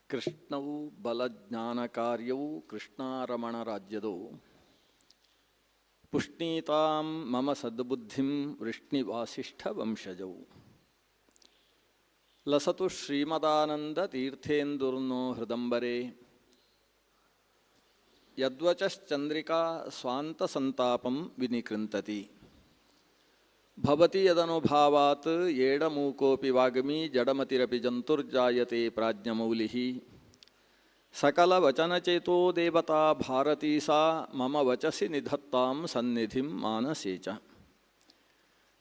ಕೃಷ್ಣವು ಬಲಜ್ಞಾನ ಕಾರ್ಯವು ಕೃಷ್ಣಾರಮಣ ರಾಜ್ಯದವು ಪುಷ್ಣೀತಾಂ ಮಮ ಸದ್ಬುದ್ಧಿಂ ವೃಷ್ಣಿವಾಸಿಷ್ಠ ವಂಶಜವು ಲಸತು ಶ್ರೀಮದಾನಂದ ತೀರ್ಥೇಂದುರ್ನೋ ಹೃದಂಬರೆ ಯದ್ವಚಶ್ಚಂದ್ರಿಕಾ ಸ್ವಾಂತ ಸಂತಾಪಂ ವಿನಿಕೃಂತತಿ ಭವತಿ ಯದನುಭಾವಾತ್ ಏಡಮೂಕೋಪಿ ವಾಗ್ಮಿ ಜಡಮತಿರಪಿ ಜಂತುರ್ಜಾಯತೆ ಪ್ರಾಜ್ಞಮೌಲಿಃ ಸಕಲವಚನಚೇತೋ ದೇವತಾ ಭಾರತೀ ಸಾ ಮಮ ವಚಸಿ ನಿಧತ್ತಾಂ ಸನ್ನಿಧಿಂ ಮಾನಸೇ ಚ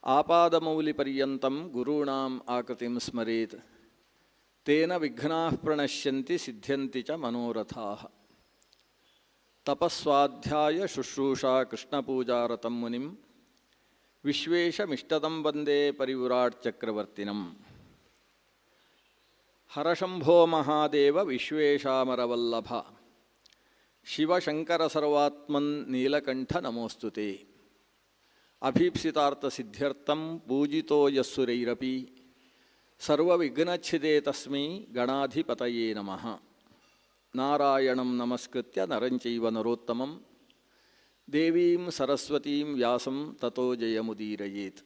ಆಪಾದಮೌಲಿಪರ್ಯಂತಂ ಗುರುಣಾಂ ಆಕೃತಿಂ ಸ್ಮರೇತ್ ತೇನ ವಿಘ್ನಾಃ ಪ್ರಣಶ್ಯಂತಿ ಸಿದ್ಧ್ಯಂತಿ ಚ ಮನೋರಥಾಃ ತಪಸ್ವಾಧ್ಯಾಯ ಶುಶ್ರೂಷಾ ಕೃಷ್ಣಪೂಜಾರತಂ ಮುನಿಂ ವಿಶ್ವೇಶಮಿಷ್ಟದಂ ವಂದೇ ಪರಿವ್ರಾಟ್ ಚಕ್ರವರ್ತಿನಂ ಹರಶಂಭೋ ಮಹಾದೇವ ವಿಶ್ವೇಶಾಮರವಲ್ಲಭ ಶಿವಶಂಕರ ಸರ್ವಾತ್ಮನ್ ನೀಲಕಂಠ ನಮೋಸ್ತುತೆ ಅಭೀಪ್ಸಿತಾರ್ಥಸಿದ್ಧ್ಯರ್ಥಂ ಪೂಜಿತೋ ಯಸ್ಸುರೈರಪಿ ಸರ್ವವಿಘ್ನಚ್ಛಿದೇ ತಸ್ಮೈ ಗಣಾಧಿಪತಯೇ ನಮಃ ನಾರಾಯಣಂ ನಮಸ್ಕೃತ್ಯ ನರಂಚೈವ ನರೋತ್ತಮಂ ದೇವೀಂ ಸರಸ್ವತೀಂ ವ್ಯಾಸಂ ತತೋ ಜಯಮುದೀರಯೇತ್.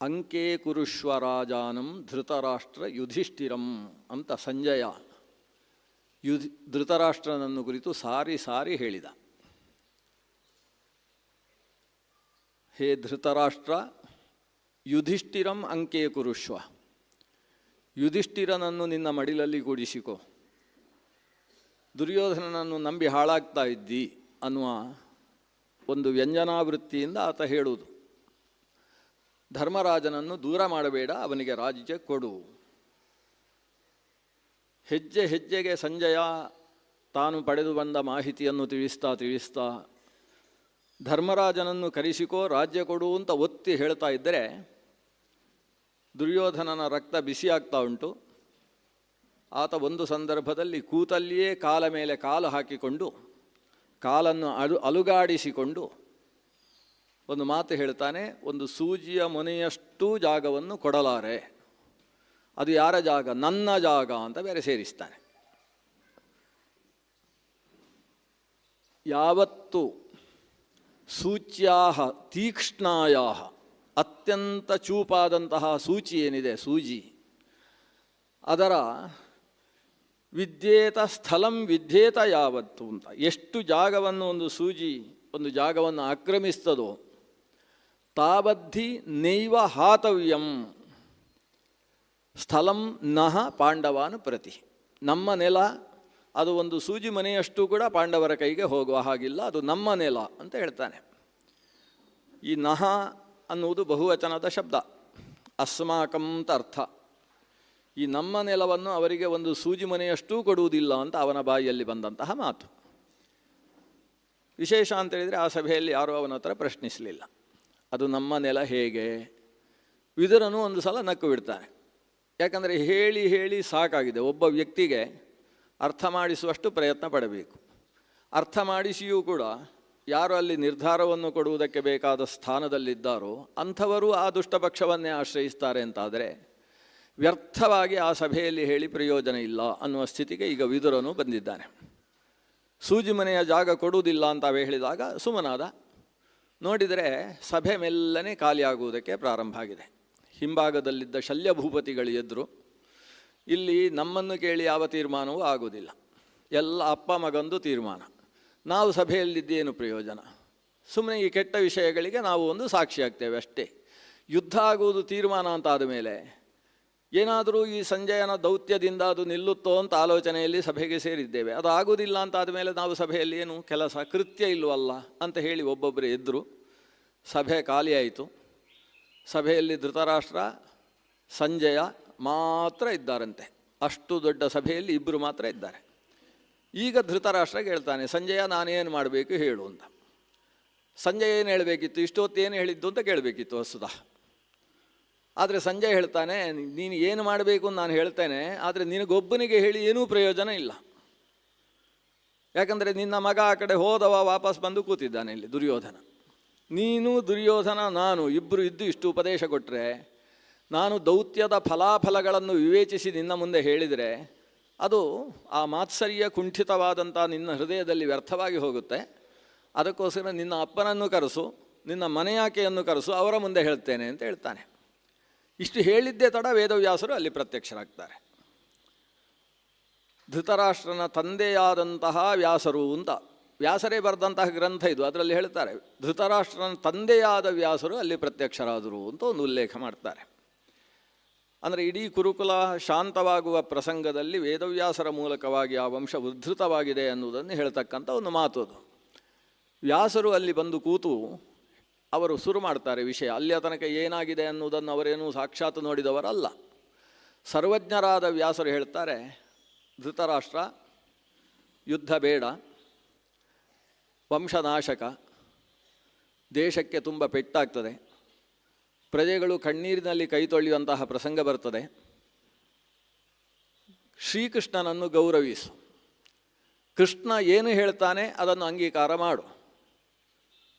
ಅಂಕೆ ಕುರುಷ್ವ ರಾಜಾನಂ ಧೃತರಾಷ್ಟ್ರ ಯುಧಿಷ್ಠಿರಂ ಅಂತ ಸಂಜಯ ಧೃತರಾಷ್ಟ್ರನನ್ನು ಕುರಿತು ಸಾರಿ ಸಾರಿ ಹೇಳಿದ. ಹೇ ಧೃತರಾಷ್ಟ್ರ, ಯುಧಿಷ್ಠಿರಂ ಅಂಕೆ ಕುರುಷ್ವ, ಯುಧಿಷ್ಠಿರನನ್ನು ನಿನ್ನ ಮಡಿಲಲ್ಲಿ ಕೂಡಿಸಿಕೊ. ದುರ್ಯೋಧನನನ್ನು ನಂಬಿ ಹಾಳಾಗ್ತಾ ಇದ್ದಿ ಅನ್ನುವ ಒಂದು ವ್ಯಂಜನಾವೃತ್ತಿಯಿಂದ ಆತ ಹೇಳುವುದು. ಧರ್ಮರಾಜನನ್ನು ದೂರ ಮಾಡಬೇಡ, ಅವನಿಗೆ ರಾಜ್ಯ ಕೊಡು. ಹೆಜ್ಜೆ ಹೆಜ್ಜೆಗೆ ಸಂಜಯ ತಾನು ಪಡೆದು ಬಂದ ಮಾಹಿತಿಯನ್ನು ತಿಳಿಸ್ತಾ ಧರ್ಮರಾಜನನ್ನು ಕರೆಸಿಕೋ, ರಾಜ್ಯ ಕೊಡು ಅಂತ ಒತ್ತಿ ಹೇಳ್ತಾ ಇದ್ದರೆ ದುರ್ಯೋಧನನ ರಕ್ತ ಬಿಸಿಯಾಗ್ತಾ ಉಂಟು. ಆತ ಒಂದು ಸಂದರ್ಭದಲ್ಲಿ ಕೂತಲ್ಲಿಯೇ ಕಾಲ ಮೇಲೆ ಕಾಲು ಹಾಕಿಕೊಂಡು ಕಾಲನ್ನು ಅಲುಗಾಡಿಸಿಕೊಂಡು ಒಂದು ಮಾತು ಹೇಳ್ತಾನೆ, ಒಂದು ಸೂಜಿಯ ಮೊನೆಯಷ್ಟು ಜಾಗವನ್ನು ಕೊಡಲಾರೆ, ಅದು ಯಾರ ಜಾಗ? ನನ್ನ ಜಾಗ ಅಂತ ಬೇರೆ ಸೇರಿಸ್ತಾನೆ. ಯಾವತ್ತು ಸೂಚ್ಯಾಹ ತೀಕ್ಷ್ಣಾಯಾಹ, ಅತ್ಯಂತ ಚೂಪಾದಂತಹ ಸೂಚಿ ಏನಿದೆ, ಸೂಜಿ, ಅದರ ವಿದ್ಯೇತ ಸ್ಥಳಂ ವಿದ್ಯೇತ ಯಾವತ್ತು ಅಂತ, ಎಷ್ಟು ಜಾಗವನ್ನು ಒಂದು ಸೂಜಿ ಒಂದು ಜಾಗವನ್ನು ಆಕ್ರಮಿಸ್ತದೋ ತಾವದ್ಧಿ ನೈವ ಹಾತವ್ಯಂ ಸ್ಥಳಂ ನಹ ಪಾಂಡವಾನ್ ಪ್ರತಿ. ನಮ್ಮ ನೆಲ ಅದು ಒಂದು ಸೂಜಿ ಮನೆಯಷ್ಟು ಕೂಡ ಪಾಂಡವರ ಕೈಗೆ ಹೋಗುವ ಹಾಗಿಲ್ಲ, ಅದು ನಮ್ಮ ನೆಲ ಅಂತ ಹೇಳ್ತಾನೆ. ಈ ನಹ ಅನ್ನುವುದು ಬಹುವಚನದ ಶಬ್ದ, ಅಸ್ಮಾಕಂ ಅಂತ ಅರ್ಥ. ಈ ನಮ್ಮ ನೆಲವನ್ನು ಅವರಿಗೆ ಒಂದು ಸೂಜಿ ಮನೆಯಷ್ಟೂ ಕೊಡುವುದಿಲ್ಲ ಅಂತ ಅವನ ಬಾಯಿಯಲ್ಲಿ ಬಂದಂತಹ ಮಾತು. ವಿಶೇಷ ಅಂತೇಳಿದರೆ ಆ ಸಭೆಯಲ್ಲಿ ಯಾರೂ ಅವನ ಹತ್ರ ಪ್ರಶ್ನಿಸಲಿಲ್ಲ, ಅದು ನಮ್ಮ ನೆಲ ಹೇಗೆ? ವಿದುರನು ಒಂದು ಸಲ ನಕ್ಕು ಬಿಡ್ತಾನೆ. ಯಾಕಂದರೆ ಹೇಳಿ ಹೇಳಿ ಸಾಕಾಗಿದೆ. ಒಬ್ಬ ವ್ಯಕ್ತಿಗೆ ಅರ್ಥ ಮಾಡಿಸುವಷ್ಟು ಪ್ರಯತ್ನ ಪಡಬೇಕು. ಅರ್ಥ ಮಾಡಿಸಿಯೂ ಕೂಡ ಯಾರು ಅಲ್ಲಿ ನಿರ್ಧಾರವನ್ನು ಕೊಡುವುದಕ್ಕೆ ಬೇಕಾದ ಸ್ಥಾನದಲ್ಲಿದ್ದಾರೋ ಅಂಥವರು ಆ ದುಷ್ಟಪಕ್ಷವನ್ನೇ ಆಶ್ರಯಿಸ್ತಾರೆ ಅಂತಾದರೆ ವ್ಯರ್ಥವಾಗಿ ಆ ಸಭೆಯಲ್ಲಿ ಹೇಳಿ ಪ್ರಯೋಜನ ಇಲ್ಲ ಅನ್ನುವ ಸ್ಥಿತಿಗೆ ಈಗ ವಿದುರನು ಬಂದಿದ್ದಾನೆ. ಸೂಜಿ ಮನೆಯ ಜಾಗ ಕೊಡುವುದಿಲ್ಲ ಅಂತ ಹೇಳಿದಾಗ ಸುಮ್ಮನಾದ. ನೋಡಿದರೆ ಸಭೆ ಮೆಲ್ಲನೆ ಖಾಲಿಯಾಗುವುದಕ್ಕೆ ಪ್ರಾರಂಭ ಆಗಿದೆ. ಹಿಂಭಾಗದಲ್ಲಿದ್ದ ಶಲ್ಯಭೂಪತಿಗಳು ಎದ್ರು. ಇಲ್ಲಿ ನಮ್ಮನ್ನು ಕೇಳಿ ಯಾವ ತೀರ್ಮಾನವೂ ಆಗುವುದಿಲ್ಲ, ಎಲ್ಲ ಅಪ್ಪ ಮಗಂದು ತೀರ್ಮಾನ. ನಾವು ಸಭೆಯಲ್ಲಿದ್ದೇನು ಪ್ರಯೋಜನ? ಸುಮ್ಮನೆ ಈ ಕೆಟ್ಟ ವಿಷಯಗಳಿಗೆ ನಾವು ಒಂದು ಸಾಕ್ಷಿ ಆಗ್ತೇವೆ ಅಷ್ಟೇ. ಯುದ್ಧ ಆಗುವುದು ತೀರ್ಮಾನ ಅಂತಾದ ಮೇಲೆ ಏನಾದರೂ ಈ ಸಂಜಯನ ದೌತ್ಯದಿಂದ ಅದು ನಿಲ್ಲುತ್ತೋ ಅಂತ ಆಲೋಚನೆಯಲ್ಲಿ ಸಭೆಗೆ ಸೇರಿದ್ದೇವೆ. ಅದು ಆಗುವುದಿಲ್ಲ ಅಂತಾದ ಮೇಲೆ ನಾವು ಸಭೆಯಲ್ಲಿ ಏನು ಕೆಲಸ ಕೃತ್ಯ ಇಲ್ಲವಲ್ಲ ಅಂತ ಹೇಳಿ ಒಬ್ಬೊಬ್ಬರು ಎದ್ರು. ಸಭೆ ಖಾಲಿಯಾಯಿತು. ಸಭೆಯಲ್ಲಿ ಧೃತರಾಷ್ಟ್ರ ಸಂಜಯ ಮಾತ್ರ ಇದ್ದಾರಂತೆ. ಅಷ್ಟು ದೊಡ್ಡ ಸಭೆಯಲ್ಲಿ ಇಬ್ಬರು ಮಾತ್ರ ಇದ್ದಾರೆ. ಈಗ ಧೃತರಾಷ್ಟ್ರ ಹೇಳ್ತಾನೆ, ಸಂಜಯ ನಾನೇನು ಮಾಡಬೇಕು ಹೇಳು ಅಂತ. ಸಂಜಯ ಏನು ಹೇಳಬೇಕಿತ್ತು? ಇಷ್ಟೊತ್ತೇನು ಹೇಳಿದ್ದು ಅಂತ ಕೇಳಬೇಕಿತ್ತು ವಸ್ತುತಃ. ಆದರೆ ಸಂಜಯ್ ಹೇಳ್ತಾನೆ, ನೀನು ಏನು ಮಾಡಬೇಕು ಅಂತ ನಾನು ಹೇಳ್ತೇನೆ, ಆದರೆ ನಿನಗೊಬ್ಬನಿಗೆ ಹೇಳಿ ಏನೂ ಪ್ರಯೋಜನ ಇಲ್ಲ. ಯಾಕಂದರೆ ನಿನ್ನ ಮಗ ಆ ಕಡೆ ಹೋದವ ವಾಪಸ್ ಬಂದು ಕೂತಿದ್ದಾನೆ ಇಲ್ಲಿ ದುರ್ಯೋಧನ. ನೀನು ದುರ್ಯೋಧನ ನಾನು ಇಬ್ಬರು ಇದ್ದು ಇಷ್ಟು ಉಪದೇಶ ಕೊಟ್ಟರೆ ನಾನು ದೌತ್ಯದ ಫಲಾಫಲಗಳನ್ನು ವಿವೇಚಿಸಿ ನಿನ್ನ ಮುಂದೆ ಹೇಳಿದರೆ ಅದು ಆ ಮಾತ್ಸರ್ಯ ಕುಂಠಿತವಾದಂಥ ನಿನ್ನ ಹೃದಯದಲ್ಲಿ ವ್ಯರ್ಥವಾಗಿ ಹೋಗುತ್ತೆ. ಅದಕ್ಕೋಸ್ಕರ ನಿನ್ನ ಅಪ್ಪನನ್ನು ಕರೆಸು, ನಿನ್ನ ಮನೆಯಾಕೆಯನ್ನು ಕರೆಸು, ಅವರ ಮುಂದೆ ಹೇಳ್ತೇನೆ ಅಂತ ಹೇಳ್ತಾನೆ. ಇಷ್ಟು ಹೇಳಿದ್ದೇ ತಡ ವೇದವ್ಯಾಸರು ಅಲ್ಲಿ ಪ್ರತ್ಯಕ್ಷರಾಗ್ತಾರೆ. ಧೃತರಾಷ್ಟ್ರನ ತಂದೆಯಾದಂತಹ ವ್ಯಾಸರು ಅಂತ, ವ್ಯಾಸರೇ ಬರೆದಂತಹ ಗ್ರಂಥ ಇದು. ಅದರಲ್ಲಿ ಹೇಳ್ತಾರೆ ಧೃತರಾಷ್ಟ್ರನ ತಂದೆಯಾದ ವ್ಯಾಸರು ಅಲ್ಲಿ ಪ್ರತ್ಯಕ್ಷರಾದರು ಅಂತ ಒಂದು ಉಲ್ಲೇಖ ಮಾಡ್ತಾರೆ. ಅಂದರೆ ಇಡೀ ಕುರುಕುಲ ಶಾಂತವಾಗುವ ಪ್ರಸಂಗದಲ್ಲಿ ವೇದವ್ಯಾಸರ ಮೂಲಕವಾಗಿ ಆ ವಂಶ ಉದ್ಧೃತವಾಗಿದೆ ಅನ್ನುವುದನ್ನು ಹೇಳ್ತಕ್ಕಂಥ ಒಂದು ಮಾತು ಅದು. ವ್ಯಾಸರು ಅಲ್ಲಿ ಬಂದು ಕೂತು ಅವರು ಶುರು ಮಾಡ್ತಾರೆ ವಿಷಯ. ಅಲ್ಲಿಯ ತನಕ ಏನಾಗಿದೆ ಅನ್ನುವುದನ್ನು ಅವರೇನೂ ಸಾಕ್ಷಾತ್ ನೋಡಿದವರಲ್ಲ. ಸರ್ವಜ್ಞರಾದ ವ್ಯಾಸರು ಹೇಳ್ತಾರೆ, ಧೃತರಾಷ್ಟ್ರ ಯುದ್ಧ ಬೇಡ, ವಂಶನಾಶಕ, ದೇಶಕ್ಕೆ ತುಂಬ ಪೆಟ್ಟಾಗ್ತದೆ, ಪ್ರಜೆಗಳು ಕಣ್ಣೀರಿನಲ್ಲಿ ಕೈ ತೊಳೆಯುವಂತಹ ಪ್ರಸಂಗ ಬರ್ತದೆ. ಶ್ರೀಕೃಷ್ಣನನ್ನು ಗೌರವಿಸು, ಕೃಷ್ಣ ಏನು ಹೇಳ್ತಾನೆ ಅದನ್ನು ಅಂಗೀಕಾರ ಮಾಡು.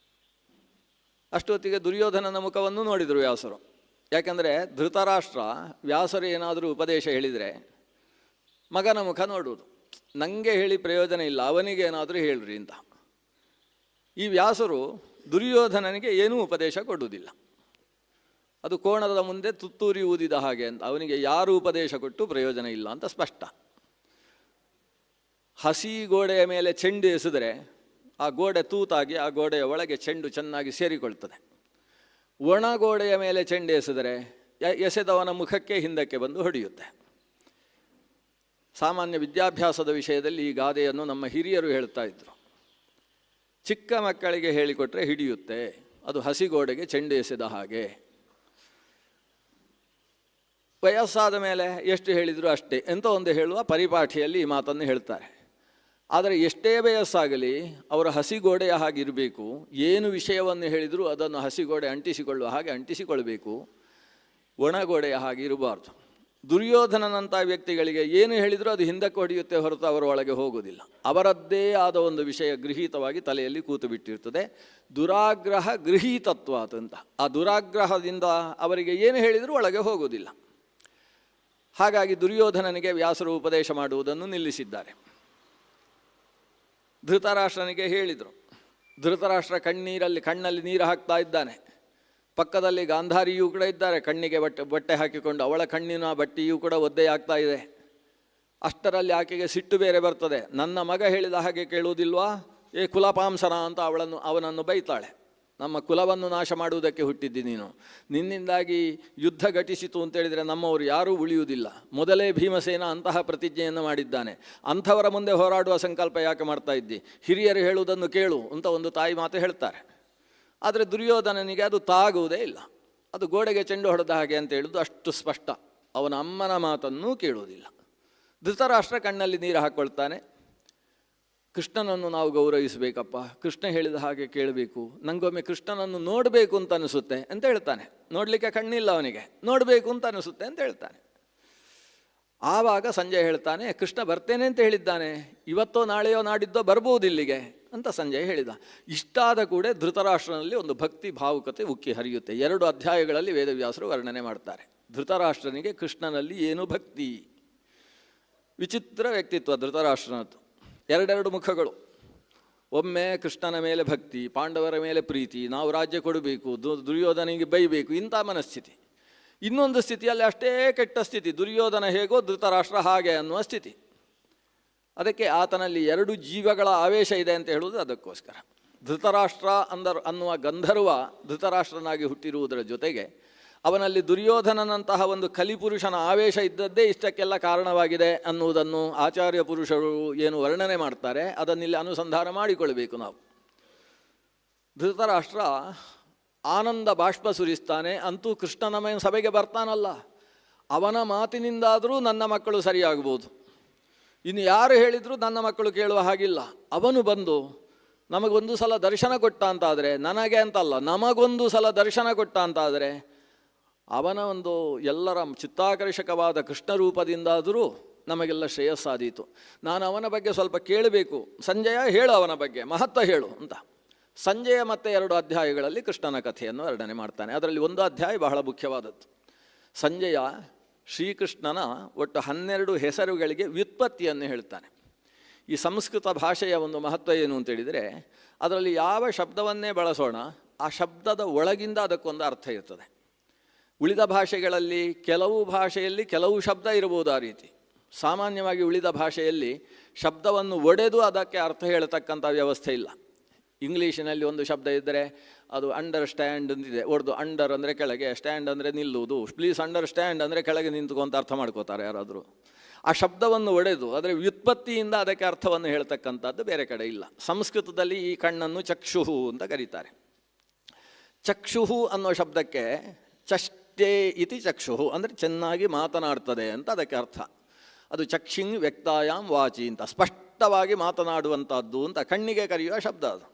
ಅಷ್ಟೊತ್ತಿಗೆ ದುರ್ಯೋಧನನ ಮುಖವನ್ನು ನೋಡಿದರು ವ್ಯಾಸರು. ಯಾಕೆಂದರೆ ಧೃತರಾಷ್ಟ್ರ ವ್ಯಾಸರು ಏನಾದರೂ ಉಪದೇಶ ಹೇಳಿದರೆ ಮಗನ ಮುಖ ನೋಡುವುದು, ನನಗೆ ಹೇಳಿ ಪ್ರಯೋಜನ ಇಲ್ಲ, ಅವನಿಗೆ ಏನಾದರೂ ಹೇಳ್ರಿ ಅಂತ. ಈ ವ್ಯಾಸರು ದುರ್ಯೋಧನನಿಗೆ ಏನೂ ಉಪದೇಶ ಕೊಡುವುದಿಲ್ಲ. ಅದು ಕೋಣದ ಮುಂದೆ ತುತ್ತೂರಿ ಊದಿದ ಹಾಗೆ ಅಂತ, ಅವನಿಗೆ ಯಾರು ಉಪದೇಶ ಕೊಟ್ಟು ಪ್ರಯೋಜನ ಇಲ್ಲ ಅಂತ ಸ್ಪಷ್ಟ. ಹಸಿ ಗೋಡೆಯ ಮೇಲೆ ಚೆಂಡು ಎಸೆದರೆ ಆ ಗೋಡೆ ತೂತಾಗಿ ಆ ಗೋಡೆಯ ಒಳಗೆ ಚೆಂಡು ಚೆನ್ನಾಗಿ ಸೇರಿಕೊಳ್ತದೆ. ಒಣ ಗೋಡೆಯ ಮೇಲೆ ಚೆಂಡು ಎಸೆದರೆ ಎಸೆದವನ ಮುಖಕ್ಕೆ ಹಿಂದಕ್ಕೆ ಬಂದು ಹೊಡೆಯುತ್ತೆ. ಸಾಮಾನ್ಯ ವಿದ್ಯಾಭ್ಯಾಸದ ವಿಷಯದಲ್ಲಿ ಈ ಗಾದೆಯನ್ನು ನಮ್ಮ ಹಿರಿಯರು ಹೇಳ್ತಾ ಇದ್ರು. ಚಿಕ್ಕ ಮಕ್ಕಳಿಗೆ ಹೇಳಿಕೊಟ್ರೆ ಹಿಡಿಯುತ್ತೆ, ಅದು ಹಸಿ ಗೋಡೆಗೆ ಚೆಂಡು ಎಸೆದ ಹಾಗೆ. ವಯಸ್ಸಾದ ಮೇಲೆ ಎಷ್ಟು ಹೇಳಿದರೂ ಅಷ್ಟೇ ಎಂತ ಒಂದು ಹೇಳುವ ಪರಿಪಾಠಿಯಲ್ಲಿ ಈ ಮಾತನ್ನು ಹೇಳ್ತಾರೆ. ಆದರೆ ಎಷ್ಟೇ ವಯಸ್ಸಾಗಲಿ ಅವರ ಹಸಿಗೋಡೆಯ ಹಾಗಿರಬೇಕು. ಏನು ವಿಷಯವನ್ನು ಹೇಳಿದರೂ ಅದನ್ನು ಹಸಿಗೋಡೆ ಅಂಟಿಸಿಕೊಳ್ಳುವ ಹಾಗೆ ಅಂಟಿಸಿಕೊಳ್ಬೇಕು, ಒಣಗೋಡೆಯ ಹಾಗೆ ಇರಬಾರ್ದು. ದುರ್ಯೋಧನನಂಥ ವ್ಯಕ್ತಿಗಳಿಗೆ ಏನು ಹೇಳಿದರೂ ಅದು ಹಿಂದಕ್ಕೆ ಹೊಡೆಯುತ್ತೆ ಹೊರತು ಅವರ ಒಳಗೆ ಹೋಗುವುದಿಲ್ಲ. ಅವರದ್ದೇ ಆದ ಒಂದು ವಿಷಯ ಗೃಹೀತವಾಗಿ ತಲೆಯಲ್ಲಿ ಕೂತು ಬಿಟ್ಟಿರ್ತದೆ. ದುರಾಗ್ರಹ ಗೃಹೀತತ್ವ ಅಂತ. ಆ ದುರಾಗ್ರಹದಿಂದ ಅವರಿಗೆ ಏನು ಹೇಳಿದರೂ ಒಳಗೆ ಹೋಗುವುದಿಲ್ಲ. ಹಾಗಾಗಿ ದುರ್ಯೋಧನನಿಗೆ ವ್ಯಾಸರು ಉಪದೇಶ ಮಾಡುವುದನ್ನು ನಿಲ್ಲಿಸಿದ್ದಾರೆ. ಧೃತರಾಷ್ಟ್ರನಿಗೆ ಹೇಳಿದರು. ಧೃತರಾಷ್ಟ್ರ ಕಣ್ಣಲ್ಲಿ ನೀರು ಹಾಕ್ತಾ ಇದ್ದಾನೆ. ಪಕ್ಕದಲ್ಲಿ ಗಾಂಧಾರಿಯೂ ಕೂಡ ಇದ್ದಾರೆ, ಕಣ್ಣಿಗೆ ಬಟ್ಟೆ ಹಾಕಿಕೊಂಡು. ಅವಳ ಕಣ್ಣಿನ ಬಟ್ಟೆಯೂ ಕೂಡ ಒದ್ದೆಯಾಗ್ತಾ ಇದೆ. ಅಷ್ಟರಲ್ಲಿ ಆಕೆಗೆ ಸಿಟ್ಟು ಬೇರೆ ಬರ್ತದೆ. ನನ್ನ ಮಗ ಹೇಳಿದ ಹಾಗೆ ಕೇಳುವುದಿಲ್ವಾ, ಏ ಕುಲಪಾಂಸನ ಅಂತ ಅವನನ್ನು ಬೈತಾಳೆ. ನಮ್ಮ ಕುಲವನ್ನು ನಾಶ ಮಾಡುವುದಕ್ಕೆ ಹುಟ್ಟಿದ್ದಿ ನೀನು, ನಿನ್ನಿಂದಾಗಿ ಯುದ್ಧ ಘಟಿಸಿತು ಅಂತೇಳಿದರೆ ನಮ್ಮವರು ಯಾರೂ ಉಳಿಯುವುದಿಲ್ಲ. ಮೊದಲೇ ಭೀಮಸೇನ ಅಂತಹ ಪ್ರತಿಜ್ಞೆಯನ್ನು ಮಾಡಿದ್ದಾನೆ, ಅಂಥವರ ಮುಂದೆ ಹೋರಾಡುವ ಸಂಕಲ್ಪ ಯಾಕೆ ಮಾಡ್ತಾ ಇದ್ದಿ, ಹಿರಿಯರು ಹೇಳುವುದನ್ನು ಕೇಳು ಅಂತ ಒಂದು ತಾಯಿ ಮಾತು ಹೇಳ್ತಾರೆ. ಆದರೆ ದುರ್ಯೋಧನನಿಗೆ ಅದು ತಾಗುವುದೇ ಇಲ್ಲ. ಅದು ಗೋಡೆಗೆ ಚೆಂಡು ಹೊಡೆದ ಹಾಗೆ ಅಂತ ಹೇಳುವುದು ಅಷ್ಟು ಸ್ಪಷ್ಟ. ಅವನ ಅಮ್ಮನ ಮಾತನ್ನೂ ಕೇಳುವುದಿಲ್ಲ. ಧೃತರಾಷ್ಟ್ರ ಕಣ್ಣಲ್ಲಿ ನೀರು ಹಾಕ್ಕೊಳ್ತಾನೆ. ಕೃಷ್ಣನನ್ನು ನಾವು ಗೌರವಿಸಬೇಕಪ್ಪ, ಕೃಷ್ಣ ಹೇಳಿದ ಹಾಗೆ ಕೇಳಬೇಕು, ನನಗೊಮ್ಮೆ ಕೃಷ್ಣನನ್ನು ನೋಡಬೇಕು ಅಂತ ಅನಿಸುತ್ತೆ ಅಂತ ಹೇಳ್ತಾನೆ. ನೋಡಲಿಕ್ಕೆ ಕಣ್ಣಿಲ್ಲ ಅವನಿಗೆ, ನೋಡಬೇಕು ಅಂತ ಅನಿಸುತ್ತೆ ಅಂತ ಹೇಳ್ತಾನೆ. ಆವಾಗ ಸಂಜಯ್ ಹೇಳ್ತಾನೆ, ಕೃಷ್ಣ ಬರ್ತೇನೆ ಅಂತ ಹೇಳಿದ್ದಾನೆ, ಇವತ್ತೋ ನಾಳೆಯೋ ನಾಡಿದ್ದೋ ಬರ್ಬೋದು ಇಲ್ಲಿಗೆ ಅಂತ ಸಂಜಯ್ ಹೇಳಿದ. ಇಷ್ಟಾದ ಕೂಡ ಧೃತರಾಷ್ಟ್ರನಲ್ಲಿ ಒಂದು ಭಕ್ತಿ ಭಾವುಕತೆ ಉಕ್ಕಿ ಹರಿಯುತ್ತೆ. 2 ಅಧ್ಯಾಯಗಳಲ್ಲಿ ವೇದವ್ಯಾಸರು ವರ್ಣನೆ ಮಾಡ್ತಾರೆ. ಧೃತರಾಷ್ಟ್ರನಿಗೆ ಕೃಷ್ಣನಲ್ಲಿ ಏನು ಭಕ್ತಿ. ವಿಚಿತ್ರ ವ್ಯಕ್ತಿತ್ವ ಧೃತರಾಷ್ಟ್ರನದ್ದು. 2 ಮುಖಗಳು. ಒಮ್ಮೆ ಕೃಷ್ಣನ ಮೇಲೆ ಭಕ್ತಿ, ಪಾಂಡವರ ಮೇಲೆ ಪ್ರೀತಿ, ನಾವು ರಾಜ್ಯ ಕೊಡಬೇಕು, ದುರ್ಯೋಧನಿಗೆ ಬೈಬೇಕು, ಇಂಥ ಮನಸ್ಥಿತಿ. ಇನ್ನೊಂದು ಸ್ಥಿತಿಯಲ್ಲಿ ಅಷ್ಟೇ ಕೆಟ್ಟ ಸ್ಥಿತಿ, ದುರ್ಯೋಧನ ಹೇಗೋ ಧೃತರಾಷ್ಟ್ರ ಹಾಗೆ ಅನ್ನುವ ಸ್ಥಿತಿ. ಅದಕ್ಕೆ ಆತನಲ್ಲಿ 2 ಜೀವಗಳ ಆವೇಶ ಇದೆ ಅಂತ ಹೇಳುವುದು ಅದಕ್ಕೋಸ್ಕರ. ಧೃತರಾಷ್ಟ್ರ ಅನ್ನುವ ಗಂಧರ್ವ ಧೃತರಾಷ್ಟ್ರನಾಗಿ ಹುಟ್ಟಿರುವುದರ ಜೊತೆಗೆ ಅವನಲ್ಲಿ ದುರ್ಯೋಧನನಂತಹ ಒಂದು ಕಲಿಪುರುಷನ ಆವೇಶ ಇದ್ದದ್ದೇ ಇಷ್ಟಕ್ಕೆಲ್ಲ ಕಾರಣವಾಗಿದೆ ಅನ್ನುವುದನ್ನು ಆಚಾರ್ಯ ಪುರುಷರು ಏನು ವರ್ಣನೆ ಮಾಡ್ತಾರೆ ಅದನ್ನಿಲ್ಲಿ ಅನುಸಂಧಾನ ಮಾಡಿಕೊಳ್ಳಬೇಕು ನಾವು. ಧೃತರಾಷ್ಟ್ರ ಆನಂದ ಬಾಷ್ಪ ಸುರಿಸ್ತಾನೆ. ಅಂತೂ ಕೃಷ್ಣನ ಸಭೆಗೆ ಬರ್ತಾನಲ್ಲ, ಅವನ ಮಾತಿನಿಂದಾದರೂ ನನ್ನ ಮಕ್ಕಳು ಸರಿಯಾಗ್ಬೋದು, ಇನ್ನು ಯಾರು ಹೇಳಿದರೂ ನನ್ನ ಮಕ್ಕಳು ಕೇಳುವ ಹಾಗಿಲ್ಲ. ಅವನು ಬಂದು ನಮಗೊಂದು ಸಲ ದರ್ಶನ ಕೊಟ್ಟ ಅಂತಾದರೆ, ನನಗೆ ಅಂತಲ್ಲ ನಮಗೊಂದು ಸಲ ದರ್ಶನ ಕೊಟ್ಟ ಅಂತಾದರೆ, ಅವನ ಒಂದು ಎಲ್ಲರ ಚಿತ್ತಾಕರ್ಷಕವಾದ ಕೃಷ್ಣ ರೂಪದಿಂದಾದರೂ ನಮಗೆಲ್ಲ ಶ್ರೇಯಸ್ಸಾದೀತು. ನಾನು ಅವನ ಬಗ್ಗೆ ಸ್ವಲ್ಪ ಕೇಳಬೇಕು, ಸಂಜಯ ಹೇಳು ಅವನ ಬಗ್ಗೆ ಮಹತ್ವ ಹೇಳು ಅಂತ. ಸಂಜಯ ಮತ್ತೆ 2 ಅಧ್ಯಾಯಗಳಲ್ಲಿ ಕೃಷ್ಣನ ಕಥೆಯನ್ನು ವರ್ಣನೆ ಮಾಡ್ತಾನೆ. ಅದರಲ್ಲಿ ಒಂದು ಅಧ್ಯಾಯ ಬಹಳ ಮುಖ್ಯವಾದದ್ದು. ಸಂಜಯ ಶ್ರೀಕೃಷ್ಣನ ಒಟ್ಟು 12 ಹೆಸರುಗಳಿಗೆ ವ್ಯುತ್ಪತ್ತಿಯನ್ನು ಹೇಳ್ತಾನೆ. ಈ ಸಂಸ್ಕೃತ ಭಾಷೆಯ ಒಂದು ಮಹತ್ವ ಏನು ಅಂತೇಳಿದರೆ, ಅದರಲ್ಲಿ ಯಾವ ಶಬ್ದವನ್ನೇ ಬಳಸೋಣ ಆ ಶಬ್ದದ ಒಳಗಿಂದ ಅದಕ್ಕೊಂದು ಅರ್ಥ ಇರ್ತದೆ. ಉಳಿದ ಭಾಷೆಗಳಲ್ಲಿ ಕೆಲವು ಶಬ್ದ ಇರಬಹುದು ಆ ರೀತಿ. ಸಾಮಾನ್ಯವಾಗಿ ಉಳಿದ ಭಾಷೆಯಲ್ಲಿ ಶಬ್ದವನ್ನು ಒಡೆದು ಅದಕ್ಕೆ ಅರ್ಥ ಹೇಳ್ತಕ್ಕಂಥ ವ್ಯವಸ್ಥೆ ಇಲ್ಲ. ಇಂಗ್ಲೀಷಿನಲ್ಲಿ ಒಂದು ಶಬ್ದ ಇದ್ದರೆ ಅದು ಅಂಡರ್ಸ್ಟ್ಯಾಂಡ್ ಅಂತಿದೆ, ಒಡೆದು ಅಂಡರ್ ಅಂದರೆ ಕೆಳಗೆ, ಸ್ಟ್ಯಾಂಡ್ ಅಂದರೆ ನಿಲ್ಲುವುದು, ಪ್ಲೀಸ್ ಅಂಡರ್ಸ್ಟ್ಯಾಂಡ್ ಅಂದರೆ ಕೆಳಗೆ ನಿಂತುಕೊಂತ ಅರ್ಥ ಮಾಡ್ಕೋತಾರೆ ಯಾರಾದರೂ. ಆ ಶಬ್ದವನ್ನು ಒಡೆದು ಅದರ ವ್ಯುತ್ಪತ್ತಿಯಿಂದ ಅದಕ್ಕೆ ಅರ್ಥವನ್ನು ಹೇಳ್ತಕ್ಕಂಥದ್ದು ಬೇರೆ ಕಡೆ ಇಲ್ಲ. ಸಂಸ್ಕೃತದಲ್ಲಿ ಈ ಕಣ್ಣನ್ನು ಚಕ್ಷುಹು ಅಂತ ಕರೀತಾರೆ. ಚಕ್ಷುಹು ಅನ್ನೋ ಶಬ್ದಕ್ಕೆ ಚಷ್ಟೇ ಇತಿ ಚಕ್ಷುಹು ಅಂದರೆ ಚೆನ್ನಾಗಿ ಮಾತನಾಡ್ತದೆ ಅಂತ ಅದಕ್ಕೆ ಅರ್ಥ. ಅದು ಚಕ್ಷಿಂಗ್ ವ್ಯಕ್ತಾಯಾಮ್ ವಾಚಿ ಅಂತ, ಸ್ಪಷ್ಟವಾಗಿ ಮಾತನಾಡುವಂಥದ್ದು ಅಂತ ಕಣ್ಣಿಗೆ ಕರೆಯುವ ಶಬ್ದ. ಅದು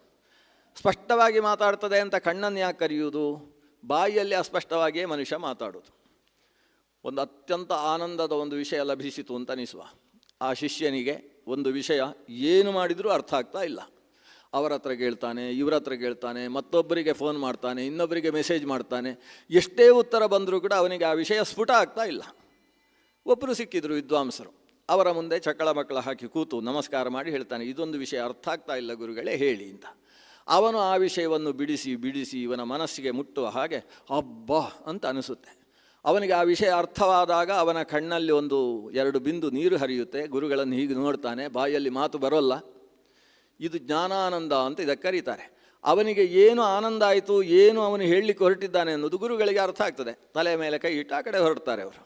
ಸ್ಪಷ್ಟವಾಗಿ ಮಾತಾಡ್ತದೆ ಅಂತ ಕಣ್ಣನ್ನು ಯಾಕೆ ಕರೆಯುವುದು? ಬಾಯಿಯಲ್ಲಿ ಅಸ್ಪಷ್ಟವಾಗಿಯೇ ಮನುಷ್ಯ ಮಾತಾಡೋದು. ಒಂದು ಅತ್ಯಂತ ಆನಂದದ ಒಂದು ವಿಷಯ ಲಭಿಸಿತು ಅಂತ ಅನಿಸುವ ಆ ಶಿಷ್ಯನಿಗೆ ಒಂದು ವಿಷಯ ಏನು ಮಾಡಿದರೂ ಅರ್ಥ ಆಗ್ತಾ ಇಲ್ಲ. ಅವರ ಹತ್ರ ಕೇಳ್ತಾನೆ, ಇವರ ಹತ್ರ ಕೇಳ್ತಾನೆ, ಮತ್ತೊಬ್ಬರಿಗೆ ಫೋನ್ ಮಾಡ್ತಾನೆ, ಇನ್ನೊಬ್ಬರಿಗೆ ಮೆಸೇಜ್ ಮಾಡ್ತಾನೆ. ಎಷ್ಟೇ ಉತ್ತರ ಬಂದರೂ ಕೂಡ ಅವನಿಗೆ ಆ ವಿಷಯ ಸ್ಫುಟ ಆಗ್ತಾ ಇಲ್ಲ. ಒಬ್ಬರು ಸಿಕ್ಕಿದ್ರು ವಿದ್ವಾಂಸರು, ಅವರ ಮುಂದೆ ಚಕ್ಕಳ ಮಕ್ಕಳ ಹಾಕಿ ಕೂತು ನಮಸ್ಕಾರ ಮಾಡಿ ಹೇಳ್ತಾನೆ, ಇದೊಂದು ವಿಷಯ ಅರ್ಥ ಆಗ್ತಾ ಇಲ್ಲ ಗುರುಗಳೇ ಹೇಳಿ ಅಂತ. ಅವನು ಆ ವಿಷಯವನ್ನು ಬಿಡಿಸಿ ಬಿಡಿಸಿ ಇವನ ಮನಸ್ಸಿಗೆ ಮುಟ್ಟುವ ಹಾಗೆ ಅಬ್ಬಾ ಅಂತ ಅನಿಸುತ್ತೆ. ಅವನಿಗೆ ಆ ವಿಷಯ ಅರ್ಥವಾದಾಗ ಅವನ ಕಣ್ಣಲ್ಲಿ 1-2 ಬಿಂದು ನೀರು ಹರಿಯುತ್ತೆ. ಗುರುಗಳನ್ನು ಹೀಗೆ ನೋಡ್ತಾನೆ, ಬಾಯಲ್ಲಿ ಮಾತು ಬರೋಲ್ಲ. ಇದು ಜ್ಞಾನಾನಂದ ಅಂತ ಇದಕ್ಕೆ ಕರೀತಾರೆ. ಅವನಿಗೆ ಏನು ಆನಂದ ಆಯಿತು, ಏನು ಅವನು ಹೇಳಲಿಕ್ಕೆ ಹೊರಟಿದ್ದಾನೆ ಅನ್ನೋದು ಗುರುಗಳಿಗೆ ಅರ್ಥ ಆಗ್ತದೆ. ತಲೆ ಮೇಲೆ ಕೈ ಇಟ್ಟು ಆ ಕಡೆ ಹೊರಡ್ತಾರೆ ಅವರು.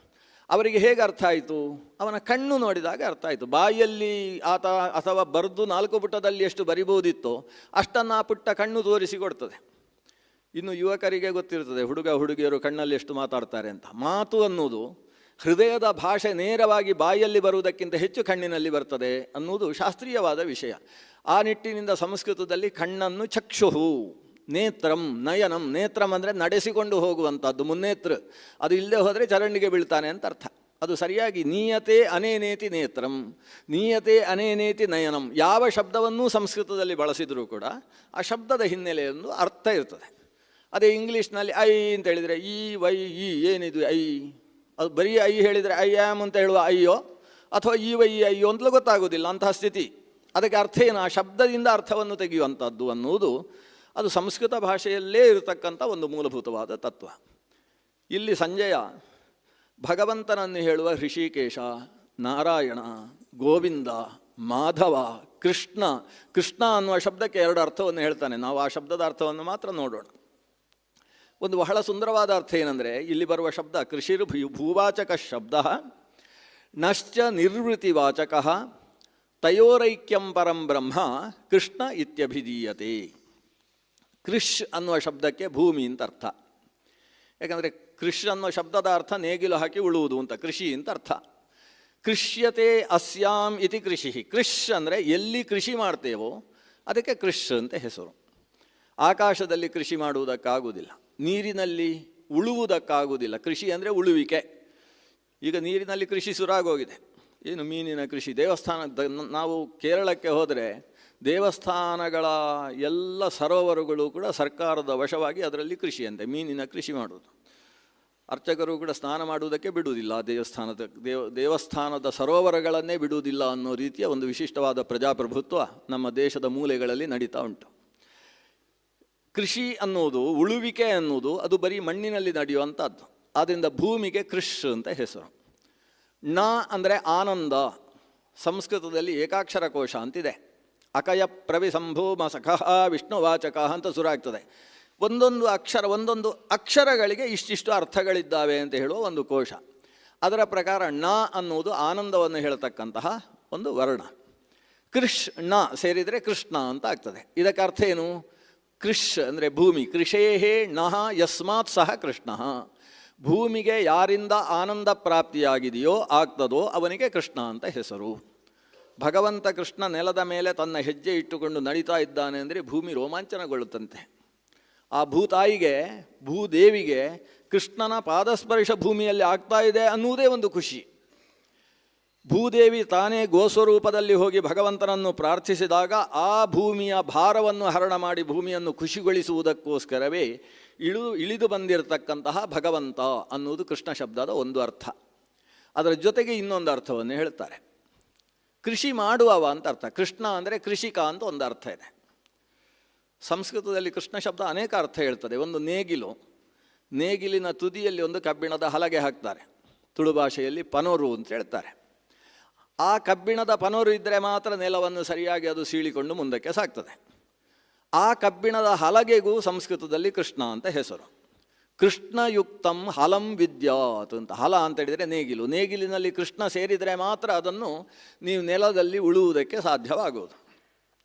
ಅವರಿಗೆ ಹೇಗೆ ಅರ್ಥ ಆಯಿತು? ಅವನ ಕಣ್ಣು ನೋಡಿದಾಗ ಅರ್ಥ ಆಯಿತು. ಬಾಯಲ್ಲಿ ಆತ ಅಥವಾ ಬರೆದು 4 ಪುಟದಲ್ಲಿ ಎಷ್ಟು ಬರಿಬೋದಿತ್ತೋ ಅಷ್ಟನ್ನು ಆ ಪುಟ್ಟ ಕಣ್ಣು ತೋರಿಸಿಕೊಡ್ತದೆ. ಇನ್ನು ಯುವಕರಿಗೆ ಗೊತ್ತಿರ್ತದೆ ಹುಡುಗ ಹುಡುಗಿಯರು ಕಣ್ಣಲ್ಲಿ ಎಷ್ಟು ಮಾತಾಡ್ತಾರೆ ಅಂತ. ಮಾತು ಅನ್ನೋದು ಹೃದಯದ ಭಾಷೆ ನೇರವಾಗಿ ಬಾಯಲ್ಲಿ ಬರುವುದಕ್ಕಿಂತ ಹೆಚ್ಚು ಕಣ್ಣಿನಲ್ಲಿ ಬರ್ತದೆ ಅನ್ನೋದು ಶಾಸ್ತ್ರೀಯವಾದ ವಿಷಯ. ಆ ನಿಟ್ಟಿನಿಂದ ಸಂಸ್ಕೃತದಲ್ಲಿ ಕಣ್ಣನ್ನು ಚಕ್ಷುಹು, ನೇತ್ರಂ, ನಯನಂ. ನೇತ್ರಂ ಅಂದರೆ ನಡೆಸಿಕೊಂಡು ಹೋಗುವಂಥದ್ದು, ಮುನ್ನೇತ್ರ. ಅದು ಇಲ್ಲದೆ ಹೋದರೆ ಚರಂಡಿಗೆ ಬೀಳ್ತಾನೆ ಅಂತ ಅರ್ಥ. ಅದು ಸರಿಯಾಗಿ ನೀಯತೆ ಅನೇನೇತಿ ನೇತ್ರಂ, ನೀಯತೆ ಅನೇನೇತಿ ನಯನಂ. ಯಾವ ಶಬ್ದವನ್ನೂ ಸಂಸ್ಕೃತದಲ್ಲಿ ಬಳಸಿದರೂ ಕೂಡ ಆ ಶಬ್ದದ ಹಿನ್ನೆಲೆಯೊಂದು ಅರ್ಥ ಇರ್ತದೆ. ಅದೇ ಇಂಗ್ಲೀಷ್ನಲ್ಲಿ ಐ ಅಂತ ಹೇಳಿದರೆ ಈ ವೈ ಈ ಏನಿದು ಐ, ಅದು ಬರೀ ಐ ಹೇಳಿದರೆ ಐ ಆಮ್ ಅಂತ ಹೇಳುವ ಅಯ್ಯೋ ಅಥವಾ ಈ ವೈ ಅಯ್ಯೋ ಅಂತಲೂ ಗೊತ್ತಾಗೋದಿಲ್ಲ ಅಂತಹ ಸ್ಥಿತಿ. ಅದಕ್ಕೆ ಅರ್ಥ ಏನು? ಆ ಶಬ್ದದಿಂದ ಅರ್ಥವನ್ನು ತೆಗೆಯುವಂಥದ್ದು ಅನ್ನುವುದು ಅದು ಸಂಸ್ಕೃತ ಭಾಷೆಯಲ್ಲೇ ಇರತಕ್ಕಂಥ ಒಂದು ಮೂಲಭೂತವಾದ ತತ್ವ. ಇಲ್ಲಿ ಸಂಜಯ ಭಗವಂತನನ್ನು ಹೇಳುವ ಹೃಷಿಕೇಶ, ನಾರಾಯಣ, ಗೋವಿಂದ, ಮಾಧವ, ಕೃಷ್ಣ. ಕೃಷ್ಣ ಅನ್ನುವ ಶಬ್ದಕ್ಕೆ 2 ಅರ್ಥವನ್ನು ಹೇಳ್ತಾನೆ. ನಾವು ಆ ಶಬ್ದದ ಅರ್ಥವನ್ನು ಮಾತ್ರ ನೋಡೋಣ. ಒಂದು ಬಹಳ ಸುಂದರವಾದ ಅರ್ಥ ಏನಂದರೆ, ಇಲ್ಲಿ ಬರುವ ಶಬ್ದ ಕೃಷಿರ್ ಭೂವಾಚಕ ಶಬ್ದ ನಶ್ಚ ನಿರ್ವೃತಿವಾಚಕ ತಯೋರೈಕ್ಯಂ ಪರಂ ಬ್ರಹ್ಮ ಕೃಷ್ಣ ಇತ್ಯಭಿಧೀಯತೆ. ಕೃಷ್ ಅನ್ನುವ ಶಬ್ದಕ್ಕೆ ಭೂಮಿ ಅಂತ ಅರ್ಥ. ಯಾಕಂದರೆ ಕೃಷ್ ಅನ್ನುವ ಶಬ್ದದ ಅರ್ಥ ನೇಗಿಲು ಹಾಕಿ ಉಳುವುದು ಅಂತ, ಕೃಷಿ ಅಂತ ಅರ್ಥ. ಕೃಷ್ಯತೆ ಅಸ್ಯಾಂ ಇತಿ ಕೃಷಿ. ಕೃಷ್ ಅಂದರೆ ಎಲ್ಲಿ ಕೃಷಿ ಮಾಡ್ತೇವೋ ಅದಕ್ಕೆ ಕೃಷ್ ಅಂತ ಹೆಸರು. ಆಕಾಶದಲ್ಲಿ ಕೃಷಿ ಮಾಡುವುದಕ್ಕಾಗುವುದಿಲ್ಲ, ನೀರಿನಲ್ಲಿ ಉಳುವುದಕ್ಕಾಗುವುದಿಲ್ಲ. ಕೃಷಿ ಅಂದರೆ ಉಳುವಿಕೆ. ಈಗ ನೀರಿನಲ್ಲಿ ಕೃಷಿ ಶುರುವಾಗೋಗಿದೆ. ಏನು ಮೀನಿನ ಕೃಷಿ. ನಾವು ಕೇರಳಕ್ಕೆ ಹೋದರೆ ದೇವಸ್ಥಾನಗಳ ಎಲ್ಲ ಸರೋವರಗಳು ಕೂಡ ಸರ್ಕಾರದ ವಶವಾಗಿ ಅದರಲ್ಲಿ ಕೃಷಿಯಂತೆ, ಮೀನಿನ ಕೃಷಿ ಮಾಡುವುದು. ಅರ್ಚಕರು ಕೂಡ ಸ್ನಾನ ಮಾಡುವುದಕ್ಕೆ ಬಿಡುವುದಿಲ್ಲ. ದೇವಸ್ಥಾನದ ಸರೋವರಗಳನ್ನೇ ಬಿಡುವುದಿಲ್ಲ ಅನ್ನೋ ರೀತಿಯ ಒಂದು ವಿಶಿಷ್ಟವಾದ ಪ್ರಜಾಪ್ರಭುತ್ವ ನಮ್ಮ ದೇಶದ ಮೂಲೆಗಳಲ್ಲಿ ನಡೀತಾ ಉಂಟು. ಕೃಷಿ ಅನ್ನೋದು, ಉಳುವಿಕೆ ಅನ್ನೋದು ಅದು ಬರೀ ಮಣ್ಣಿನಲ್ಲಿ ನಡೆಯುವಂಥದ್ದು. ಆದ್ದರಿಂದ ಭೂಮಿಗೆ ಕೃಷ್ ಅಂತ ಹೆಸರು. ನ ಅಂದರೆ ಆನಂದ. ಸಂಸ್ಕೃತದಲ್ಲಿ ಏಕಾಕ್ಷರ ಕೋಶ ಅಂತಿದೆ. ಅಕಯ ಪ್ರವಿಸಂಭೂಮ ಸಖಃ ವಿಷ್ಣುವಾಚಕ ಅಂತ ಶುರುವಾಗ್ತದೆ. ಒಂದೊಂದು ಅಕ್ಷರಗಳಿಗೆ ಇಷ್ಟಿಷ್ಟು ಅರ್ಥಗಳಿದ್ದಾವೆ ಅಂತ ಹೇಳುವ ಒಂದು ಕೋಶ. ಅದರ ಪ್ರಕಾರ ಣ ಅನ್ನುವುದು ಆನಂದವನ್ನು ಹೇಳ್ತಕ್ಕಂತಹ ಒಂದು ವರ್ಣ. ಕೃಷ್ ಣ ಸೇರಿದರೆ ಕೃಷ್ಣ ಅಂತ ಆಗ್ತದೆ. ಇದಕ್ಕೆ ಅರ್ಥ ಏನು? ಕೃಷ್ ಅಂದರೆ ಭೂಮಿ. ಕೃಷೇಹೇ ನಃ ಯಸ್ಮಾತ್ ಸಹ ಕೃಷ್ಣ. ಭೂಮಿಗೆ ಯಾರಿಂದ ಆನಂದ ಪ್ರಾಪ್ತಿಯಾಗಿದೆಯೋ ಆಗ್ತದೋ ಅವನಿಗೆ ಕೃಷ್ಣ ಅಂತ ಹೆಸರು. ಭಗವಂತ ಕೃಷ್ಣ ನೆಲದ ಮೇಲೆ ತನ್ನ ಹೆಜ್ಜೆ ಇಟ್ಟುಕೊಂಡು ನಡೀತಾ ಇದ್ದಾನೆ ಅಂದರೆ ಭೂಮಿ ರೋಮಾಂಚನಗೊಳ್ಳುತ್ತಂತೆ. ಆ ಭೂತಾಯಿಗೆ, ಭೂದೇವಿಗೆ ಕೃಷ್ಣನ ಪಾದಸ್ಪರ್ಶ ಭೂಮಿಯಲ್ಲಿ ಆಗ್ತಾ ಇದೆ ಅನ್ನುವುದೇ ಒಂದು ಖುಷಿ. ಭೂದೇವಿ ತಾನೇ ಗೋಸ್ವರೂಪದಲ್ಲಿ ಹೋಗಿ ಭಗವಂತನನ್ನು ಪ್ರಾರ್ಥಿಸಿದಾಗ ಆ ಭೂಮಿಯ ಭಾರವನ್ನು ಹರಣ ಮಾಡಿ ಭೂಮಿಯನ್ನು ಖುಷಿಗೊಳಿಸುವುದಕ್ಕೋಸ್ಕರವೇ ಇಳಿದು ಬಂದಿರತಕ್ಕಂತಹ ಭಗವಂತ ಅನ್ನುವುದು ಕೃಷ್ಣ ಶಬ್ದದ ಒಂದು ಅರ್ಥ. ಅದರ ಜೊತೆಗೆ ಇನ್ನೊಂದು ಅರ್ಥವನ್ನು ಹೇಳ್ತಾರೆ, ಕೃಷಿ ಮಾಡುವವ ಅಂತ ಅರ್ಥ. ಕೃಷ್ಣ ಅಂದರೆ ಕೃಷಿಕ ಅಂತ ಒಂದು ಅರ್ಥ ಇದೆ. ಸಂಸ್ಕೃತದಲ್ಲಿ ಕೃಷ್ಣ ಶಬ್ದ ಅನೇಕ ಅರ್ಥ ಹೇಳ್ತದೆ. ಒಂದು ನೇಗಿಲು, ನೇಗಿಲಿನ ತುದಿಯಲ್ಲಿ ಒಂದು ಕಬ್ಬಿಣದ ಹಲಗೆ ಹಾಕ್ತಾರೆ, ತುಳು ಭಾಷೆಯಲ್ಲಿ ಪನೋರು ಅಂತ ಹೇಳ್ತಾರೆ. ಆ ಕಬ್ಬಿಣದ ಪನೋರು ಇದ್ದರೆ ಮಾತ್ರ ನೆಲವನ್ನು ಸರಿಯಾಗಿ ಅದು ಸೀಳಿಕೊಂಡು ಮುಂದಕ್ಕೆ ಸಾಗ್ತದೆ. ಆ ಕಬ್ಬಿಣದ ಹಲಗೆಗೂ ಸಂಸ್ಕೃತದಲ್ಲಿ ಕೃಷ್ಣ ಅಂತ ಹೆಸರು. ಕೃಷ್ಣಯುಕ್ತಂ ಹಲಂ ವಿದ್ಯಾತ್ ಅಂತ. ಹಲ ಅಂತ ಹೇಳಿದರೆ ನೇಗಿಲು. ನೇಗಿಲಿನಲ್ಲಿ ಕೃಷ್ಣ ಸೇರಿದರೆ ಮಾತ್ರ ಅದನ್ನು ನೀವು ನೆಲದಲ್ಲಿ ಉಳುವುದಕ್ಕೆ ಸಾಧ್ಯವಾಗುವುದು.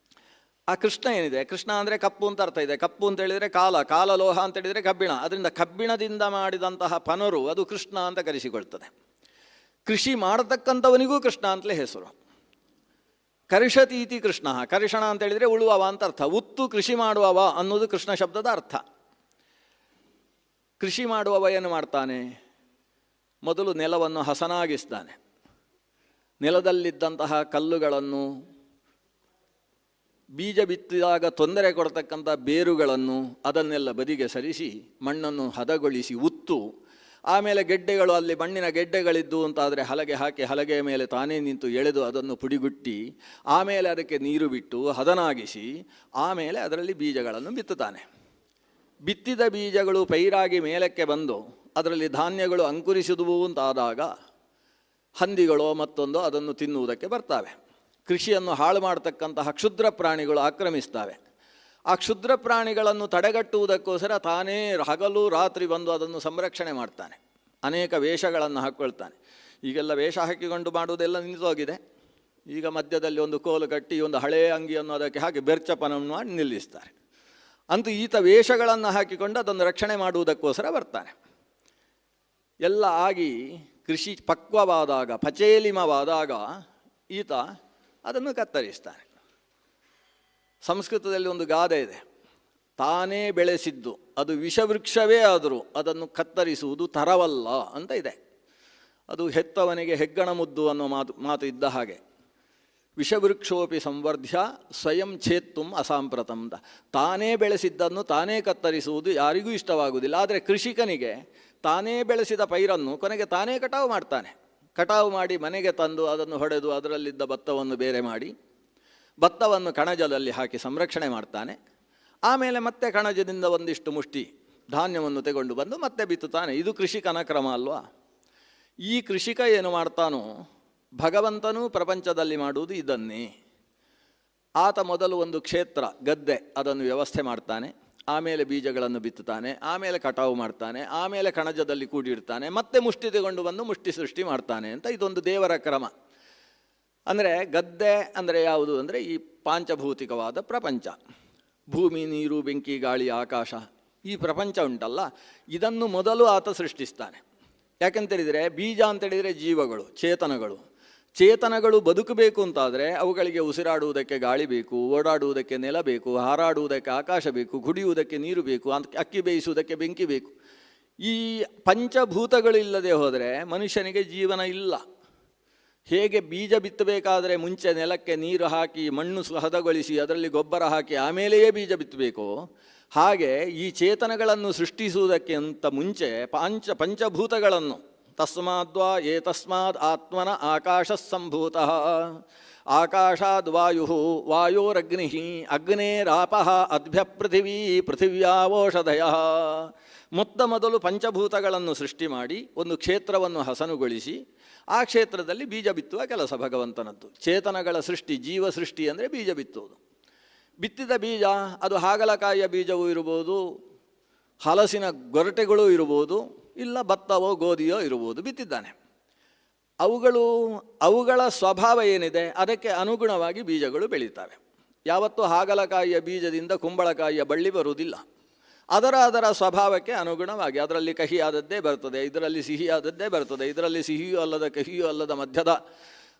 ಆ ಕೃಷ್ಣ ಏನಿದೆ, ಕೃಷ್ಣ ಅಂದರೆ ಕಪ್ಪು ಅಂತ ಅರ್ಥ ಇದೆ. ಕಪ್ಪು ಅಂತ ಹೇಳಿದರೆ ಕಾಲಲೋಹ ಅಂತ ಹೇಳಿದರೆ ಕಬ್ಬಿಣ. ಅದರಿಂದ ಕಬ್ಬಿಣದಿಂದ ಮಾಡಿದಂತಹ ಪನರು ಅದು ಕೃಷ್ಣ ಅಂತ ಕರೆಸಿಕೊಳ್ತದೆ. ಕೃಷಿ ಮಾಡತಕ್ಕಂಥವನಿಗೂ ಕೃಷ್ಣ ಅಂತಲೇ ಹೆಸರು. ಕರಿಷತೀತಿ ಕೃಷ್ಣ. ಕರಿಷಣ ಅಂತ ಹೇಳಿದರೆ ಉಳುವವ ಅಂತ ಅರ್ಥ. ಉತ್ತು ಕೃಷಿ ಮಾಡುವವ ಅನ್ನೋದು ಕೃಷ್ಣ ಶಬ್ದದ ಅರ್ಥ. ಕೃಷಿ ಮಾಡುವವ ಏನು ಮಾಡ್ತಾನೆ? ಮೊದಲು ನೆಲವನ್ನು ಹಸನಾಗಿಸ್ತಾನೆ. ನೆಲದಲ್ಲಿದ್ದಂತಹ ಕಲ್ಲುಗಳನ್ನು, ಬೀಜ ಬಿತ್ತಿದಾಗ ತೊಂದರೆ ಕೊಡ್ತಕ್ಕಂಥ ಬೇರುಗಳನ್ನು ಅದನ್ನೆಲ್ಲ ಬದಿಗೆ ಸರಿಸಿ ಮಣ್ಣನ್ನು ಹದಗೊಳಿಸಿ ಉತ್ತು, ಆಮೇಲೆ ಗೆಡ್ಡೆಗಳು, ಅಲ್ಲಿ ಮಣ್ಣಿನ ಗೆಡ್ಡೆಗಳಿದ್ದು ಅಂತಾದರೆ ಹಲಗೆ ಹಾಕಿ ಹಲಗೆಯ ಮೇಲೆ ತಾನೇ ನಿಂತು ಎಳೆದು ಅದನ್ನು ಪುಡಿಗುಟ್ಟಿ ಆಮೇಲೆ ಅದಕ್ಕೆ ನೀರು ಬಿಟ್ಟು ಹದನಾಗಿಸಿ ಆಮೇಲೆ ಅದರಲ್ಲಿ ಬೀಜಗಳನ್ನು ಬಿತ್ತುತ್ತಾನೆ. ಬಿತ್ತಿದ ಬೀಜಗಳು ಪೈರಾಗಿ ಮೇಲಕ್ಕೆ ಬಂದು ಅದರಲ್ಲಿ ಧಾನ್ಯಗಳು ಅಂಕುರಿಸಿದುವು ಅಂತಾದಾಗ ಹಂದಿಗಳು ಮತ್ತೊಂದು ಅದನ್ನು ತಿನ್ನುವುದಕ್ಕೆ ಬರ್ತವೆ. ಕೃಷಿಯನ್ನು ಹಾಳು ಮಾಡತಕ್ಕಂತಹ ಕ್ಷುದ್ರ ಪ್ರಾಣಿಗಳು ಆಕ್ರಮಿಸ್ತವೆ. ಆ ಕ್ಷುದ್ರ ಪ್ರಾಣಿಗಳನ್ನು ತಡೆಗಟ್ಟುವುದಕ್ಕೋಸ್ಕರ ತಾನೇ ಹಗಲು ರಾತ್ರಿ ಬಂದು ಅದನ್ನು ಸಂರಕ್ಷಣೆ ಮಾಡ್ತಾನೆ. ಅನೇಕ ವೇಷಗಳನ್ನು ಹಾಕ್ಕೊಳ್ತಾನೆ. ಈಗೆಲ್ಲ ವೇಷ ಹಾಕಿಕೊಂಡು ಮಾಡುವುದೆಲ್ಲ ನಿಂತೋಗಿದೆ. ಈಗ ಮಧ್ಯದಲ್ಲಿ ಒಂದು ಕೋಲು ಕಟ್ಟಿ ಒಂದು ಹಳೆಯ ಅಂಗಿಯನ್ನು ಅದಕ್ಕೆ ಹಾಕಿ ಬೆರ್ಚಪನವನ್ನು ಮಾಡಿ ನಿಲ್ಲಿಸ್ತಾರೆ. ಅಂತೂ ಈತ ವೇಷಗಳನ್ನು ಹಾಕಿಕೊಂಡು ಅದನ್ನು ರಕ್ಷಣೆ ಮಾಡುವುದಕ್ಕೋಸ್ಕರ ಬರ್ತಾನೆ. ಎಲ್ಲ ಆಗಿ ಕೃಷಿ ಪಕ್ವವಾದಾಗ, ಪಚೇಲಿಮವಾದಾಗ ಈತ ಅದನ್ನು ಕತ್ತರಿಸ್ತಾನೆ. ಸಂಸ್ಕೃತದಲ್ಲಿ ಒಂದು ಗಾದೆ ಇದೆ, ತಾನೇ ಬೆಳೆಸಿದ್ದು ಅದು ವಿಷವೃಕ್ಷವೇ ಆದರೂ ಅದನ್ನು ಕತ್ತರಿಸುವುದು ತರವಲ್ಲ ಅಂತ ಇದೆ. ಅದು ಹೆತ್ತವನಿಗೆ ಹೆಗ್ಗಣ ಮುದ್ದು ಅನ್ನೋ ಮಾತು ಇದ್ದ ಹಾಗೆ. ವಿಷವೃಕ್ಷೋಪಿ ಸಂವರ್ಧ್ಯ ಸ್ವಯಂ ಛೇತ್ತುಂ ಅಸಾಂಪ್ರತಂ ಅಂತ. ತಾನೇ ಬೆಳೆಸಿದ್ದನ್ನು ತಾನೇ ಕತ್ತರಿಸುವುದು ಯಾರಿಗೂ ಇಷ್ಟವಾಗುವುದಿಲ್ಲ. ಆದರೆ ಕೃಷಿಕನಿಗೆ ತಾನೇ ಬೆಳೆಸಿದ ಪೈರನ್ನು ಕೊನೆಗೆ ತಾನೇ ಕಟಾವು ಮಾಡ್ತಾನೆ. ಕಟಾವು ಮಾಡಿ ಮನೆಗೆ ತಂದು ಅದನ್ನು ಹೊಡೆದು ಅದರಲ್ಲಿದ್ದ ಭತ್ತವನ್ನು ಬೇರೆ ಮಾಡಿ ಭತ್ತವನ್ನು ಕಣಜದಲ್ಲಿ ಹಾಕಿ ಸಂರಕ್ಷಣೆ ಮಾಡ್ತಾನೆ. ಆಮೇಲೆ ಮತ್ತೆ ಕಣಜದಿಂದ ಒಂದಿಷ್ಟು ಮುಷ್ಟಿ ಧಾನ್ಯವನ್ನು ತೆಗೊಂಡು ಬಂದು ಮತ್ತೆ ಬಿತ್ತುತ್ತಾನೆ. ಇದು ಕೃಷಿಕನ ಕ್ರಮ ಅಲ್ವಾ? ಈ ಕೃಷಿಕ ಏನು ಮಾಡ್ತಾನೋ ಭಗವಂತನೂ ಪ್ರಪಂಚದಲ್ಲಿ ಮಾಡುವುದು ಇದನ್ನೇ. ಆತ ಮೊದಲು ಒಂದು ಕ್ಷೇತ್ರ, ಗದ್ದೆ, ಅದನ್ನು ವ್ಯವಸ್ಥೆ ಮಾಡ್ತಾನೆ. ಆಮೇಲೆ ಬೀಜಗಳನ್ನು ಬಿತ್ತುತ್ತಾನೆ, ಆಮೇಲೆ ಕಟಾವು ಮಾಡ್ತಾನೆ, ಆಮೇಲೆ ಕಣಜದಲ್ಲಿ ಕೂಡಿಡ್ತಾನೆ, ಮತ್ತೆ ಮುಷ್ಟಿ ತಗೊಂಡು ಬಂದು ಮುಷ್ಟಿ ಸೃಷ್ಟಿ ಮಾಡ್ತಾನೆ ಅಂತ ಇದೊಂದು ದೇವರ ಕ್ರಮ. ಅಂದರೆ ಗದ್ದೆ ಅಂದರೆ ಯಾವುದು ಅಂದರೆ ಈ ಪಾಂಚಭೌತಿಕವಾದ ಪ್ರಪಂಚ. ಭೂಮಿ, ನೀರು, ಬೆಂಕಿ, ಗಾಳಿ, ಆಕಾಶ, ಈ ಪ್ರಪಂಚ ಉಂಟಲ್ಲ, ಇದನ್ನು ಮೊದಲು ಆತ ಸೃಷ್ಟಿಸ್ತಾನೆ. ಯಾಕೆಂತೇಳಿದರೆ ಬೀಜ ಅಂತೇಳಿದರೆ ಜೀವಗಳು, ಚೇತನಗಳು. ಚೇತನಗಳು ಬದುಕಬೇಕು ಅಂತಾದರೆ ಅವುಗಳಿಗೆ ಉಸಿರಾಡುವುದಕ್ಕೆ ಗಾಳಿ ಬೇಕು, ಓಡಾಡುವುದಕ್ಕೆ ನೆಲ ಬೇಕು, ಹಾರಾಡುವುದಕ್ಕೆ ಆಕಾಶ ಬೇಕು, ಕುಡಿಯುವುದಕ್ಕೆ ನೀರು ಬೇಕು, ಅಕ್ಕಿ ಬೇಯಿಸುವುದಕ್ಕೆ ಬೆಂಕಿ ಬೇಕು. ಈ ಪಂಚಭೂತಗಳಿಲ್ಲದೆ ಹೋದರೆ ಮನುಷ್ಯನಿಗೆ ಜೀವನ ಇಲ್ಲ. ಹೇಗೆ ಬೀಜ ಬಿತ್ತಬೇಕಾದರೆ ಮುಂಚೆ ನೆಲಕ್ಕೆ ನೀರು ಹಾಕಿ ಮಣ್ಣು ಹದಗೊಳಿಸಿ ಅದರಲ್ಲಿ ಗೊಬ್ಬರ ಹಾಕಿ ಆಮೇಲೆಯೇ ಬೀಜ ಬಿತ್ತಬೇಕು, ಹಾಗೆ ಈ ಚೇತನಗಳನ್ನು ಸೃಷ್ಟಿಸುವುದಕ್ಕೆ ಅಂತ ಮುಂಚೆ ಪಂಚಭೂತಗಳನ್ನು ತಸ್ಮಾದ್ವಾ ಏತಸ್ಮಾದ್ ಆತ್ಮನ ಆಕಾಶ ಸಂಭೂತಃ ಆಕಾಶಾದ್ ವಾಯು ವಾಯೋರಗ್ನಿ ಅಗ್ನೇರಾಪಃ ಅದ್ಭ್ಯ ಪೃಥಿವೀ ಪೃಥಿವ್ಯಾವೋಷಧಯ. ಮೊದಲು ಪಂಚಭೂತಗಳನ್ನು ಸೃಷ್ಟಿ ಮಾಡಿ ಒಂದು ಕ್ಷೇತ್ರವನ್ನು ಹಸನುಗೊಳಿಸಿ ಆ ಕ್ಷೇತ್ರದಲ್ಲಿ ಬೀಜ ಬಿತ್ತುವ ಕೆಲಸ ಭಗವಂತನದ್ದು. ಚೇತನಗಳ ಸೃಷ್ಟಿ, ಜೀವ ಸೃಷ್ಟಿ ಅಂದರೆ ಬೀಜ ಬಿತ್ತುವುದು. ಬಿತ್ತಿದ ಬೀಜ ಅದು ಹಾಗಲಕಾಯಿಯ ಬೀಜವೂ ಇರ್ಬೋದು, ಹಲಸಿನ ಗೊರಟೆಗಳೂ ಇರ್ಬೋದು, ಇಲ್ಲ ಭತ್ತವೋ ಗೋಧಿಯೋ ಇರ್ಬೋದು. ಬಿತ್ತಿದ್ದಾನೆ. ಅವುಗಳ ಸ್ವಭಾವ ಏನಿದೆ ಅದಕ್ಕೆ ಅನುಗುಣವಾಗಿ ಬೀಜಗಳು ಬೆಳೀತವೆ. ಯಾವತ್ತೂ ಹಾಗಲಕಾಯಿಯ ಬೀಜದಿಂದ ಕುಂಬಳಕಾಯಿಯ ಬಳ್ಳಿ ಬರುವುದಿಲ್ಲ. ಅದರ ಸ್ವಭಾವಕ್ಕೆ ಅನುಗುಣವಾಗಿ ಅದರಲ್ಲಿ ಕಹಿಯಾದದ್ದೇ ಬರ್ತದೆ, ಇದರಲ್ಲಿ ಸಿಹಿಯಾದದ್ದೇ ಬರ್ತದೆ, ಇದರಲ್ಲಿ ಸಿಹಿಯೂ ಅಲ್ಲದ ಕಹಿಯೂ ಅಲ್ಲದ ಮಧ್ಯದ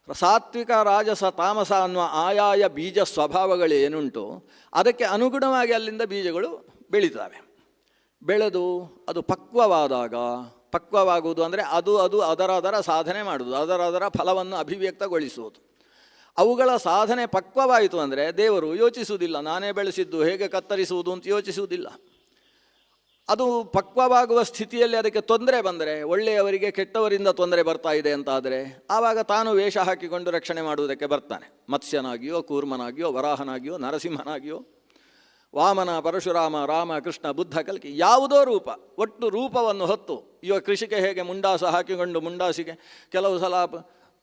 ಸಾತ್ವಿಕ ರಾಜಸ ತಾಮಸ ಅನ್ನುವ ಆಯಾಯ ಬೀಜ ಸ್ವಭಾವಗಳು ಏನುಂಟು ಅದಕ್ಕೆ ಅನುಗುಣವಾಗಿ ಅಲ್ಲಿಂದ ಬೀಜಗಳು ಬೆಳೀತವೆ. ಬೆಳೆದು ಅದು ಪಕ್ವವಾದಾಗ ಪಕ್ವವಾಗುವುದು ಅಂದರೆ ಅದು ಅದರ ಸಾಧನೆ ಮಾಡುವುದು, ಅದರ ಫಲವನ್ನು ಅಭಿವ್ಯಕ್ತಗೊಳಿಸುವುದು. ಅವುಗಳ ಸಾಧನೆ ಪಕ್ವವಾಯಿತು ಅಂದರೆ ದೇವರು ಯೋಚಿಸುವುದಿಲ್ಲ, ನಾನೇ ಬೆಳೆಸಿದ್ದು ಹೇಗೆ ಕತ್ತರಿಸುವುದು ಅಂತ ಯೋಚಿಸುವುದಿಲ್ಲ. ಅದು ಪಕ್ವವಾಗುವ ಸ್ಥಿತಿಯಲ್ಲಿ ಅದಕ್ಕೆ ತೊಂದರೆ ಬಂದರೆ, ಒಳ್ಳೆಯವರಿಗೆ ಕೆಟ್ಟವರಿಂದ ತೊಂದರೆ ಬರ್ತಾ ಇದೆ ಅಂತಾದರೆ ಆವಾಗ ತಾನು ವೇಷ ಹಾಕಿಕೊಂಡು ರಕ್ಷಣೆ ಮಾಡುವುದಕ್ಕೆ ಬರ್ತಾನೆ. ಮತ್ಸ್ಯನಾಗಿಯೋ, ಕೂರ್ಮನಾಗಿಯೋ, ವರಾಹನಾಗಿಯೋ, ನರಸಿಂಹನಾಗಿಯೋ, ವಾಮನ, ಪರಶುರಾಮ, ರಾಮ, ಕೃಷ್ಣ, ಬುದ್ಧ, ಕಲ್ಕಿ, ಯಾವುದೋ ರೂಪ, ಒಟ್ಟು ರೂಪವನ್ನು ಹೊತ್ತು. ಇವಾಗ ಕೃಷಿಗೆ ಹೇಗೆ ಮುಂಡಾಸ ಹಾಕಿಕೊಂಡು ಮುಂಡಾಸಿಗೆ ಕೆಲವು ಸಲ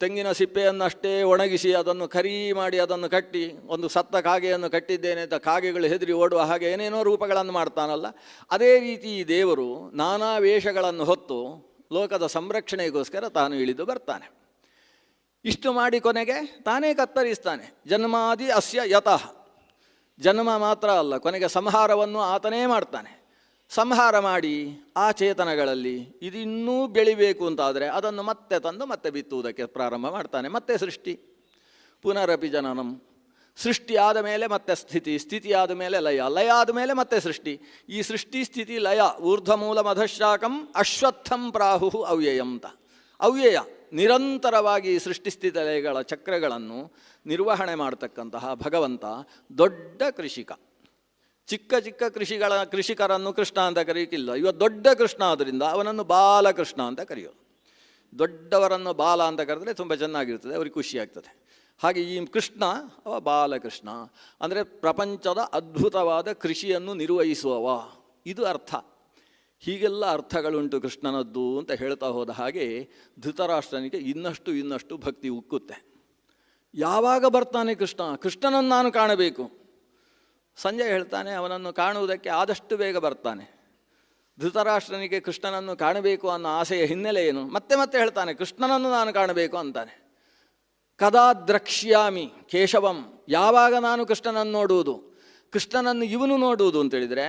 ತೆಂಗಿನ ಸಿಪ್ಪೆಯನ್ನಷ್ಟೇ ಒಣಗಿಸಿ ಅದನ್ನು ಕರಿ ಮಾಡಿ ಅದನ್ನು ಕಟ್ಟಿ ಒಂದು ಸತ್ತ ಕಾಗೆಯನ್ನು ಕಟ್ಟಿದ್ದೇನೆ ಅಂತ ಕಾಗೆಗಳು ಹೆದರಿ ಓಡುವ ಹಾಗೆ ಏನೇನೋ ರೂಪಗಳನ್ನು ಮಾಡ್ತಾನಲ್ಲ, ಅದೇ ರೀತಿ ಈ ದೇವರು ನಾನಾ ವೇಷಗಳನ್ನು ಹೊತ್ತು ಲೋಕದ ಸಂರಕ್ಷಣೆಗೋಸ್ಕರ ತಾನು ಇಳಿದು ಬರ್ತಾನೆ. ಇಷ್ಟು ಮಾಡಿ ಕೊನೆಗೆ ತಾನೇ ಕತ್ತರಿಸ್ತಾನೆ. ಜನ್ಮಾದಿ ಅಸ್ಯ ಯತಃ, ಜನ್ಮ ಮಾತ್ರ ಅಲ್ಲ, ಕೊನೆಗೆ ಸಂಹಾರವನ್ನು ಆತನೇ ಮಾಡ್ತಾನೆ. ಸಂಹಾರ ಮಾಡಿ ಆ ಚೇತನಗಳಲ್ಲಿ ಇದು ಇನ್ನೂ ಬೆಳಿಬೇಕು ಅಂತಾದರೆ ಅದನ್ನು ಮತ್ತೆ ತಂದು ಮತ್ತೆ ಬಿತ್ತುವುದಕ್ಕೆ ಪ್ರಾರಂಭ ಮಾಡ್ತಾನೆ. ಮತ್ತೆ ಸೃಷ್ಟಿ, ಪುನರಪಿ ಜನನಂ, ಸೃಷ್ಟಿ ಆದ ಮೇಲೆ ಮತ್ತೆ ಸ್ಥಿತಿ, ಸ್ಥಿತಿ ಆದ ಮೇಲೆ ಲಯ, ಲಯ ಆದ ಮೇಲೆ ಮತ್ತೆ ಸೃಷ್ಟಿ. ಈ ಸೃಷ್ಟಿ ಸ್ಥಿತಿ ಲಯ ಊರ್ಧ್ವಮೂಲ ಮಧಶಾಕಂ ಅಶ್ವತ್ಥಂ ಪ್ರಾಹು ಅವ್ಯಯಂ ಅಂತ. ಅವ್ಯಯ ನಿರಂತರವಾಗಿ ಸೃಷ್ಟಿಸ್ಥಿತಿ ಲಯಗಳ ಚಕ್ರಗಳನ್ನು ನಿರ್ವಹಣೆ ಮಾಡತಕ್ಕಂತಹ ಭಗವಂತ ದೊಡ್ಡ ಕೃಷಿಕ. ಚಿಕ್ಕ ಚಿಕ್ಕ ಕೃಷಿಕರನ್ನು ಕೃಷ್ಣ ಅಂತ ಕರೆಯೋಕ್ಕಿಲ್ಲ. ಇವತ್ತು ದೊಡ್ಡ ಕೃಷ್ಣ ಆದ್ದರಿಂದ ಅವನನ್ನು ಬಾಲಕೃಷ್ಣ ಅಂತ ಕರೆಯೋದು. ದೊಡ್ಡವರನ್ನು ಬಾಲ ಅಂತ ಕರೆದ್ರೆ ತುಂಬ ಚೆನ್ನಾಗಿರ್ತದೆ, ಅವ್ರಿಗೆ ಖುಷಿಯಾಗ್ತದೆ. ಹಾಗೆ ಈ ಕೃಷ್ಣ ಅವ ಬಾಲಕೃಷ್ಣ ಅಂದರೆ ಪ್ರಪಂಚದ ಅದ್ಭುತವಾದ ಕೃಷಿಯನ್ನು ನಿರ್ವಹಿಸುವವ, ಇದು ಅರ್ಥ. ಹೀಗೆಲ್ಲ ಅರ್ಥಗಳುಂಟು ಕೃಷ್ಣನದ್ದು ಅಂತ ಹೇಳ್ತಾ ಹೋದ ಹಾಗೆ ಧೃತರಾಷ್ಟ್ರನಿಗೆ ಇನ್ನಷ್ಟು ಭಕ್ತಿ ಉಕ್ಕುತ್ತೆ. ಯಾವಾಗ ಬರ್ತಾನೆ ಕೃಷ್ಣ? ಕೃಷ್ಣನನ್ನು ನಾನು ಕಾಣಬೇಕು. ಸಂಜೆ ಹೇಳ್ತಾನೆ ಅವನನ್ನು ಕಾಣುವುದಕ್ಕೆ ಆದಷ್ಟು ಬೇಗ ಬರ್ತಾನೆ. ಧೃತರಾಷ್ಟ್ರನಿಗೆ ಕೃಷ್ಣನನ್ನು ಕಾಣಬೇಕು ಅನ್ನೋ ಆಸೆಯ ಹಿನ್ನೆಲೆ ಏನು? ಮತ್ತೆ ಮತ್ತೆ ಹೇಳ್ತಾನೆ ಕೃಷ್ಣನನ್ನು ನಾನು ಕಾಣಬೇಕು ಅಂತಾನೆ. ಕದಾ ದ್ರಕ್ಷ್ಯಾಮಿ ಕೇಶವಂ, ಯಾವಾಗ ನಾನು ಕೃಷ್ಣನನ್ನು ನೋಡುವುದು? ಕೃಷ್ಣನನ್ನು ಇವನು ನೋಡುವುದು ಅಂತೇಳಿದರೆ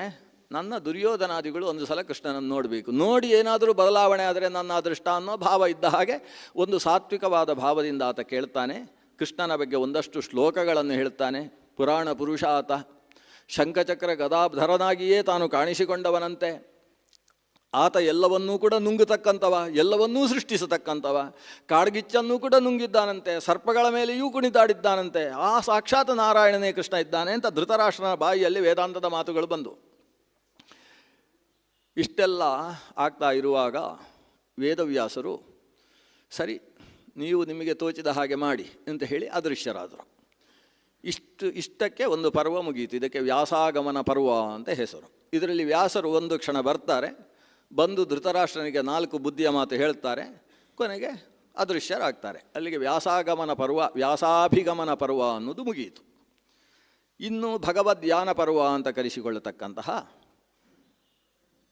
ನನ್ನ ದುರ್ಯೋಧನಾದಿಗಳು ಒಂದು ಸಲ ಕೃಷ್ಣನನ್ನು ನೋಡಬೇಕು, ನೋಡಿ ಏನಾದರೂ ಬದಲಾವಣೆ ಆದರೆ ನನ್ನ ಅದೃಷ್ಟ ಅನ್ನೋ ಭಾವ ಇದ್ದ ಹಾಗೆ ಒಂದು ಸಾತ್ವಿಕವಾದ ಭಾವದಿಂದ ಆತ ಕೇಳ್ತಾನೆ. ಕೃಷ್ಣನ ಬಗ್ಗೆ ಒಂದಷ್ಟು ಶ್ಲೋಕಗಳನ್ನು ಹೇಳ್ತಾನೆ. ಪುರಾಣ ಪುರುಷ ಆತ, ಶಂಖಚಕ್ರ ಗದಾಧರನಾಗಿಯೇ ತಾನು ಕಾಣಿಸಿಕೊಂಡವನಂತೆ. ಆತ ಎಲ್ಲವನ್ನೂ ಕೂಡ ನುಂಗತಕ್ಕಂಥವ, ಎಲ್ಲವನ್ನೂ ಸೃಷ್ಟಿಸತಕ್ಕಂಥವ. ಕಾಡ್ಗಿಚ್ಚನ್ನೂ ಕೂಡ ನುಂಗಿದ್ದಾನಂತೆ, ಸರ್ಪಗಳ ಮೇಲೆಯೂ ಕುಣಿದಾಡಿದ್ದಾನಂತೆ. ಆ ಸಾಕ್ಷಾತ್ ನಾರಾಯಣನೇ ಕೃಷ್ಣ ಇದ್ದಾನೆ ಅಂತ ಧೃತರಾಷ್ಟ್ರನ ಬಾಯಿಯಲ್ಲಿ ವೇದಾಂತದ ಮಾತುಗಳು ಬಂದು. ಇಷ್ಟೆಲ್ಲ ಆಗ್ತಾ ಇರುವಾಗ ವೇದವ್ಯಾಸರು ಸರಿ ನೀವು ನಿಮಗೆ ತೋಚಿದ ಹಾಗೆ ಮಾಡಿ ಅಂತ ಹೇಳಿ ಅದೃಶ್ಯರಾದರು. ಇಷ್ಟಕ್ಕೆ ಒಂದು ಪರ್ವ ಮುಗಿಯಿತು. ಇದಕ್ಕೆ ವ್ಯಾಸಾಗಮನ ಪರ್ವ ಅಂತ ಹೆಸರು. ಇದರಲ್ಲಿ ವ್ಯಾಸರು ಒಂದು ಕ್ಷಣ ಬರ್ತಾರೆ, ಬಂದು ಧೃತರಾಷ್ಟ್ರನಿಗೆ 4 ಬುದ್ಧಿಯ ಮಾತು ಹೇಳ್ತಾರೆ, ಕೊನೆಗೆ ಅದೃಶ್ಯರಾಗ್ತಾರೆ. ಅಲ್ಲಿಗೆ ವ್ಯಾಸಾಗಮನ ಪರ್ವ, ವ್ಯಾಸಾಭಿಗಮನ ಪರ್ವ ಅನ್ನೋದು ಮುಗಿಯಿತು. ಇನ್ನು ಭಗವದ್ಯಾನ ಪರ್ವ ಅಂತ ಕರೆಸಿಕೊಳ್ಳತಕ್ಕಂತಹ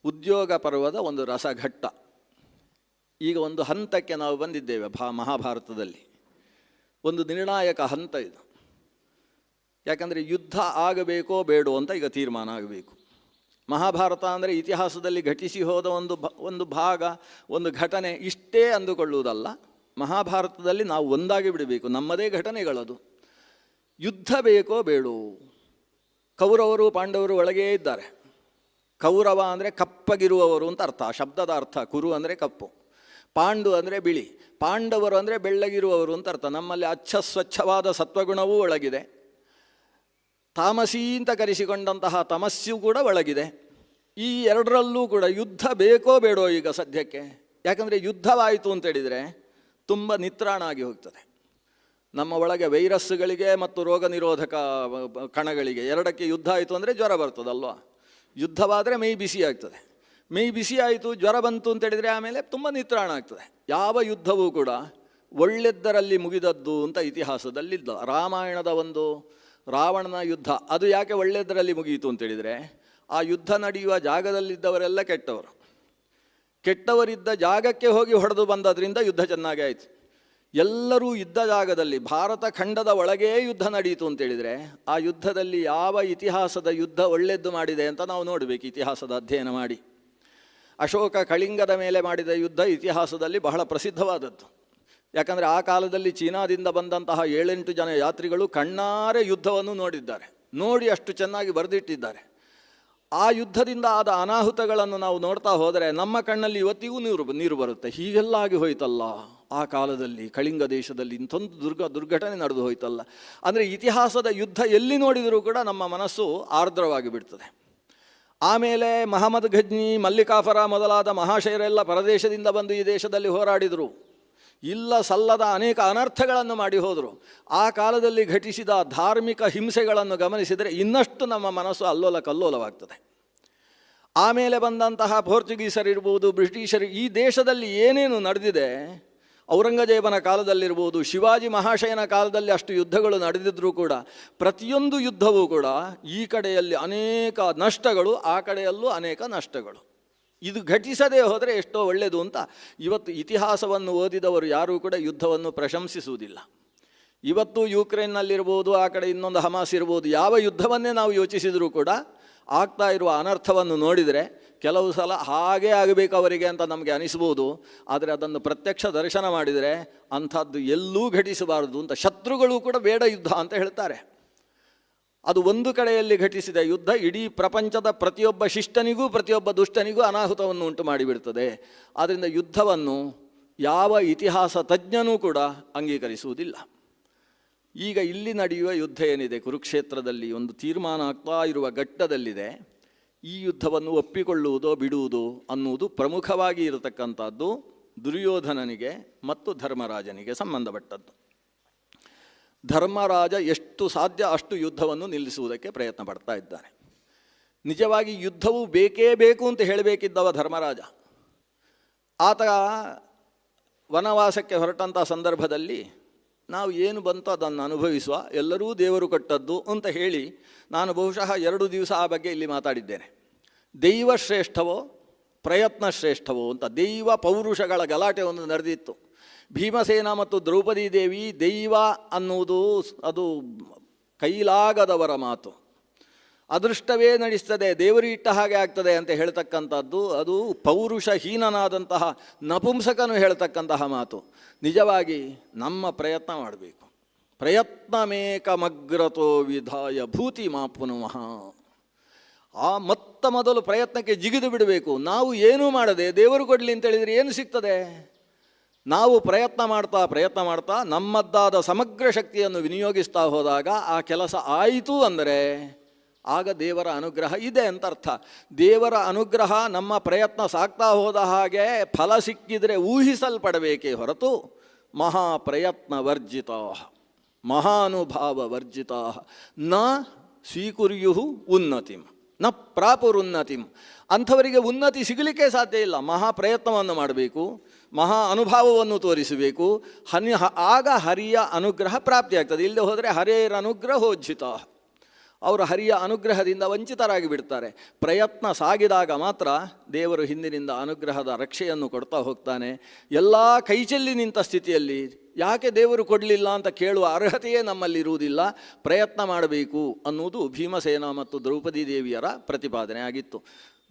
ಉದ್ಯೋಗ ಪರ್ವದ ಒಂದು ರಸಘಟ್ಟ. ಈಗ ಒಂದು ಹಂತಕ್ಕೆ ನಾವು ಬಂದಿದ್ದೇವೆ. ಮಹಾಭಾರತದಲ್ಲಿ ಒಂದು ನಿರ್ಣಾಯಕ ಹಂತ ಇದು. ಯಾಕಂದರೆ ಯುದ್ಧ ಆಗಬೇಕೋ ಬೇಡೋ ಅಂತ ಈಗ ತೀರ್ಮಾನ ಆಗಬೇಕು. ಮಹಾಭಾರತ ಅಂದರೆ ಇತಿಹಾಸದಲ್ಲಿ ಘಟಿಸಿ ಹೋದ ಒಂದು ಭಾಗ, ಒಂದು ಘಟನೆ ಇಷ್ಟೇ ಅಂದುಕೊಳ್ಳುವುದಲ್ಲ. ಮಹಾಭಾರತದಲ್ಲಿ ನಾವು ಒಂದಾಗಿ ಬಿಡಬೇಕು, ನಮ್ಮದೇ ಘಟನೆಗಳದು. ಯುದ್ಧ ಬೇಕೋ ಬೇಡೋ? ಕೌರವರು ಪಾಂಡವರು ಒಳಗೇ ಇದ್ದಾರೆ. ಕೌರವ ಅಂದರೆ ಕಪ್ಪಗಿರುವವರು ಅಂತ ಅರ್ಥ, ಶಬ್ದದ ಅರ್ಥ. ಕುರು ಅಂದರೆ ಕಪ್ಪು, ಪಾಂಡು ಅಂದರೆ ಬಿಳಿ, ಪಾಂಡವರು ಅಂದರೆ ಬೆಳ್ಳಗಿರುವವರು ಅಂತ ಅರ್ಥ. ನಮ್ಮಲ್ಲಿ ಸ್ವಚ್ಛವಾದ ಸತ್ವಗುಣವೂ ಒಳಗಿದೆ. ತಾಮಸಿ ಅಂತ ಕರೆಸಿಕೊಂಡಂತಹ ತಮಸ್ಸು ಕೂಡ ಒಳಗಿದೆ. ಈ ಎರಡರಲ್ಲೂ ಕೂಡ ಯುದ್ಧ ಬೇಕೋ ಬೇಡೋ ಈಗ ಸದ್ಯಕ್ಕೆ? ಯಾಕಂದರೆ ಯುದ್ಧವಾಯಿತು ಅಂತೇಳಿದರೆ ತುಂಬ ನಿತ್ರಾಣ ಆಗಿ ಹೋಗ್ತದೆ. ನಮ್ಮ ಒಳಗೆ ವೈರಸ್ಗಳಿಗೆ ಮತ್ತು ರೋಗ ನಿರೋಧಕ ಕಣಗಳಿಗೆ ಎರಡಕ್ಕೆ ಯುದ್ಧ ಆಯಿತು ಅಂದರೆ ಜ್ವರ ಬರ್ತದಲ್ವ. ಯುದ್ಧವಾದರೆ ಮೈ ಬಿಸಿ ಆಗ್ತದೆ. ಮೈ ಬಿಸಿ ಆಯಿತು, ಜ್ವರ ಬಂತು ಅಂತೇಳಿದರೆ ಆಮೇಲೆ ತುಂಬ ನಿತ್ರಾಣ ಆಗ್ತದೆ. ಯಾವ ಯುದ್ಧವೂ ಕೂಡ ಒಳ್ಳೆದ್ದರಲ್ಲಿ ಮುಗಿದದ್ದು ಅಂತ ಇತಿಹಾಸದಲ್ಲಿದ್ದ. ರಾಮಾಯಣದ ಒಂದು ರಾವಣನ ಯುದ್ಧ, ಅದು ಯಾಕೆ ಒಳ್ಳೆಯದರಲ್ಲಿ ಮುಗಿಯಿತು ಅಂತೇಳಿದರೆ ಆ ಯುದ್ಧ ನಡೆಯುವ ಜಾಗದಲ್ಲಿದ್ದವರೆಲ್ಲ ಕೆಟ್ಟವರು. ಕೆಟ್ಟವರಿದ್ದ ಜಾಗಕ್ಕೆ ಹೋಗಿ ಹೊಡೆದು ಬಂದದ್ರಿಂದ ಯುದ್ಧ ಚೆನ್ನಾಗೇ ಆಯಿತು. ಎಲ್ಲರೂ ಇದ್ದ ಜಾಗದಲ್ಲಿ ಭಾರತ ಖಂಡದ ಒಳಗೇ ಯುದ್ಧ ನಡೆಯಿತು ಅಂತೇಳಿದರೆ ಆ ಯುದ್ಧದಲ್ಲಿ ಯಾವ ಇತಿಹಾಸದ ಯುದ್ಧ ಒಳ್ಳೆಯದ್ದು ಮಾಡಿದೆ ಅಂತ ನಾವು ನೋಡಬೇಕು, ಇತಿಹಾಸದ ಅಧ್ಯಯನ ಮಾಡಿ. ಅಶೋಕ ಕಳಿಂಗದ ಮೇಲೆ ಮಾಡಿದ ಯುದ್ಧ ಇತಿಹಾಸದಲ್ಲಿ ಬಹಳ ಪ್ರಸಿದ್ಧವಾದದ್ದು. ಯಾಕಂದರೆ ಆ ಕಾಲದಲ್ಲಿ ಚೀನಾದಿಂದ ಬಂದಂತಹ 7-8 ಜನ ಯಾತ್ರಿಗಳು ಕಣ್ಣಾರೆ ಯುದ್ಧವನ್ನು ನೋಡಿದ್ದಾರೆ, ನೋಡಿ ಅಷ್ಟು ಚೆನ್ನಾಗಿ ಬರೆದಿಟ್ಟಿದ್ದಾರೆ. ಆ ಯುದ್ಧದಿಂದ ಆದ ಅನಾಹುತಗಳನ್ನು ನಾವು ನೋಡ್ತಾ ಹೋದರೆ ನಮ್ಮ ಕಣ್ಣಲ್ಲಿ ಇವತ್ತಿಗೂ ನೀರು ಬರುತ್ತೆ. ಹೀಗೆಲ್ಲ ಆಗಿ ಹೋಯ್ತಲ್ಲ ಆ ಕಾಲದಲ್ಲಿ, ಕಳಿಂಗ ದೇಶದಲ್ಲಿ ಇಂಥೊಂದು ದುರ್ಘಟನೆ ನಡೆದು ಹೋಯ್ತಲ್ಲ. ಅಂದರೆ ಇತಿಹಾಸದ ಯುದ್ಧ ಎಲ್ಲಿ ನೋಡಿದರೂ ಕೂಡ ನಮ್ಮ ಮನಸ್ಸು ಆರ್ದ್ರವಾಗಿ ಬಿಡ್ತದೆ. ಆಮೇಲೆ ಮಹಮ್ಮದ್ ಘಜ್ನಿ, ಮಲ್ಲಿಕಾಫರ ಮೊದಲಾದ ಮಹಾಶಯರೆಲ್ಲ ಪರದೇಶದಿಂದ ಬಂದು ಈ ದೇಶದಲ್ಲಿ ಹೋರಾಡಿದರು. ಇಲ್ಲ ಸಲ್ಲದ ಅನೇಕ ಅನರ್ಥಗಳನ್ನು ಮಾಡಿ ಹೋದರು. ಆ ಕಾಲದಲ್ಲಿ ಘಟಿಸಿದ ಧಾರ್ಮಿಕ ಹಿಂಸೆಗಳನ್ನು ಗಮನಿಸಿದರೆ ಇನ್ನಷ್ಟು ನಮ್ಮ ಮನಸ್ಸು ಅಲ್ಲೋಲ ಕಲ್ಲೋಲವಾಗ್ತದೆ. ಆಮೇಲೆ ಬಂದಂತಹ ಪೋರ್ಚುಗೀಸರಿರ್ಬೋದು, ಬ್ರಿಟಿಷರು, ಈ ದೇಶದಲ್ಲಿ ಏನೇನು ನಡೆದಿದೆ, ಔರಂಗಜೇಬನ ಕಾಲದಲ್ಲಿರ್ಬೋದು, ಶಿವಾಜಿ ಮಹಾಶಯನ ಕಾಲದಲ್ಲಿ ಅಷ್ಟು ಯುದ್ಧಗಳು ನಡೆದಿದ್ದರೂ ಕೂಡ ಪ್ರತಿಯೊಂದು ಯುದ್ಧವೂ ಕೂಡ ಈ ಕಡೆಯಲ್ಲಿ ಅನೇಕ ನಷ್ಟಗಳು, ಆ ಕಡೆಯಲ್ಲೂ ಅನೇಕ ನಷ್ಟಗಳು. ಇದು ಘಟಿಸದೇ ಹೋದರೆ ಎಷ್ಟೋ ಒಳ್ಳೆಯದು ಅಂತ ಇವತ್ತು ಇತಿಹಾಸವನ್ನು ಓದಿದವರು ಯಾರೂ ಕೂಡ ಯುದ್ಧವನ್ನು ಪ್ರಶಂಸಿಸುವುದಿಲ್ಲ. ಇವತ್ತು ಯುಕ್ರೇನ್ನಲ್ಲಿರ್ಬೋದು, ಆ ಕಡೆ ಇನ್ನೊಂದು ಹಮಾಸ್ ಇರ್ಬೋದು, ಯಾವ ಯುದ್ಧವನ್ನೇ ನಾವು ಯೋಚಿಸಿದರೂ ಕೂಡ ಆಗ್ತಾ ಇರುವ ಅನರ್ಥವನ್ನು ನೋಡಿದರೆ ಕೆಲವು ಸಲ ಹಾಗೇ ಆಗಬೇಕು ಅವರಿಗೆ ಅಂತ ನಮಗೆ ಅನಿಸ್ಬೋದು. ಆದರೆ ಅದನ್ನು ಪ್ರತ್ಯಕ್ಷ ದರ್ಶನ ಮಾಡಿದರೆ ಅಂಥದ್ದು ಎಲ್ಲೂ ಘಟಿಸಬಾರದು ಅಂತ ಶತ್ರುಗಳು ಕೂಡ ಬೇಡ ಯುದ್ಧ ಅಂತ ಹೇಳ್ತಾರೆ. ಅದು ಒಂದು ಕಡೆಯಲ್ಲಿ ಘಟಿಸಿದ ಯುದ್ಧ ಇಡೀ ಪ್ರಪಂಚದ ಪ್ರತಿಯೊಬ್ಬ ಶಿಷ್ಟನಿಗೂ ಪ್ರತಿಯೊಬ್ಬ ದುಷ್ಟನಿಗೂ ಅನಾಹುತವನ್ನು ಉಂಟು ಮಾಡಿಬಿಡ್ತದೆ. ಆದ್ದರಿಂದ ಯುದ್ಧವನ್ನು ಯಾವ ಇತಿಹಾಸ ತಜ್ಞನೂ ಕೂಡ ಅಂಗೀಕರಿಸುವುದಿಲ್ಲ. ಈಗ ಇಲ್ಲಿ ನಡೆಯುವ ಯುದ್ಧ ಏನಿದೆ, ಕುರುಕ್ಷೇತ್ರದಲ್ಲಿ ಒಂದು ತೀರ್ಮಾನ ಆಗ್ತಾ ಇರುವ ಘಟ್ಟದಲ್ಲಿದೆ. ಈ ಯುದ್ಧವನ್ನು ಒಪ್ಪಿಕೊಳ್ಳುವುದೋ ಬಿಡುವುದೋ ಅನ್ನುವುದು ಪ್ರಮುಖವಾಗಿ ಇರತಕ್ಕಂಥದ್ದು ದುರ್ಯೋಧನನಿಗೆ ಮತ್ತು ಧರ್ಮರಾಜನಿಗೆ ಸಂಬಂಧಪಟ್ಟದ್ದು. ಧರ್ಮರಾಜ ಎಷ್ಟು ಸಾಧ್ಯ ಅಷ್ಟು ಯುದ್ಧವನ್ನು ನಿಲ್ಲಿಸುವುದಕ್ಕೆ ಪ್ರಯತ್ನ ಪಡ್ತಾ ಇದ್ದಾನೆ. ನಿಜವಾಗಿ ಯುದ್ಧವು ಬೇಕೇ ಬೇಕು ಅಂತ ಹೇಳಬೇಕಿದ್ದವ ಧರ್ಮರಾಜ. ಆತ ವನವಾಸಕ್ಕೆ ಹೊರಟಂಥ ಸಂದರ್ಭದಲ್ಲಿ ನಾವು ಏನು ಬಂತು ಅದನ್ನು ಅನುಭವಿಸುವ, ಎಲ್ಲರೂ ದೇವರು ಕೊಟ್ಟದ್ದು ಅಂತ ಹೇಳಿ ನಾನು ಬಹುಶಃ 2 ದಿವಸ ಆ ಬಗ್ಗೆ ಇಲ್ಲಿ ಮಾತಾಡಿದ್ದೇನೆ. ದೈವ ಶ್ರೇಷ್ಠವೋ ಪ್ರಯತ್ನ ಶ್ರೇಷ್ಠವೋ ಅಂತ ದೈವ ಪೌರುಷಗಳ ಗಲಾಟೆ ಒಂದು ನಡೆದಿತ್ತು. ಭೀಮಸೇನ ಮತ್ತು ದ್ರೌಪದಿ ದೇವಿ ದೈವ ಅನ್ನುವುದು ಅದು ಕೈಲಾಗದವರ ಮಾತು, ಅದೃಷ್ಟವೇ ನಡೆಸ್ತದೆ, ದೇವರು ಇಟ್ಟ ಹಾಗೆ ಆಗ್ತದೆ ಅಂತ ಹೇಳ್ತಕ್ಕಂಥದ್ದು ಅದು ಪೌರುಷಹೀನನಾದಂತಹ ನಪುಂಸಕನು ಹೇಳ್ತಕ್ಕಂತಹ ಮಾತು. ನಿಜವಾಗಿ ನಮ್ಮ ಪ್ರಯತ್ನ ಮಾಡಬೇಕು. ಪ್ರಯತ್ನಮೇಕಮಗ್ರತೋ ವಿಧಾಯ ಭೂತಿ ಮಾಪುನುಮಃ. ಆ ಮೊದಲು ಪ್ರಯತ್ನಕ್ಕೆ ಜಿಗಿದು ಬಿಡಬೇಕು. ನಾವು ಏನೂ ಮಾಡದೆ ದೇವರು ಕೊಡಲಿ ಅಂತೇಳಿದರೆ ಏನು ಸಿಗ್ತದೆ? ನಾವು ಪ್ರಯತ್ನ ಮಾಡ್ತಾ ನಮ್ಮದ್ದಾದ ಸಮಗ್ರ ಶಕ್ತಿಯನ್ನು ವಿನಿಯೋಗಿಸ್ತಾ ಹೋದಾಗ ಆ ಕೆಲಸ ಆಯಿತು ಅಂದರೆ ಆಗ ದೇವರ ಅನುಗ್ರಹ ಇದೆ ಅಂತ ಅರ್ಥ. ದೇವರ ಅನುಗ್ರಹ ನಮ್ಮ ಪ್ರಯತ್ನ ಸಾಗ್ತಾ ಹೋದ ಹಾಗೆ ಫಲ ಸಿಕ್ಕಿದರೆ ಊಹಿಸಲ್ಪಡಬೇಕೇ ಹೊರತು ಮಹಾಪ್ರಯತ್ನ ವರ್ಜಿತಾ ಮಹಾನುಭಾವ ವರ್ಜಿತಾ ನ ಸ್ವೀಕುರ್ಯು ಉನ್ನತಿಂ ನ ಪ್ರಾಪುರುನ್ನತಿಂ. ಅಂಥವರಿಗೆ ಉನ್ನತಿ ಸಿಗಲಿಕ್ಕೆ ಸಾಧ್ಯ ಇಲ್ಲ. ಮಹಾಪ್ರಯತ್ನವನ್ನು ಮಾಡಬೇಕು, ಮಹಾ ಅನುಭಾವವನ್ನು ತೋರಿಸಬೇಕು, ಆಗ ಹರಿಯ ಅನುಗ್ರಹ ಪ್ರಾಪ್ತಿಯಾಗ್ತದೆ. ಇಲ್ಲದೆ ಹೋದರೆ ಹರೇರ ಅನುಗ್ರಹೋಜ್ಜಿತ, ಅವರು ಹರಿಯ ಅನುಗ್ರಹದಿಂದ ವಂಚಿತರಾಗಿ ಬಿಡ್ತಾರೆ. ಪ್ರಯತ್ನ ಸಾಗಿದಾಗ ಮಾತ್ರ ದೇವರು ಹಿಂದಿನಿಂದ ಅನುಗ್ರಹದ ರಕ್ಷೆಯನ್ನು ಕೊಡ್ತಾ ಹೋಗ್ತಾನೆ. ಎಲ್ಲ ಕೈಚೆಲ್ಲಿ ನಿಂತ ಸ್ಥಿತಿಯಲ್ಲಿ ಯಾಕೆ ದೇವರು ಕೊಡಲಿಲ್ಲ ಅಂತ ಕೇಳುವ ಅರ್ಹತೆಯೇ ನಮ್ಮಲ್ಲಿರುವುದಿಲ್ಲ. ಪ್ರಯತ್ನ ಮಾಡಬೇಕು ಅನ್ನುವುದು ಭೀಮಸೇನ ಮತ್ತು ದ್ರೌಪದಿ ದೇವಿಯರ ಪ್ರತಿಪಾದನೆ ಆಗಿತ್ತು.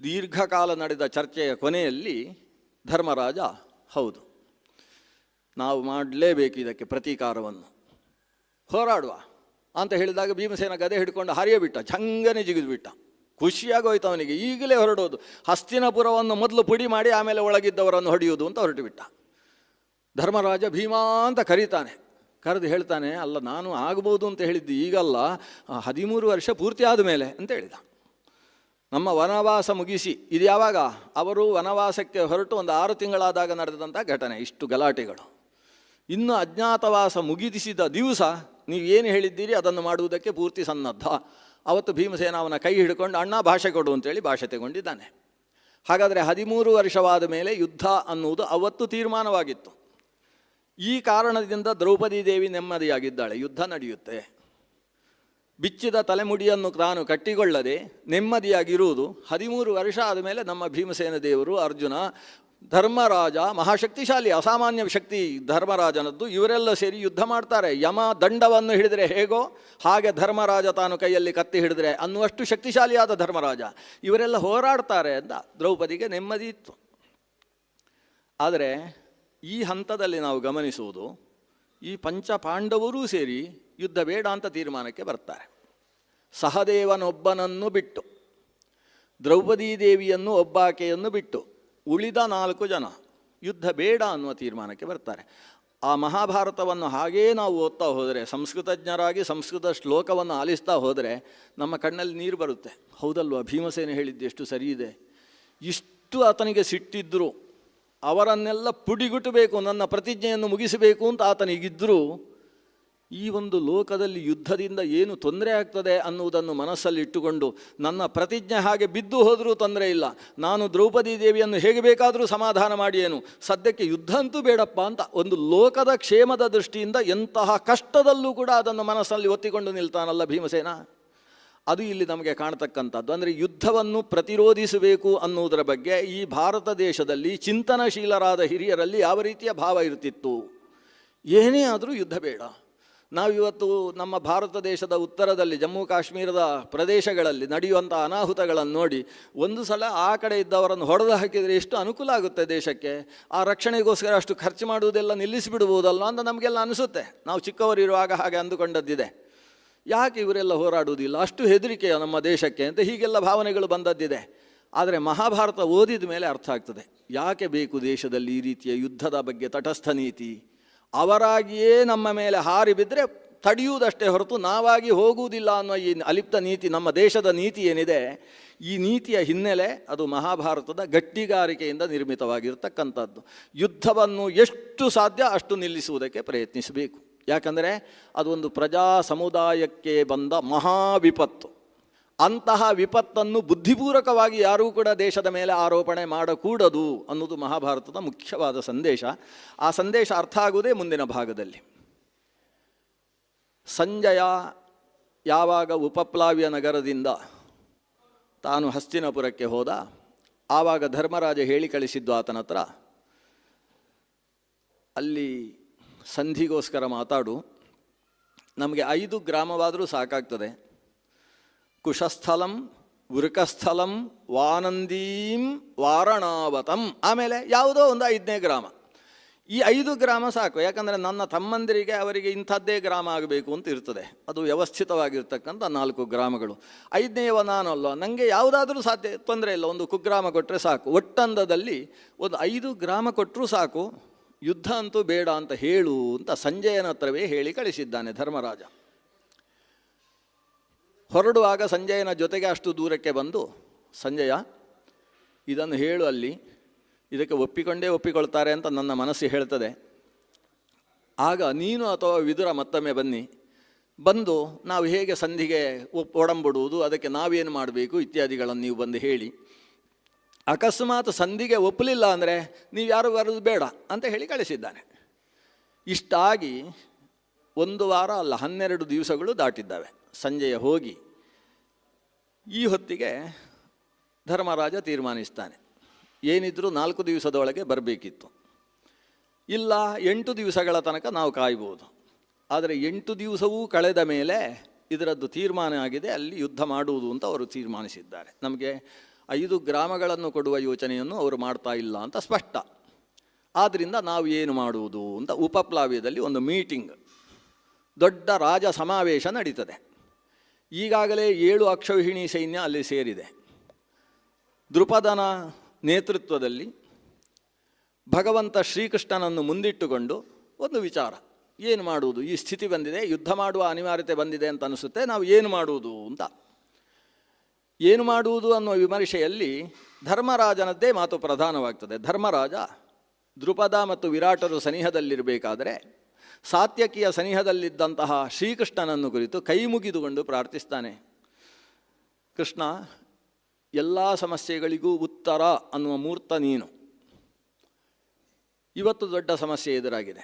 ದೀರ್ಘಕಾಲ ನಡೆದ ಚರ್ಚೆಯ ಕೊನೆಯಲ್ಲಿ ಧರ್ಮರಾಜ ಹೌದು ನಾವು ಮಾಡಲೇಬೇಕು ಇದಕ್ಕೆ ಪ್ರತೀಕಾರವನ್ನು, ಹೋರಾಡುವ ಅಂತ ಹೇಳಿದಾಗ ಭೀಮಸೇನ ಗದೆ ಹಿಡ್ಕೊಂಡು ಹರಿಯ ಬಿಟ್ಟ, ಝಂಗನೆ ಜಿಗಿದು ಬಿಟ್ಟ. ಖುಷಿಯಾಗೋಯ್ತು ಅವನಿಗೆ. ಈಗಲೇ ಹೊರಡೋದು, ಹಸ್ತಿನಪುರವನ್ನು ಮೊದಲು ಪುಡಿ ಮಾಡಿ ಆಮೇಲೆ ಒಳಗಿದ್ದವರನ್ನು ಹೊಡೆಯುವುದು ಅಂತ ಹೊರಟು ಬಿಟ್ಟ. ಧರ್ಮರಾಜ ಭೀಮಾ ಅಂತ ಕರೀತಾನೆ. ಕರೆದು ಹೇಳ್ತಾನೆ, ಅಲ್ಲ ನಾನು ಆಗ್ಬೋದು ಅಂತ ಹೇಳಿದ್ದು ಈಗಲ್ಲ, 13 ವರ್ಷ ಪೂರ್ತಿ ಆದಮೇಲೆ ಅಂತ ಹೇಳಿದ. ನಮ್ಮ ವನವಾಸ ಮುಗಿಸಿ, ಇದು ಯಾವಾಗ ಅವರು ವನವಾಸಕ್ಕೆ ಹೊರಟು ಒಂದು 6 ತಿಂಗಳಾದಾಗ ನಡೆದಂಥ ಘಟನೆ ಇಷ್ಟು ಗಲಾಟೆಗಳು. ಇನ್ನು ಅಜ್ಞಾತವಾಸ ಮುಗಿಸಿದ ದಿವಸ ನೀವು ಏನು ಹೇಳಿದ್ದೀರಿ ಅದನ್ನು ಮಾಡುವುದಕ್ಕೆ ಪೂರ್ತಿ ಸನ್ನದ್ಧ. ಅವತ್ತು ಭೀಮಸೇನ ಅವನ ಕೈ ಹಿಡ್ಕೊಂಡು ಅಣ್ಣ ಭಾಷೆ ಕೊಡು ಅಂತೇಳಿ ಭಾಷೆ ತಗೊಂಡಿದ್ದಾನೆ. ಹಾಗಾದರೆ 13 ವರ್ಷವಾದ ಮೇಲೆ ಯುದ್ಧ ಅನ್ನುವುದು ಅವತ್ತು ತೀರ್ಮಾನವಾಗಿತ್ತು. ಈ ಕಾರಣದಿಂದ ದ್ರೌಪದಿ ದೇವಿ ನೆಮ್ಮದಿಯಾಗಿದ್ದಾಳೆ. ಯುದ್ಧ ನಡೆಯುತ್ತೆ. ಬಿಚ್ಚಿದ ತಲೆಮುಡಿಯನ್ನು ತಾನು ಕಟ್ಟಿಕೊಳ್ಳದೆ ನೆಮ್ಮದಿಯಾಗಿರುವುದು 13 ವರ್ಷ ಆದಮೇಲೆ ನಮ್ಮ ಭೀಮಸೇನ ದೇವರು, ಅರ್ಜುನ, ಧರ್ಮರಾಜ ಮಹಾಶಕ್ತಿಶಾಲಿ, ಅಸಾಮಾನ್ಯ ಶಕ್ತಿ ಧರ್ಮರಾಜನದ್ದು. ಇವರೆಲ್ಲ ಸೇರಿ ಯುದ್ಧ ಮಾಡ್ತಾರೆ. ಯಮ ದಂಡವನ್ನು ಹಿಡಿದರೆ ಹೇಗೋ ಹಾಗೆ ಧರ್ಮರಾಜ ತಾನು ಕೈಯಲ್ಲಿ ಕತ್ತಿ ಹಿಡಿದ್ರೆ ಅನ್ನುವಷ್ಟು ಶಕ್ತಿಶಾಲಿಯಾದ ಧರ್ಮರಾಜ. ಇವರೆಲ್ಲ ಹೋರಾಡ್ತಾರೆ ಅಂತ ದ್ರೌಪದಿಗೆ ನೆಮ್ಮದಿ ಇತ್ತು. ಆದರೆ ಈ ಹಂತದಲ್ಲಿ ನಾವು ಗಮನಿಸುವುದು, ಈ ಪಂಚ ಪಾಂಡವರೂ ಸೇರಿ ಯುದ್ಧ ಬೇಡ ಅಂತ ತೀರ್ಮಾನಕ್ಕೆ ಬರ್ತಾರೆ. ಸಹದೇವನೊಬ್ಬನನ್ನು ಬಿಟ್ಟು ದ್ರೌಪದೀ ದೇವಿಯನ್ನು ಒಬ್ಬಾಕೆಯನ್ನು ಬಿಟ್ಟು ಉಳಿದ 4 ಜನ ಯುದ್ಧ ಬೇಡ ಅನ್ನುವ ತೀರ್ಮಾನಕ್ಕೆ ಬರ್ತಾರೆ. ಆ ಮಹಾಭಾರತವನ್ನು ಹಾಗೇ ನಾವು ಓದ್ತಾ ಹೋದರೆ, ಸಂಸ್ಕೃತಜ್ಞರಾಗಿ ಸಂಸ್ಕೃತ ಶ್ಲೋಕವನ್ನು ಆಲಿಸ್ತಾ ಹೋದರೆ ನಮ್ಮ ಕಣ್ಣಲ್ಲಿ ನೀರು ಬರುತ್ತೆ. ಹೌದಲ್ವ, ಭೀಮಸೇನ ಹೇಳಿದ್ದು ಎಷ್ಟು ಸರಿ ಇದೆ. ಇಷ್ಟು ಆತನಿಗೆ ಸಿಟ್ಟಿದ್ದರು, ಅವರನ್ನೆಲ್ಲ ಪುಡಿಗುಟ್ಟಬೇಕು, ನನ್ನ ಪ್ರತಿಜ್ಞೆಯನ್ನು ಮುಗಿಸಬೇಕು ಅಂತ ಆತನಿಗಿದ್ದರೂ ಈ ಒಂದು ಲೋಕದಲ್ಲಿ ಯುದ್ಧದಿಂದ ಏನು ತೊಂದರೆ ಆಗ್ತದೆ ಅನ್ನುವುದನ್ನು ಮನಸ್ಸಲ್ಲಿ ಇಟ್ಟುಕೊಂಡು ನನ್ನ ಪ್ರತಿಜ್ಞೆ ಹಾಗೆ ಬಿದ್ದು ಹೋದರೂ ತೊಂದರೆ ಇಲ್ಲ, ನಾನು ದ್ರೌಪದಿ ದೇವಿಯನ್ನು ಹೇಗೆ ಬೇಕಾದರೂ ಸಮಾಧಾನ ಮಾಡಿ ಏನು, ಸದ್ಯಕ್ಕೆ ಯುದ್ಧ ಅಂತೂ ಬೇಡಪ್ಪ ಅಂತ ಒಂದು ಲೋಕದ ಕ್ಷೇಮದ ದೃಷ್ಟಿಯಿಂದ ಎಂತಹ ಕಷ್ಟದಲ್ಲೂ ಕೂಡ ಅದನ್ನು ಮನಸ್ಸಲ್ಲಿ ಒತ್ತಿಕೊಂಡು ನಿಲ್ತಾನಲ್ಲ ಭೀಮಸೇನ. ಅದು ಇಲ್ಲಿ ನಮಗೆ ಕಾಣತಕ್ಕಂಥದ್ದು. ಅಂದರೆ ಯುದ್ಧವನ್ನು ಪ್ರತಿರೋಧಿಸಬೇಕು ಅನ್ನುವುದರ ಬಗ್ಗೆ ಈ ಭಾರತ ದೇಶದಲ್ಲಿ ಚಿಂತನಶೀಲರಾದ ಹಿರಿಯರಲ್ಲಿ ಯಾವ ರೀತಿಯ ಭಾವ ಇರ್ತಿತ್ತು. ಏನೇ ಆದರೂ ಯುದ್ಧ ಬೇಡ. ನಾವಿವತ್ತು ನಮ್ಮ ಭಾರತ ದೇಶದ ಉತ್ತರದಲ್ಲಿ ಜಮ್ಮು ಕಾಶ್ಮೀರದ ಪ್ರದೇಶಗಳಲ್ಲಿ ನಡೆಯುವಂಥ ಅನಾಹುತಗಳನ್ನು ನೋಡಿ ಒಂದು ಸಲ ಆ ಕಡೆ ಇದ್ದವರನ್ನು ಹೊಡೆದು ಹಾಕಿದರೆ ಎಷ್ಟು ಅನುಕೂಲ ಆಗುತ್ತೆ ದೇಶಕ್ಕೆ. ಆ ರಕ್ಷಣೆಗೋಸ್ಕರ ಅಷ್ಟು ಖರ್ಚು ಮಾಡುವುದೆಲ್ಲ ನಿಲ್ಲಿಸಿಬಿಡ್ಬೋದಲ್ಲ ಅಂತ ನಮಗೆಲ್ಲ ಅನಿಸುತ್ತೆ. ನಾವು ಚಿಕ್ಕವರಿರುವಾಗ ಹಾಗೆ ಅಂದುಕೊಂಡದ್ದಿದೆ. ಯಾಕೆ ಇವರೆಲ್ಲ ಹೋರಾಡುವುದಿಲ್ಲ, ಅಷ್ಟು ಹೆದರಿಕೆಯ ನಮ್ಮ ದೇಶಕ್ಕೆ ಅಂತ ಹೀಗೆಲ್ಲ ಭಾವನೆಗಳು ಬಂದದ್ದಿದೆ. ಆದರೆ ಮಹಾಭಾರತ ಓದಿದ ಮೇಲೆ ಅರ್ಥ ಆಗ್ತದೆ ಯಾಕೆ ಬೇಕು ದೇಶದಲ್ಲಿ ಈ ರೀತಿಯ ಯುದ್ಧದ ಬಗ್ಗೆ ತಟಸ್ಥ ನೀತಿ. ಅವರಾಗಿಯೇ ನಮ್ಮ ಮೇಲೆ ಹಾರಿ ಬಿದ್ದರೆ ತಡೆಯುವುದಷ್ಟೇ ಹೊರತು ನಾವಾಗಿ ಹೋಗುವುದಿಲ್ಲ ಅನ್ನೋ ಈ ಅಲಿಪ್ತ ನೀತಿ, ನಮ್ಮ ದೇಶದ ನೀತಿ ಏನಿದೆ, ಈ ನೀತಿಯ ಹಿನ್ನೆಲೆ ಅದು ಮಹಾಭಾರತದ ಗಟ್ಟಿಗಾರಿಕೆಯಿಂದ ನಿರ್ಮಿತವಾಗಿರ್ತಕ್ಕಂಥದ್ದು. ಯುದ್ಧವನ್ನು ಎಷ್ಟು ಸಾಧ್ಯ ಅಷ್ಟು ನಿಲ್ಲಿಸುವುದಕ್ಕೆ ಪ್ರಯತ್ನಿಸಬೇಕು. ಯಾಕಂದರೆ ಅದೊಂದು ಪ್ರಜಾ ಸಮುದಾಯಕ್ಕೆ ಬಂದ ಮಹಾವಿಪತ್ತು. ಅಂತಹ ವಿಪತ್ತನ್ನು ಬುದ್ಧಿಪೂರ್ವಕವಾಗಿ ಯಾರೂ ಕೂಡ ದೇಶದ ಮೇಲೆ ಆರೋಪಣೆ ಮಾಡಕೂಡದು ಅನ್ನೋದು ಮಹಾಭಾರತದ ಮುಖ್ಯವಾದ ಸಂದೇಶ. ಆ ಸಂದೇಶ ಅರ್ಥ ಆಗುವುದೇ ಮುಂದಿನ ಭಾಗದಲ್ಲಿ. ಸಂಜಯ ಯಾವಾಗ ಉಪಪ್ಲಾವ್ಯ ನಗರದಿಂದ ತಾನು ಹಸ್ತಿನಪುರಕ್ಕೆ ಹೋದ, ಆವಾಗ ಧರ್ಮರಾಜ ಹೇಳಿ ಕಳಿಸಿದ್ದು ಆತನ ಹತ್ರ, ಅಲ್ಲಿ ಸಂಧಿಗೋಸ್ಕರ ಮಾತಾಡು, ನಮಗೆ 5 ಗ್ರಾಮವಾದರೂ ಸಾಕಾಗ್ತದೆ. ಕುಶಸ್ಥಲಂ, ವೃಕಸ್ಥಲಂ, ವಾನಂದೀಂ, ವಾರಣಾವತಂ, ಆಮೇಲೆ ಯಾವುದೋ ಒಂದು 5ನೇ ಗ್ರಾಮ. ಈ 5 ಗ್ರಾಮ ಸಾಕು. ಯಾಕಂದರೆ ನನ್ನ ತಮ್ಮಂದಿರಿಗೆ ಅವರಿಗೆ ಇಂಥದ್ದೇ ಗ್ರಾಮ ಆಗಬೇಕು ಅಂತ ಇರ್ತದೆ. ಅದು ವ್ಯವಸ್ಥಿತವಾಗಿರ್ತಕ್ಕಂಥ 4 ಗ್ರಾಮಗಳು. 5ನೇವ ನಾನಲ್ಲ, ನನಗೆ ಯಾವುದಾದ್ರೂ ಸಾಧ್ಯ, ತೊಂದರೆ ಇಲ್ಲ, ಒಂದು ಕುಗ್ರಾಮ ಕೊಟ್ಟರೆ ಸಾಕು. ಒಟ್ಟಂದದಲ್ಲಿ ಒಂದು 5 ಗ್ರಾಮ ಕೊಟ್ಟರೂ ಸಾಕು, ಯುದ್ಧ ಅಂತೂ ಬೇಡ ಅಂತ ಹೇಳು ಅಂತ ಸಂಜಯನ ಹತ್ರವೇ ಹೇಳಿ ಕಳಿಸಿದ್ದಾನೆ ಧರ್ಮರಾಜ. ಹೊರಡುವಾಗ ಸಂಜಯನ ಜೊತೆಗೆ ಅಷ್ಟು ದೂರಕ್ಕೆ ಬಂದು, ಸಂಜಯ ಇದನ್ನು ಹೇಳು, ಅಲ್ಲಿ ಇದಕ್ಕೆ ಒಪ್ಪಿಕೊಳ್ತಾರೆ ಅಂತ ನನ್ನ ಮನಸ್ಸು ಹೇಳ್ತದೆ. ಆಗ ನೀನು ಅಥವಾ ವಿದುರ ಮತ್ತೊಮ್ಮೆ ಬಂದು ನಾವು ಹೇಗೆ ಸಂಧಿಗೆ ಒಡಂಬಡುವುದು, ಅದಕ್ಕೆ ನಾವೇನು ಮಾಡಬೇಕು ಇತ್ಯಾದಿಗಳನ್ನು ನೀವು ಬಂದು ಹೇಳಿ. ಅಕಸ್ಮಾತ್ ಸಂಧಿಗೆ ಒಪ್ಪಲಿಲ್ಲ ಅಂದರೆ ನೀವು ಯಾರು ಬರೋದು ಬೇಡ ಅಂತ ಹೇಳಿ ಕಳಿಸಿದ್ದಾನೆ. ಇಷ್ಟಾಗಿ 1 ವಾರ ಅಲ್ಲ 12 ದಿವಸಗಳು ದಾಟಿದ್ದಾವೆ. ಸಂಜಯ ಹೋಗಿ ಈ ಹೊತ್ತಿಗೆ ಧರ್ಮರಾಜ ತೀರ್ಮಾನಿಸ್ತಾನೆ, ಏನಿದ್ರೂ 4 ದಿವಸದೊಳಗೆ ಬರಬೇಕಿತ್ತು, ಇಲ್ಲ 8 ದಿವಸಗಳ ತನಕ ನಾವು ಕಾಯ್ಬೋದು. ಆದರೆ 8 ದಿವಸವೂ ಕಳೆದ ಮೇಲೆ ಇದರದ್ದು ತೀರ್ಮಾನ ಆಗಿದೆ, ಅಲ್ಲಿ ಯುದ್ಧ ಮಾಡುವುದು ಅಂತ ಅವರು ತೀರ್ಮಾನಿಸಿದ್ದಾರೆ. ನಮಗೆ 5 ಗ್ರಾಮಗಳನ್ನು ಕೊಡುವ ಯೋಚನೆಯನ್ನು ಅವರು ಮಾಡ್ತಾ ಇಲ್ಲ ಅಂತ ಸ್ಪಷ್ಟ. ಆದ್ದರಿಂದ ನಾವು ಏನು ಮಾಡುವುದು ಅಂತ ಉಪಪ್ಲಾವ್ಯದಲ್ಲಿ ಒಂದು ಮೀಟಿಂಗ್, ದೊಡ್ಡ ರಾಜ ಸಮಾವೇಶ ನಡೀತದೆ. ಈಗಾಗಲೇ 7 ಅಕ್ಷೌಹಿಣಿ ಸೈನ್ಯ ಅಲ್ಲಿ ಸೇರಿದೆ. ದೃಪದನ ನೇತೃತ್ವದಲ್ಲಿ ಭಗವಂತ ಶ್ರೀಕೃಷ್ಣನನ್ನು ಮುಂದಿಟ್ಟುಕೊಂಡು ಒಂದು ವಿಚಾರ, ಏನು ಮಾಡುವುದು, ಈ ಸ್ಥಿತಿ ಬಂದಿದೆ, ಯುದ್ಧ ಮಾಡುವ ಅನಿವಾರ್ಯತೆ ಬಂದಿದೆ ಅಂತ ಅನಿಸುತ್ತೆ, ನಾವು ಏನು ಮಾಡುವುದು ಅಂತ. ಏನು ಮಾಡುವುದು ಅನ್ನೋ ವಿಮರ್ಶೆಯಲ್ಲಿ ಧರ್ಮರಾಜನದ್ದೇ ಮಾತು ಪ್ರಧಾನವಾಗ್ತದೆ. ಧರ್ಮರಾಜ ದೃಪದ ಮತ್ತು ವಿರಾಟರು ಸನಿಹದಲ್ಲಿರಬೇಕಾದರೆ ಸಾತ್ಯಕಿಯ ಸನಿಹದಲ್ಲಿದ್ದಂತಹ ಶ್ರೀಕೃಷ್ಣನನ್ನು ಕುರಿತು ಕೈ ಮುಗಿದುಕೊಂಡು ಪ್ರಾರ್ಥಿಸ್ತಾನೆ, ಕೃಷ್ಣ, ಎಲ್ಲ ಸಮಸ್ಯೆಗಳಿಗೂ ಉತ್ತರ ಅನ್ನುವ ಮೂರ್ತ ನೀನು. ಇವತ್ತು ದೊಡ್ಡ ಸಮಸ್ಯೆ ಎದುರಾಗಿದೆ.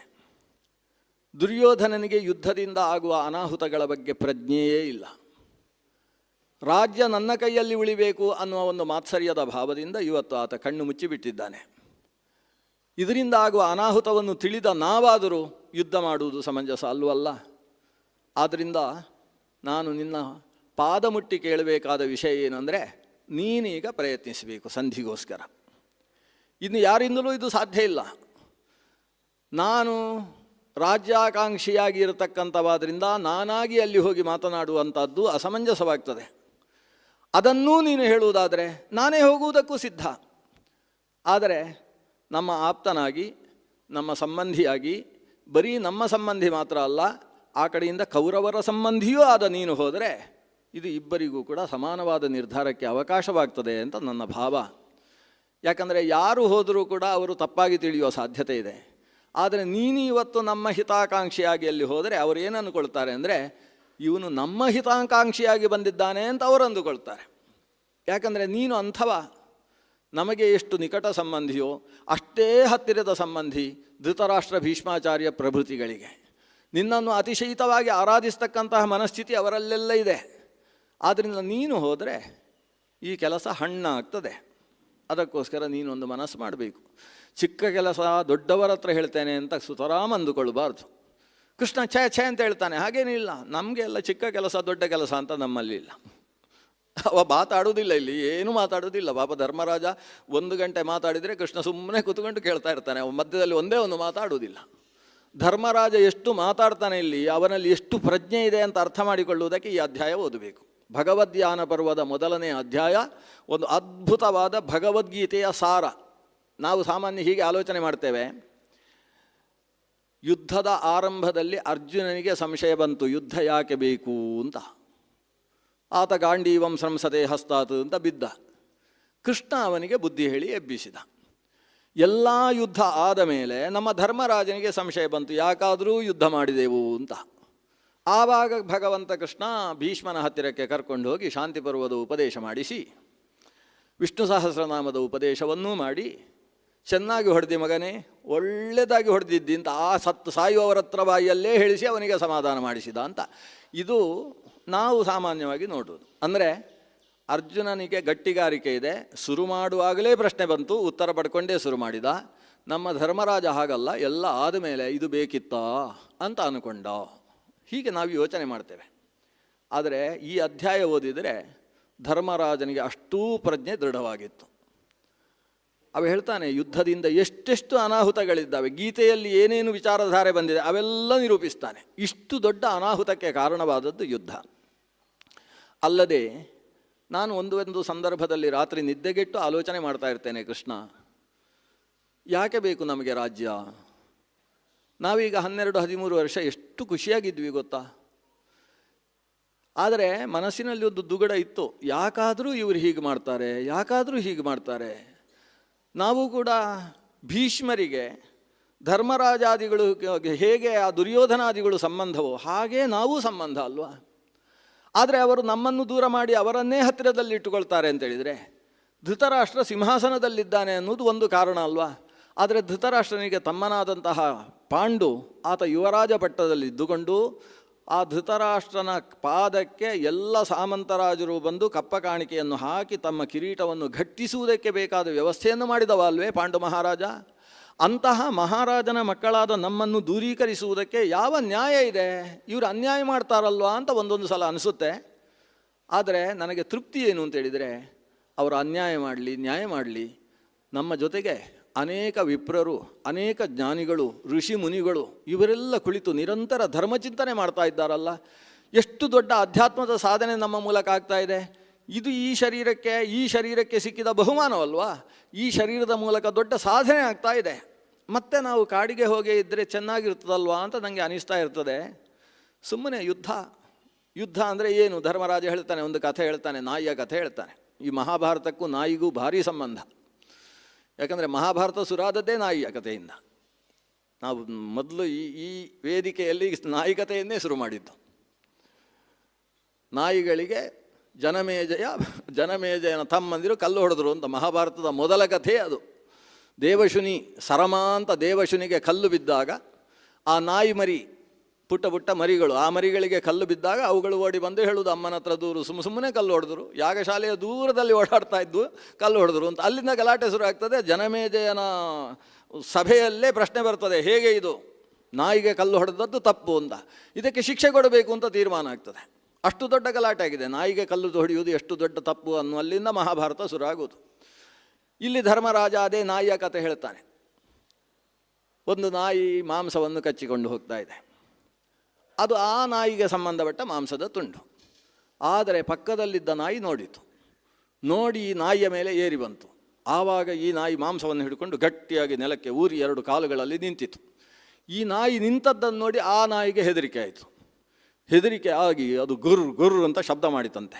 ದುರ್ಯೋಧನನಿಗೆ ಯುದ್ಧದಿಂದ ಆಗುವ ಅನಾಹುತಗಳ ಬಗ್ಗೆ ಪ್ರಜ್ಞೆಯೇ ಇಲ್ಲ. ರಾಜ್ಯ ನನ್ನ ಕೈಯಲ್ಲಿ ಉಳಿಬೇಕು ಅನ್ನುವ ಒಂದು ಮಾತ್ಸರ್ಯದ ಭಾವದಿಂದ ಇವತ್ತು ಆತ ಕಣ್ಣು ಮುಚ್ಚಿಬಿಟ್ಟಿದ್ದಾನೆ. ಇದರಿಂದ ಆಗುವ ಅನಾಹುತವನ್ನು ತಿಳಿದ ನಾವಾದರೂ ಯುದ್ಧ ಮಾಡುವುದು ಸಮಂಜಸ ಅಲ್ಲವಲ್ಲ. ಆದ್ದರಿಂದ ನಾನು ನಿನ್ನ ಪಾದ ಮುಟ್ಟಿ ಕೇಳಬೇಕಾದ ವಿಷಯ ಏನಂದರೆ, ನೀನೀಗ ಪ್ರಯತ್ನಿಸಬೇಕು ಸಂಧಿಗೋಸ್ಕರ. ಇನ್ನು ಯಾರಿಂದಲೂ ಇದು ಸಾಧ್ಯ ಇಲ್ಲ. ನಾನು ರಾಜ್ಯಾಕಾಂಕ್ಷಿಯಾಗಿ ಇರತಕ್ಕಂಥವಾದ್ರಿಂದ ನಾನಾಗಿ ಅಲ್ಲಿ ಹೋಗಿ ಮಾತನಾಡುವಂಥದ್ದು ಅಸಮಂಜಸವಾಗ್ತದೆ. ಅದನ್ನೂ ನೀನು ಹೇಳುವುದಾದರೆ ನಾನೇ ಹೋಗುವುದಕ್ಕೂ ಸಿದ್ಧ. ಆದರೆ ನಮ್ಮ ಆಪ್ತನಾಗಿ, ನಮ್ಮ ಸಂಬಂಧಿಯಾಗಿ, ಬರೀ ನಮ್ಮ ಸಂಬಂಧಿ ಮಾತ್ರ ಅಲ್ಲ, ಆ ಕಡೆಯಿಂದ ಕೌರವರ ಸಂಬಂಧಿಯೂ ಆದ ನೀನು ಹೋದರೆ ಇದು ಇಬ್ಬರಿಗೂ ಕೂಡ ಸಮಾನವಾದ ನಿರ್ಧಾರಕ್ಕೆ ಅವಕಾಶವಾಗ್ತದೆ ಅಂತ ನನ್ನ ಭಾವ. ಯಾಕಂದರೆ ಯಾರು ಹೋದರೂ ಕೂಡ ಅವರು ತಪ್ಪಾಗಿ ತಿಳಿಯುವ ಸಾಧ್ಯತೆ ಇದೆ. ಆದರೆ ನೀನು ಇವತ್ತು ನಮ್ಮ ಹಿತಾಕಾಂಕ್ಷಿಯಾಗಿ ಅಲ್ಲಿ ಹೋದರೆ ಅವರು ಏನು ಅಂದುಕೊಳ್ತಾರೆ ಅಂದರೆ, ಇವನು ನಮ್ಮ ಹಿತಾಕಾಂಕ್ಷಿಯಾಗಿ ಬಂದಿದ್ದಾನೆ ಅಂತ ಅವರು ಅಂದುಕೊಳ್ತಾರೆ. ಯಾಕಂದರೆ ನೀನು ಅಂಥವ, ನಮಗೆ ಎಷ್ಟು ನಿಕಟ ಸಂಬಂಧಿಯೋ ಅಷ್ಟೇ ಹತ್ತಿರದ ಸಂಬಂಧಿ ಧೃತರಾಷ್ಟ್ರ, ಭೀಷ್ಮಾಚಾರ್ಯ ಪ್ರಭೃತಿಗಳಿಗೆ. ನಿನ್ನನ್ನು ಅತಿಶಯಿತವಾಗಿ ಆರಾಧಿಸ್ತಕ್ಕಂತಹ ಮನಸ್ಥಿತಿ ಅವರಲ್ಲೆಲ್ಲ ಇದೆ. ಆದ್ದರಿಂದ ನೀನು ಹೋದರೆ ಈ ಕೆಲಸ ಹಣ್ಣಾಗ್ತದೆ. ಅದಕ್ಕೋಸ್ಕರ ನೀನೊಂದು ಮನಸ್ಸು ಮಾಡಬೇಕು. ಚಿಕ್ಕ ಕೆಲಸ ದೊಡ್ಡವರ ಹತ್ರ ಹೇಳ್ತೇನೆ ಅಂತ ಸುತರಾಮ್ ಅಂದುಕೊಳ್ಬಾರ್ದು. ಕೃಷ್ಣ ಛೇ ಅಂತ ಹೇಳ್ತಾನೆ, ಹಾಗೇನಿಲ್ಲ. ನಮಗೆ ಎಲ್ಲ ಚಿಕ್ಕ ಕೆಲಸ ದೊಡ್ಡ ಕೆಲಸ ಅಂತ ನಮ್ಮಲ್ಲಿ ಇಲ್ಲ. ಅವ ಮಾತಾಡುವುದಿಲ್ಲ, ಇಲ್ಲಿ ಏನು ಮಾತಾಡೋದಿಲ್ಲ. ಪಾಪ ಧರ್ಮರಾಜ 1 ಗಂಟೆ ಮಾತಾಡಿದರೆ ಕೃಷ್ಣ ಸುಮ್ಮನೆ ಕೂತ್ಕೊಂಡು ಕೇಳ್ತಾ ಇರ್ತಾನೆ. ಅವ ಮಧ್ಯದಲ್ಲಿ ಒಂದೇ ಒಂದು ಮಾತಾಡುವುದಿಲ್ಲ. ಧರ್ಮರಾಜ ಎಷ್ಟು ಮಾತಾಡ್ತಾನೆ ಇಲ್ಲಿ, ಅವನಲ್ಲಿ ಎಷ್ಟು ಪ್ರಜ್ಞೆ ಇದೆ ಅಂತ ಅರ್ಥ ಮಾಡಿಕೊಳ್ಳುವುದಕ್ಕೆ ಈ ಅಧ್ಯಾಯ ಓದಬೇಕು. ಭಗವದ್ಯಾನ ಪರ್ವದ ಮೊದಲನೇ ಅಧ್ಯಾಯ ಒಂದು ಅದ್ಭುತವಾದ ಭಗವದ್ಗೀತೆಯ ಸಾರ. ನಾವು ಸಾಮಾನ್ಯ ಹೀಗೆ ಆಲೋಚನೆ ಮಾಡ್ತೇವೆ, ಯುದ್ಧದ ಆರಂಭದಲ್ಲಿ ಅರ್ಜುನನಿಗೆ ಸಂಶಯ ಬಂತು, ಯುದ್ಧ ಯಾಕೆ ಬೇಕು ಅಂತ. ಆತ ಗಾಂಡೀವಂ ಸಂಸದೆ ಹಸ್ತಾತ್ ಅಂತ ಬಿದ್ದ. ಕೃಷ್ಣ ಅವನಿಗೆ ಬುದ್ಧಿ ಹೇಳಿ ಎಬ್ಬಿಸಿದ. ಎಲ್ಲ ಯುದ್ಧ ಆದ ಮೇಲೆ ನಮ್ಮ ಧರ್ಮರಾಜನಿಗೆ ಸಂಶಯ ಬಂತು, ಯಾಕಾದರೂ ಯುದ್ಧ ಮಾಡಿದೆವು ಅಂತ. ಆವಾಗ ಭಗವಂತ ಕೃಷ್ಣ ಭೀಷ್ಮನ ಹತ್ತಿರಕ್ಕೆ ಕರ್ಕೊಂಡು ಹೋಗಿ ಶಾಂತಿ ಪರ್ವದ ಉಪದೇಶ ಮಾಡಿಸಿ, ವಿಷ್ಣು ಸಹಸ್ರನಾಮದ ಉಪದೇಶವನ್ನೂ ಮಾಡಿ, ಚೆನ್ನಾಗಿ ಹೊಡೆದಿ ಮಗನೇ, ಒಳ್ಳೆಯದಾಗಿ ಹೊಡೆದಿದ್ದಿ ಅಂತ ಆ ಸಾಯುವವರ ಹತ್ರ ಬಾಯಿಯಲ್ಲೇ ಹೇಳಿಸಿ ಅವನಿಗೆ ಸಮಾಧಾನ ಮಾಡಿಸಿದ ಅಂತ. ಇದು ನಾವು ಸಾಮಾನ್ಯವಾಗಿ ನೋಡುವುದು. ಅಂದರೆ ಅರ್ಜುನನಿಗೆ ಗಟ್ಟಿಗಾರಿಕೆ ಇದೆ, ಶುರು ಮಾಡುವಾಗಲೇ ಪ್ರಶ್ನೆ ಬಂತು, ಉತ್ತರ ಪಡ್ಕೊಂಡೇ ಶುರು ಮಾಡಿದ. ನಮ್ಮ ಧರ್ಮರಾಜ ಹಾಗಲ್ಲ, ಎಲ್ಲ ಆದಮೇಲೆ ಇದು ಬೇಕಿತ್ತಾ ಅಂತ ಅಂದ್ಕೊಂಡ. ಹೀಗೆ ನಾವು ಯೋಚನೆ ಮಾಡ್ತೇವೆ. ಆದರೆ ಈ ಅಧ್ಯಾಯ ಓದಿದರೆ ಧರ್ಮರಾಜನಿಗೆ ಅಷ್ಟೂ ಪ್ರಜ್ಞೆ ದೃಢವಾಗಿತ್ತು. ಅವ ಹೇಳ್ತಾನೆ, ಯುದ್ಧದಿಂದ ಎಷ್ಟೆಷ್ಟು ಅನಾಹುತಗಳಿದ್ದಾವೆ, ಗೀತೆಯಲ್ಲಿ ಏನೇನು ವಿಚಾರಧಾರೆ ಬಂದಿದೆ ಅವೆಲ್ಲ ನಿರೂಪಿಸ್ತಾನೆ. ಇಷ್ಟು ದೊಡ್ಡ ಅನಾಹುತಕ್ಕೆ ಕಾರಣವಾದದ್ದು ಯುದ್ಧ. ಅಲ್ಲದೆ ನಾನು ಒಂದು ಸಂದರ್ಭದಲ್ಲಿ ರಾತ್ರಿ ನಿದ್ದೆಗೆಟ್ಟು ಆಲೋಚನೆ ಮಾಡ್ತಾ ಇರ್ತೇನೆ, ಕೃಷ್ಣ ಯಾಕೆ ಬೇಕು ನಮಗೆ ರಾಜ್ಯ? ನಾವೀಗ 12-13 ವರ್ಷ ಎಷ್ಟು ಖುಷಿಯಾಗಿದ್ವಿ ಗೊತ್ತಾ? ಆದರೆ ಮನಸ್ಸಿನಲ್ಲಿ ಒಂದು ದುಗುಡ ಇತ್ತು, ಯಾಕಾದರೂ ಇವರು ಹೀಗೆ ಮಾಡ್ತಾರೆ, ಯಾಕಾದರೂ ಹೀಗೆ ಮಾಡ್ತಾರೆ. ನಾವು ಕೂಡ ಭೀಷ್ಮರಿಗೆ ಧರ್ಮರಾಜಾದಿಗಳು ಹೇಗೆ ಆ ದುರ್ಯೋಧನಾದಿಗಳು ಸಂಬಂಧವೋ ಹಾಗೇ ನಾವು ಸಂಬಂಧ ಅಲ್ವಾ? ಆದರೆ ಅವರು ನಮ್ಮನ್ನು ದೂರ ಮಾಡಿ ಅವರನ್ನೇ ಹತ್ತಿರದಲ್ಲಿ ಇಟ್ಟುಕೊಳ್ತಾರೆ ಅಂತೇಳಿದರೆ, ಧೃತರಾಷ್ಟ್ರ ಸಿಂಹಾಸನದಲ್ಲಿದ್ದಾನೆ ಅನ್ನೋದು ಒಂದು ಕಾರಣ ಅಲ್ವಾ? ಆದರೆ ಧೃತರಾಷ್ಟ್ರನಿಗೆ ತಮ್ಮನಾದಂತಹ ಪಾಂಡು ಆತ ಯುವರಾಜ ಪಟ್ಟದಲ್ಲಿ ಇದ್ದುಕೊಂಡು ಆ ಧೃತರಾಷ್ಟ್ರನ ಪಾದಕ್ಕೆ ಎಲ್ಲ ಸಾಮಂತರಾಜರು ಬಂದು ಕಪ್ಪ ಕಾಣಿಕೆಯನ್ನು ಹಾಕಿ ತಮ್ಮ ಕಿರೀಟವನ್ನು ಘಟ್ಟಿಸುವುದಕ್ಕೆ ಬೇಕಾದ ವ್ಯವಸ್ಥೆಯನ್ನು ಮಾಡಿದವ ಅಲ್ವೇ ಪಾಂಡು ಮಹಾರಾಜ? ಅಂತಹ ಮಹಾರಾಜನ ಮಕ್ಕಳಾದ ನಮ್ಮನ್ನು ದೂರೀಕರಿಸುವುದಕ್ಕೆ ಯಾವ ನ್ಯಾಯ ಇದೆ? ಇವರು ಅನ್ಯಾಯ ಮಾಡ್ತಾರಲ್ವಾ ಅಂತ ಒಂದೊಂದು ಸಲ ಅನಿಸುತ್ತೆ. ಆದರೆ ನನಗೆ ತೃಪ್ತಿ ಏನು ಅಂತೇಳಿದರೆ, ಅವರು ಅನ್ಯಾಯ ಮಾಡಲಿ ನ್ಯಾಯ ಮಾಡಲಿ, ನಮ್ಮ ಜೊತೆಗೆ ಅನೇಕ ವಿಪ್ರರು, ಅನೇಕ ಜ್ಞಾನಿಗಳು, ಋಷಿ ಮುನಿಗಳು ಇವರೆಲ್ಲ ಕುಳಿತು ನಿರಂತರ ಧರ್ಮಚಿಂತನೆ ಮಾಡ್ತಾ ಇದ್ದಾರಲ್ಲ. ಎಷ್ಟು ದೊಡ್ಡ ಅಧ್ಯಾತ್ಮದ ಸಾಧನೆ ನಮ್ಮ ಮೂಲಕ ಆಗ್ತಾ ಇದೆ. ಇದು ಈ ಶರೀರಕ್ಕೆ ಸಿಕ್ಕಿದ ಬಹುಮಾನವಲ್ವಾ? ಈ ಶರೀರದ ಮೂಲಕ ದೊಡ್ಡ ಸಾಧನೆ ಆಗ್ತಾ ಇದೆ. ಮತ್ತೆ ನಾವು ಕಾಡಿಗೆ ಹೋಗೇ ಇದ್ದರೆ ಚೆನ್ನಾಗಿರ್ತದಲ್ವಾ ಅಂತ ನನಗೆ ಅನಿಸ್ತಾ ಇರ್ತದೆ. ಸುಮ್ಮನೆ ಯುದ್ಧ ಅಂದರೆ ಏನು? ಧರ್ಮರಾಜ ಹೇಳ್ತಾನೆ, ಒಂದು ಕಥೆ ಹೇಳ್ತಾನೆ, ನಾಯಿಯ ಕಥೆ ಹೇಳ್ತಾನೆ. ಈ ಮಹಾಭಾರತಕ್ಕೂ ನಾಯಿಗೂ ಭಾರಿ ಸಂಬಂಧ. ಯಾಕಂದರೆ ಮಹಾಭಾರತ ಸುರಾದದ್ದೇ ನಾಯಿಯ ಕಥೆಯಿಂದ. ನಾವು ಮೊದಲು ಈ ವೇದಿಕೆಯಲ್ಲಿ ನಾಯಿ ಕಥೆಯನ್ನೇ ಶುರು ಮಾಡಿದ್ದು. ನಾಯಿಗಳಿಗೆ ಜನಮೇಜಯನ ತಮ್ಮಂದಿರು ಕಲ್ಲು ಹೊಡೆದ್ರು ಅಂತ ಮಹಾಭಾರತದ ಮೊದಲ ಕಥೆ ಅದು. ದೇವಶುನಿ ಸರಮ ಅಂತ ದೇವಶುನಿಗೆ ಕಲ್ಲು ಬಿದ್ದಾಗ ಆ ನಾಯಿ ಮರಿ, ಪುಟ್ಟ ಮರಿಗಳು, ಆ ಮರಿಗಳಿಗೆ ಕಲ್ಲು ಬಿದ್ದಾಗ ಅವುಗಳು ಓಡಿ ಬಂದು ಹೇಳುವುದು, ಅಮ್ಮನ ಹತ್ರ ದೂರು, ಸುಮ್ಮನೆ ಕಲ್ಲು ಹೊಡೆದ್ರು, ಯಾಗಶಾಲೆಯ ದೂರದಲ್ಲಿ ಓಡಾಡ್ತಾ ಇದ್ದು ಕಲ್ಲು ಹೊಡೆದ್ರು ಅಂತ. ಅಲ್ಲಿಂದ ಗಲಾಟೆ ಶುರು ಆಗ್ತದೆ. ಜನಮೇಜಯನ ಸಭೆಯಲ್ಲೇ ಪ್ರಶ್ನೆ ಬರ್ತದೆ, ಹೇಗೆ ಇದು ನಾಯಿಗೆ ಕಲ್ಲು ಹೊಡೆದದ್ದು ತಪ್ಪು ಅಂತ, ಇದಕ್ಕೆ ಶಿಕ್ಷೆ ಕೊಡಬೇಕು ಅಂತ ತೀರ್ಮಾನ ಆಗ್ತದೆ. ಅಷ್ಟು ದೊಡ್ಡ ಗಲಾಟೆ ಆಗಿದೆ. ನಾಯಿಗೆ ಕಲ್ಲು ಹೊಡೆಯುವುದು ಎಷ್ಟು ದೊಡ್ಡ ತಪ್ಪು ಅನ್ನುವಲ್ಲಿಂದ ಮಹಾಭಾರತ ಶುರು ಆಗೋದು. ಇಲ್ಲಿ ಧರ್ಮರಾಜ ಅದೇ ನಾಯಿಯ ಕಥೆ ಹೇಳ್ತಾನೆ. ಒಂದು ನಾಯಿ ಮಾಂಸವನ್ನು ಕಚ್ಚಿಕೊಂಡು ಹೋಗ್ತಾ ಇದೆ. ಅದು ಆ ನಾಯಿಗೆ ಸಂಬಂಧಪಟ್ಟ ಮಾಂಸದ ತುಂಡು. ಆದರೆ ಪಕ್ಕದಲ್ಲಿದ್ದ ನಾಯಿ ನೋಡಿತು, ನೋಡಿ ಈ ನಾಯಿಯ ಮೇಲೆ ಏರಿ ಬಂತು. ಆವಾಗ ಈ ನಾಯಿ ಮಾಂಸವನ್ನು ಹಿಡ್ಕೊಂಡು ಗಟ್ಟಿಯಾಗಿ ನೆಲಕ್ಕೆ ಊರಿ 2 ಕಾಲುಗಳಲ್ಲಿ ನಿಂತಿತು. ಈ ನಾಯಿ ನಿಂತದ್ದನ್ನು ನೋಡಿ ಆ ನಾಯಿಗೆ ಹೆದರಿಕೆ ಆಯಿತು. ಹೆದರಿಕೆ ಆಗಿ ಅದು ಗುರ್ರು ಅಂತ ಶಬ್ದ ಮಾಡಿತಂತೆ.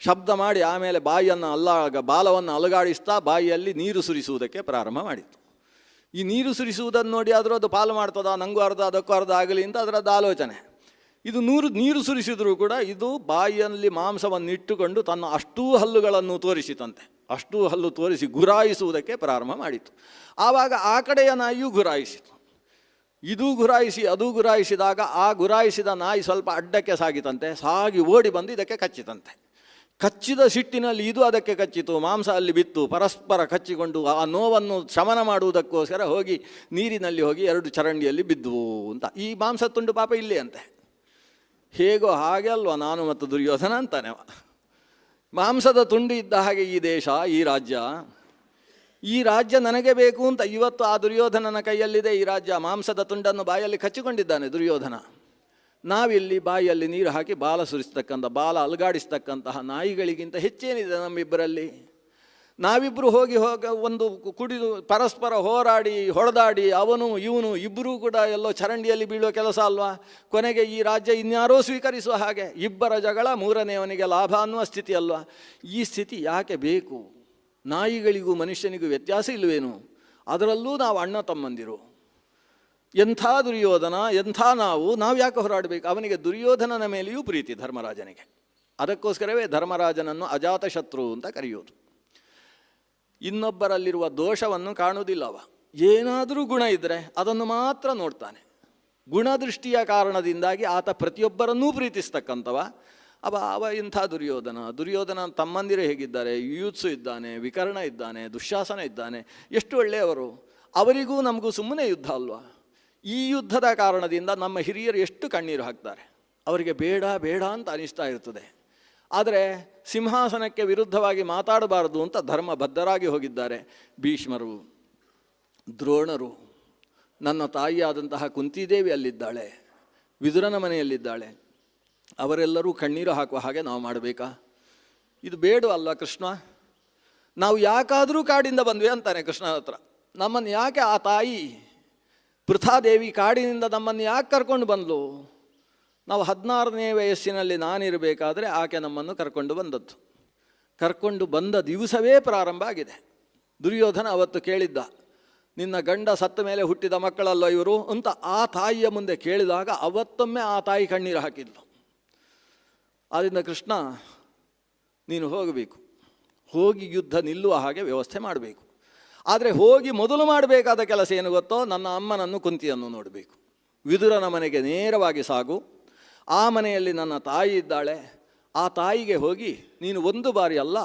ಶಬ್ದ ಮಾಡಿ ಆಮೇಲೆ ಬಾಲವನ್ನು ಅಲುಗಾಡಿಸ್ತಾ ಬಾಯಿಯಲ್ಲಿ ನೀರು ಸುರಿಸುವುದಕ್ಕೆ ಪ್ರಾರಂಭ ಮಾಡಿತು. ಈ ನೀರು ಸುರಿಸುವುದನ್ನು ನೋಡಿ ಆದರೂ ಅದು ಪಾಲು ಮಾಡ್ತದ, ನನಗೂ ಅರ್ಧ ಅದಕ್ಕೂ ಅರ್ಧ ಆಗಲಿ ಅಂತ ಅದರದ್ದು ಆಲೋಚನೆ. ಇದು ನೀರು ಸುರಿಸಿದರೂ ಕೂಡ ಇದು ಬಾಯಿಯಲ್ಲಿ ಮಾಂಸವನ್ನು ಇಟ್ಟುಕೊಂಡು ತನ್ನ ಅಷ್ಟೂ ಹಲ್ಲುಗಳನ್ನು ತೋರಿಸಿತಂತೆ. ಅಷ್ಟೂ ಹಲ್ಲು ತೋರಿಸಿ ಗುರಾಯಿಸುವುದಕ್ಕೆ ಪ್ರಾರಂಭ ಮಾಡಿತು. ಆವಾಗ ಆ ಕಡೆಯ ನಾಯಿಯೂ ಗುರಾಯಿಸಿತು. ಇದು ಗುರಾಯಿಸಿ ಅದು ಗುರಾಯಿಸಿದಾಗ ಆ ಗುರಾಯಿಸಿದ ನಾಯಿ ಸ್ವಲ್ಪ ಅಡ್ಡಕ್ಕೆ ಸಾಗಿತಂತೆ. ಸಾಗಿ ಓಡಿ ಬಂದು ಇದಕ್ಕೆ ಕಚ್ಚಿತಂತೆ. ಕಚ್ಚಿದ ಸಿಟ್ಟಿನಲ್ಲಿ ಇದು ಅದಕ್ಕೆ ಕಚ್ಚಿತು. ಮಾಂಸ ಅಲ್ಲಿ ಬಿತ್ತು. ಪರಸ್ಪರ ಕಚ್ಚಿಕೊಂಡು ಆ ನೋವನ್ನು ಶಮನ ಮಾಡುವುದಕ್ಕೋಸ್ಕರ ಹೋಗಿ ನೀರಿನಲ್ಲಿ ಹೋಗಿ 2 ಚರಂಡಿಯಲ್ಲಿ ಬಿದ್ದುವು ಅಂತ. ಈ ಮಾಂಸ ತುಂಡು ಪಾಪ ಇಲ್ಲಿ ಅಂತೆ. ಹೇಗೋ ಹಾಗೆ ಅಲ್ವಾ ನಾನು ಮತ್ತು ದುರ್ಯೋಧನ ಅಂತಾನೆ. ಮಾಂಸದ ತುಂಡು ಇದ್ದ ಹಾಗೆ ಈ ದೇಶ, ಈ ರಾಜ್ಯ ನನಗೆ ಬೇಕು ಅಂತ ಇವತ್ತು ಆ ದುರ್ಯೋಧನನ ಕೈಯಲ್ಲಿದೆ ಈ ರಾಜ್ಯ. ಮಾಂಸದ ತುಂಡನ್ನು ಬಾಯಲ್ಲಿ ಕಚ್ಚಿಕೊಂಡಿದ್ದಾನೆ ದುರ್ಯೋಧನ. ನಾವಿಲ್ಲಿ ಬಾಯಿಯಲ್ಲಿ ನೀರು ಹಾಕಿ ಬಾಲ ಬಾಲ ಅಲುಗಾಡಿಸ್ತಕ್ಕಂತಹ ನಾಯಿಗಳಿಗಿಂತ ಹೆಚ್ಚೇನಿದೆ ನಮ್ಮಿಬ್ಬರಲ್ಲಿ? ನಾವಿಬ್ಬರು ಹೋಗಿ ಒಂದು ಕುಡಿದು ಪರಸ್ಪರ ಹೋರಾಡಿ ಹೊಡೆದಾಡಿ ಅವನು ಇವನು ಇಬ್ಬರೂ ಕೂಡ ಎಲ್ಲೋ ಚರಂಡಿಯಲ್ಲಿ ಬೀಳುವ ಕೆಲಸ ಅಲ್ವಾ? ಕೊನೆಗೆ ಈ ರಾಜ್ಯ ಇನ್ಯಾರೋ ಸ್ವೀಕರಿಸುವ ಹಾಗೆ ಇಬ್ಬರ ಜಗಳ, 3ನೇವನಿಗೆ ಲಾಭ ಅನ್ನುವ ಸ್ಥಿತಿ ಅಲ್ವಾ? ಈ ಸ್ಥಿತಿ ಯಾಕೆ ಬೇಕು? ನಾಯಿಗಳಿಗೂ ಮನುಷ್ಯನಿಗೂ ವ್ಯತ್ಯಾಸ ಇಲ್ಲವೇನು? ಅದರಲ್ಲೂ ನಾವು ಅಣ್ಣ ತಮ್ಮಂದಿರು. ಎಂಥ ದುರ್ಯೋಧನ, ಎಂಥ ನಾವು ಯಾಕೆ ಹೋರಾಡಬೇಕು? ಅವನಿಗೆ ದುರ್ಯೋಧನನ ಮೇಲೆಯೂ ಪ್ರೀತಿ ಧರ್ಮರಾಜನಿಗೆ. ಅದಕ್ಕೋಸ್ಕರವೇ ಧರ್ಮರಾಜನನ್ನು ಅಜಾತಶತ್ರು ಅಂತ ಕರೆಯೋದು. ಇನ್ನೊಬ್ಬರಲ್ಲಿರುವ ದೋಷವನ್ನು ಕಾಣುವುದಿಲ್ಲ ಅವ. ಏನಾದರೂ ಗುಣ ಇದ್ದರೆ ಅದನ್ನು ಮಾತ್ರ ನೋಡ್ತಾನೆ. ಗುಣದೃಷ್ಟಿಯ ಕಾರಣದಿಂದಾಗಿ ಆತ ಪ್ರತಿಯೊಬ್ಬರನ್ನೂ ಪ್ರೀತಿಸ್ತಕ್ಕಂಥವ ಅವ ಇಂಥ ದುರ್ಯೋಧನ ತಮ್ಮಂದಿರೇ ಹೇಗಿದ್ದಾರೆ? ಯೂತ್ಸು ಇದ್ದಾನೆ, ವಿಕರ್ಣ ಇದ್ದಾನೆ, ದುಶ್ಯಾಸನ ಇದ್ದಾನೆ. ಎಷ್ಟು ಒಳ್ಳೆಯವರು. ಅವರಿಗೂ ನಮಗೂ ಸುಮ್ಮನೆ ಯುದ್ಧ ಅಲ್ವಾ? ಈ ಯುದ್ಧದ ಕಾರಣದಿಂದ ನಮ್ಮ ಹಿರಿಯರು ಎಷ್ಟು ಕಣ್ಣೀರು ಹಾಕ್ತಾರೆ. ಅವರಿಗೆ ಬೇಡ ಬೇಡ ಅಂತ ಅನಿಸ್ತಾ ಇರ್ತದೆ. ಆದರೆ ಸಿಂಹಾಸನಕ್ಕೆ ವಿರುದ್ಧವಾಗಿ ಮಾತಾಡಬಾರದು ಅಂತ ಧರ್ಮಬದ್ಧರಾಗಿ ಹೋಗಿದ್ದಾರೆ ಭೀಷ್ಮರು, ದ್ರೋಣರು. ನನ್ನ ತಾಯಿಯಾದಂತಹ ಕುಂತಿದೇವಿ ಅಲ್ಲಿದ್ದಾಳೆ, ವಿದುರನ ಮನೆಯಲ್ಲಿದ್ದಾಳೆ. ಅವರೆಲ್ಲರೂ ಕಣ್ಣೀರು ಹಾಕುವ ಹಾಗೆ ನಾವು ಮಾಡಬೇಕಾ? ಇದು ಬೇಡ ಅಲ್ವಾ ಕೃಷ್ಣ? ನಾವು ಯಾಕಾದರೂ ಕಾಡಿಂದ ಬಂದ್ವಿ ಅಂತಾನೆ ಕೃಷ್ಣನ ಹತ್ರ. ನಮ್ಮನ್ನು ಯಾಕೆ ಆ ತಾಯಿ ಪೃಥಾದೇವಿ ಕಾಡಿನಿಂದ ನಮ್ಮನ್ನು ಯಾಕೆ ಕರ್ಕೊಂಡು ಬಂದಳು? ನಾವು 16ನೇ ವಯಸ್ಸಿನಲ್ಲಿ ನಾನಿರಬೇಕಾದ್ರೆ ಆಕೆ ನಮ್ಮನ್ನು ಕರ್ಕೊಂಡು ಬಂದ ದಿವಸವೇ ಪ್ರಾರಂಭ ಆಗಿದೆ. ದುರ್ಯೋಧನ ಅವತ್ತು ಕೇಳಿದ್ದ, ನಿನ್ನ ಗಂಡ ಸತ್ತ ಮೇಲೆ ಹುಟ್ಟಿದ ಮಕ್ಕಳಲ್ಲ ಇವರು ಅಂತ ಆ ತಾಯಿಯ ಮುಂದೆ ಕೇಳಿದಾಗ ಅವತ್ತೊಮ್ಮೆ ಆ ತಾಯಿ ಕಣ್ಣೀರು ಹಾಕಿದ್ಲು. ಆದ್ದರಿಂದ ಕೃಷ್ಣ, ನೀನು ಹೋಗಬೇಕು, ಹೋಗಿ ಯುದ್ಧ ನಿಲ್ಲುವ ಹಾಗೆ ವ್ಯವಸ್ಥೆ ಮಾಡಬೇಕು. ಆದರೆ ಹೋಗಿ ಮೊದಲು ಮಾಡಬೇಕಾದ ಕೆಲಸ ಏನು ಗೊತ್ತೋ? ನನ್ನ ಅಮ್ಮನನ್ನು ಕುಂತಿಯನ್ನು ನೋಡಬೇಕು. ವಿದುರನ ಮನೆಗೆ ನೇರವಾಗಿ ಸಾಗು. ಆ ಮನೆಯಲ್ಲಿ ನನ್ನ ತಾಯಿ ಇದ್ದಾಳೆ. ಆ ತಾಯಿಗೆ ಹೋಗಿ ನೀನು 1 ಬಾರಿ ಅಲ್ಲ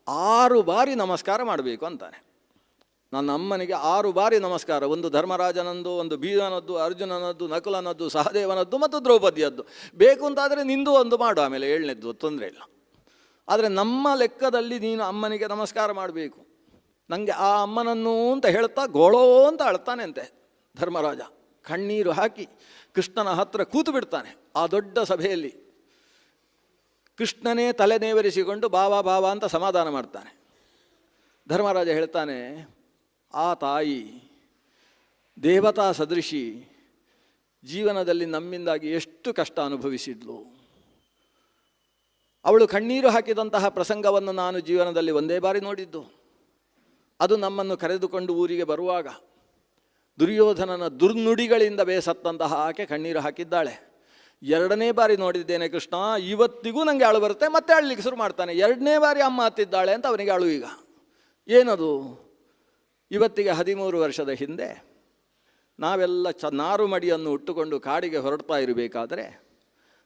6 ಬಾರಿ ನಮಸ್ಕಾರ ಮಾಡಬೇಕು ಅಂತಾನೆ. ನನ್ನ ಅಮ್ಮನಿಗೆ 6 ಬಾರಿ ನಮಸ್ಕಾರ. ಒಂದು ಧರ್ಮರಾಜನದ್ದು, ಒಂದು ಭೀಮನದ್ದು, ಅರ್ಜುನನದ್ದು, ನಕುಲನದ್ದು, ಸಹದೇವನದ್ದು ಮತ್ತು ದ್ರೌಪದಿಯದ್ದು. ಬೇಕು ಅಂತಾದರೆ ನಿಂದು ಒಂದು ಮಾಡು, ಆಮೇಲೆ 7ನೇದ್ದು ತೊಂದರೆ ಇಲ್ಲ. ಆದರೆ ನಮ್ಮ ಲೆಕ್ಕದಲ್ಲಿ ನೀನು ಅಮ್ಮನಿಗೆ ನಮಸ್ಕಾರ ಮಾಡಬೇಕು. ನನಗೆ ಆ ಅಮ್ಮನನ್ನು ಅಂತ ಹೇಳ್ತಾ ಗೋಳೋ ಅಂತ ಅಳ್ತಾನೆ ಅಂತೆ ಧರ್ಮರಾಜ. ಕಣ್ಣೀರು ಹಾಕಿ ಕೃಷ್ಣನ ಹತ್ರ ಕೂತು ಬಿಡ್ತಾನೆ. ಆ ದೊಡ್ಡ ಸಭೆಯಲ್ಲಿ ಕೃಷ್ಣನೇ ತಲೆನೇವರಿಸಿಕೊಂಡು ಬಾವ ಅಂತ ಸಮಾಧಾನ ಮಾಡ್ತಾನೆ. ಧರ್ಮರಾಜ ಹೇಳ್ತಾನೆ, ಆ ತಾಯಿ ದೇವತಾ ಸದೃಶಿ ಜೀವನದಲ್ಲಿ ನಮ್ಮಿಂದಾಗಿ ಎಷ್ಟು ಕಷ್ಟ ಅನುಭವಿಸಿದ್ಲು. ಅವಳು ಕಣ್ಣೀರು ಹಾಕಿದಂತಹ ಪ್ರಸಂಗವನ್ನು ನಾನು ಜೀವನದಲ್ಲಿ 1 ಬಾರಿ ನೋಡಿದ್ದು. ಅದು ನಮ್ಮನ್ನು ಕರೆದುಕೊಂಡು ಊರಿಗೆ ಬರುವಾಗ ದುರ್ಯೋಧನನ ದುರ್ನುಡಿಗಳಿಂದ ಬೇಸತ್ತಂತಹ ಆಕೆ ಕಣ್ಣೀರು ಹಾಕಿದ್ದಾಳೆ. 2ನೇ ಬಾರಿ ನೋಡಿದ್ದೇನೆ ಕೃಷ್ಣ. ಇವತ್ತಿಗೂ ನನಗೆ ಅಳು ಬರುತ್ತೆ. ಮತ್ತೆ ಅಳ್ಲಿಕ್ಕೆ ಶುರು ಮಾಡ್ತಾನೆ. 2ನೇ ಬಾರಿ ಅಮ್ಮ ಹತ್ತಿದ್ದಾಳೆ ಅಂತ ಅವನಿಗೆ ಅಳು. ಈಗ ಏನದು? ಇವತ್ತಿಗೆ 13 ವರ್ಷದ ಹಿಂದೆ ನಾವೆಲ್ಲ ನಾರು ಮಡಿಯನ್ನು ಉಟ್ಟುಕೊಂಡು ಕಾಡಿಗೆ ಹೊರಡ್ತಾ ಇರಬೇಕಾದ್ರೆ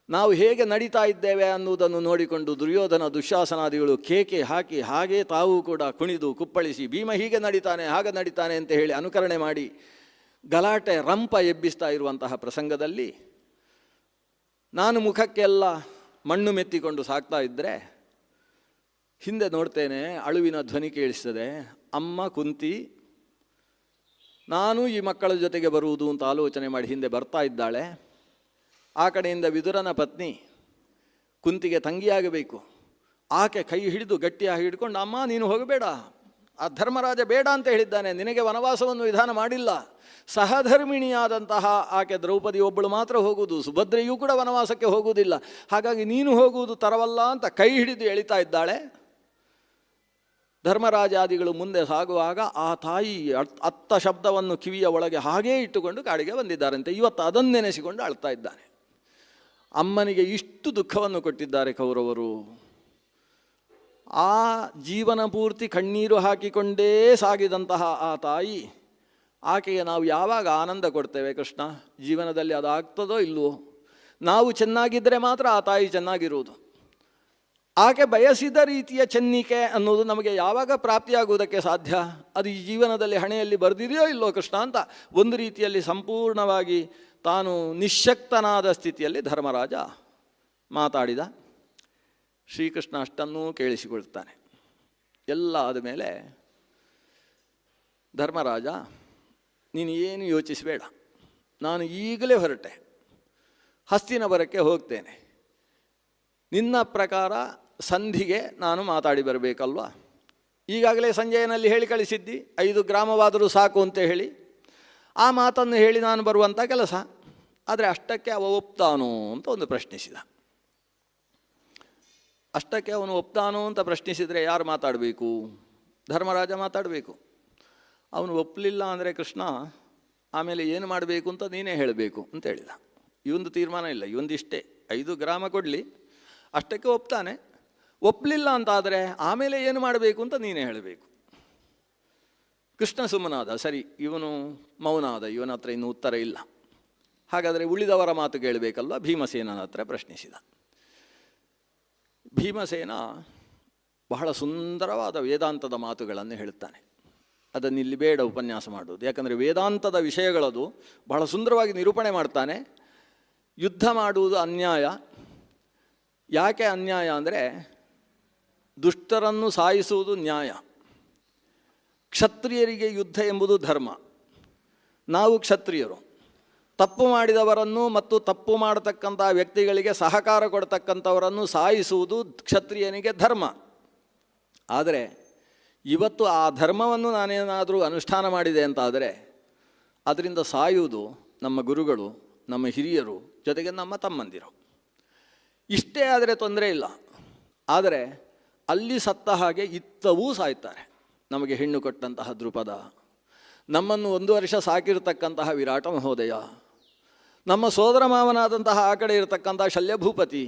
ನಾವು ಹೇಗೆ ನಡೀತಾ ಇದ್ದೇವೆ ಅನ್ನುವುದನ್ನು ನೋಡಿಕೊಂಡು ದುರ್ಯೋಧನ ದುಶ್ಯಾಸನಾದಿಗಳು ಕೇಕೆ ಹಾಕಿ ಹಾಗೇ ತಾವು ಕೂಡ ಕುಣಿದು ಕುಪ್ಪಳಿಸಿ ಭೀಮ ಹೀಗೆ ನಡೀತಾನೆ ಹಾಗೆ ನಡೀತಾನೆ ಅಂತ ಹೇಳಿ ಅನುಕರಣೆ ಮಾಡಿ ಗಲಾಟೆ ರಂಪ ಎಬ್ಬಿಸ್ತಾ ಇರುವಂತಹ ಪ್ರಸಂಗದಲ್ಲಿ ನಾನು ಮುಖಕ್ಕೆಲ್ಲ ಮಣ್ಣು ಮೆತ್ತಿಕೊಂಡು ಸಾಕ್ತಾ ಇದ್ದರೆ ಹಿಂದೆ ನೋಡ್ತೇನೆ, ಅಳುವಿನ ಧ್ವನಿ ಕೇಳಿಸ್ತದೆ. ಅಮ್ಮ ಕುಂತಿ ನಾನು ಈ ಮಕ್ಕಳ ಜೊತೆಗೆ ಬರುವುದು ಅಂತ ಆಲೋಚನೆ ಮಾಡಿ ಹಿಂದೆ ಬರ್ತಾ ಇದ್ದಾಳೆ. ಆ ಕಡೆಯಿಂದ ವಿದುರನ ಪತ್ನಿ ಕುಂತಿಗೆ ತಂಗಿಯಾಗಬೇಕು. ಆಕೆ ಕೈ ಹಿಡಿದು ಗಟ್ಟಿಯಾಗಿ ಹಿಡ್ಕೊಂಡು, ಅಮ್ಮ ನೀನು ಹೋಗಬೇಡ, ಆ ಧರ್ಮರಾಜ ಬೇಡ ಅಂತ ಹೇಳಿದ್ದಾನೆ, ನಿನಗೆ ವನವಾಸವನ್ನು ವಿಧಾನ ಮಾಡಿಲ್ಲ. ಸಹಧರ್ಮಿಣಿಯಾದಂತಹ ಆಕೆ ದ್ರೌಪದಿ ಒಬ್ಬಳು ಮಾತ್ರ ಹೋಗುವುದು, ಸುಭದ್ರೆಯೂ ಕೂಡ ವನವಾಸಕ್ಕೆ ಹೋಗುವುದಿಲ್ಲ, ಹಾಗಾಗಿ ನೀನು ಹೋಗುವುದು ತರವಲ್ಲ ಅಂತ ಕೈ ಹಿಡಿದು ಎಳಿತಾ ಇದ್ದಾಳೆ. ಧರ್ಮರಾಜಾದಿಗಳು ಮುಂದೆ ಸಾಗುವಾಗ ಆ ತಾಯಿ ಅತ್ತ ಶಬ್ದವನ್ನು ಕಿವಿಯ ಒಳಗೆ ಹಾಗೇ ಇಟ್ಟುಕೊಂಡು ಕಾಡಿಗೆ ಬಂದಿದ್ದಾರಂತೆ. ಇವತ್ತು ಅದನ್ನು ನೆನೆಸಿಕೊಂಡು ಅಳ್ತಾ ಇದ್ದಾನೆ. ಅಮ್ಮನಿಗೆ ಇಷ್ಟು ದುಃಖವನ್ನು ಕೊಟ್ಟಿದ್ದಾರೆ ಕೌರವರು. ಆ ಜೀವನ ಪೂರ್ತಿ ಕಣ್ಣೀರು ಹಾಕಿಕೊಂಡೇ ಸಾಗಿದಂತಹ ಆ ತಾಯಿ, ಆಕೆಗೆ ನಾವು ಯಾವಾಗ ಆನಂದ ಕೊಡ್ತೇವೆ ಕೃಷ್ಣ? ಜೀವನದಲ್ಲಿ ಅದಾಗ್ತದೋ ಇಲ್ವೋ? ನಾವು ಚೆನ್ನಾಗಿದ್ದರೆ ಮಾತ್ರ ಆ ತಾಯಿ ಚೆನ್ನಾಗಿರುವುದು. ಆಕೆ ಬಯಸಿದ ರೀತಿಯ ಚೆನ್ನಿಕೆ ಅನ್ನೋದು ನಮಗೆ ಯಾವಾಗ ಪ್ರಾಪ್ತಿಯಾಗುವುದಕ್ಕೆ ಸಾಧ್ಯ? ಅದು ಈ ಜೀವನದಲ್ಲಿ ಹಣೆಯಲ್ಲಿ ಬರೆದಿದೆಯೋ ಇಲ್ಲೋ ಕೃಷ್ಣ ಅಂತ ಒಂದು ರೀತಿಯಲ್ಲಿ ಸಂಪೂರ್ಣವಾಗಿ ತಾನು ನಿಶ್ಶಕ್ತನಾದ ಸ್ಥಿತಿಯಲ್ಲಿ ಧರ್ಮರಾಜ ಮಾತಾಡಿದ. ಶ್ರೀಕೃಷ್ಣ ಅಷ್ಟನ್ನೂ ಕೇಳಿಸಿಕೊಳ್ತಾನೆ. ಎಲ್ಲ ಆದಮೇಲೆ ಧರ್ಮರಾಜ, ನೀನು ಏನು ಯೋಚಿಸಬೇಡ, ನಾನು ಈಗಲೇ ಹೊರಟೆ, ಹಸ್ತಿನಪುರಕ್ಕೆ ಹೋಗ್ತೇನೆ. ನಿನ್ನ ಪ್ರಕಾರ ಸಂಧಿಗೆ ನಾನು ಮಾತಾಡಿ ಬರಬೇಕಲ್ವ? ಈಗಾಗಲೇ ಸಂಜಯನಲ್ಲಿ ಹೇಳಿ ಕಳಿಸಿದ್ದಿ 5 ಗ್ರಾಮವಾದರೂ ಸಾಕು ಅಂತ ಹೇಳಿ. ಆ ಮಾತನ್ನು ಹೇಳಿ ನಾನು ಬರುವಂಥ ಕೆಲಸ. ಆದರೆ ಅಷ್ಟಕ್ಕೆ ಅವ ಒಪ್ತಾನೋ ಅಂತ ಒಂದು ಪ್ರಶ್ನಿಸಿದ. ಅಷ್ಟಕ್ಕೆ ಅವನು ಒಪ್ತಾನೋ ಅಂತ ಪ್ರಶ್ನಿಸಿದರೆ ಯಾರು ಮಾತಾಡಬೇಕು? ಧರ್ಮರಾಜ ಮಾತಾಡಬೇಕು. ಅವನು ಒಪ್ಪಲಿಲ್ಲ ಅಂದರೆ ಕೃಷ್ಣ ಆಮೇಲೆ ಏನು ಮಾಡಬೇಕು ಅಂತ ನೀನೇ ಹೇಳಬೇಕು ಅಂತ ಹೇಳಿದ. ಇವೊಂದು ತೀರ್ಮಾನ ಇಲ್ಲ, ಇವೊಂದಿಷ್ಟೇ, 5 ಗ್ರಾಮ ಕೊಡಲಿ, ಅಷ್ಟಕ್ಕೆ ಒಪ್ತಾನೆ. ಒಪ್ಪಲಿಲ್ಲ ಅಂತಾದರೆ ಆಮೇಲೆ ಏನು ಮಾಡಬೇಕು ಅಂತ ನೀನೇ ಹೇಳಬೇಕು. ಕೃಷ್ಣ ಸುಮ್ಮನಾದ. ಸರಿ, ಇವನು ಮೌನ ಆದ, ಇವನ ಹತ್ರ ಇನ್ನೂ ಉತ್ತರ ಇಲ್ಲ. ಹಾಗಾದರೆ ಉಳಿದವರ ಮಾತು ಕೇಳಬೇಕಲ್ವ? ಭೀಮಸೇನನ ಹತ್ರ ಪ್ರಶ್ನಿಸಿದ. ಭೀಮಸೇನ ಬಹಳ ಸುಂದರವಾದ ವೇದಾಂತದ ಮಾತುಗಳನ್ನು ಹೇಳುತ್ತಾನೆ. ಅದನ್ನಿಲ್ಲಿ ಬೇಡ ಉಪನ್ಯಾಸ ಮಾಡುವುದು, ಯಾಕಂದರೆ ವೇದಾಂತದ ವಿಷಯಗಳದು ಬಹಳ ಸುಂದರವಾಗಿ ನಿರೂಪಣೆ ಮಾಡ್ತಾನೆ. ಯುದ್ಧ ಮಾಡುವುದು ಅನ್ಯಾಯ. ಯಾಕೆ ಅನ್ಯಾಯ ಅಂದರೆ ದುಷ್ಟರನ್ನು ಸಾಯಿಸುವುದು ನ್ಯಾಯ. ಕ್ಷತ್ರಿಯರಿಗೆ ಯುದ್ಧ ಎಂಬುದು ಧರ್ಮ. ನಾವು ಕ್ಷತ್ರಿಯರು. ತಪ್ಪು ಮಾಡಿದವರನ್ನು ಮತ್ತು ತಪ್ಪು ಮಾಡತಕ್ಕಂಥ ವ್ಯಕ್ತಿಗಳಿಗೆ ಸಹಕಾರ ಕೊಡ್ತಕ್ಕಂಥವರನ್ನು ಸಾಯಿಸುವುದು ಕ್ಷತ್ರಿಯನಿಗೆ ಧರ್ಮ. ಆದರೆ ಇವತ್ತು ಆ ಧರ್ಮವನ್ನು ನಾನೇನಾದರೂ ಅನುಷ್ಠಾನ ಮಾಡಿದೆ ಅಂತಾದರೆ ಅದರಿಂದ ಸಾಯುವುದು ನಮ್ಮ ಗುರುಗಳು, ನಮ್ಮ ಹಿರಿಯರು, ಜೊತೆಗೆ ನಮ್ಮ ತಮ್ಮಂದಿರು. ಇಷ್ಟೇ ಆದರೆ ತೊಂದರೆ ಇಲ್ಲ. ಆದರೆ ಅಲ್ಲಿ ಸತ್ತ ಹಾಗೆ ಇತ್ತವೂ ಸಾಯ್ತಾರೆ. ನಮಗೆ ಹೆಣ್ಣು ಕೊಟ್ಟಂತಹ ದ್ರುಪದ, ನಮ್ಮನ್ನು 1 ವರ್ಷ ಸಾಕಿರ್ತಕ್ಕಂತಹ ವಿರಾಟ ಮಹೋದಯ, ನಮ್ಮ ಸೋದರ ಮಾವನಾದಂತಹ ಆ ಕಡೆ ಇರತಕ್ಕಂಥ ಶಲ್ಯಭೂಪತಿ,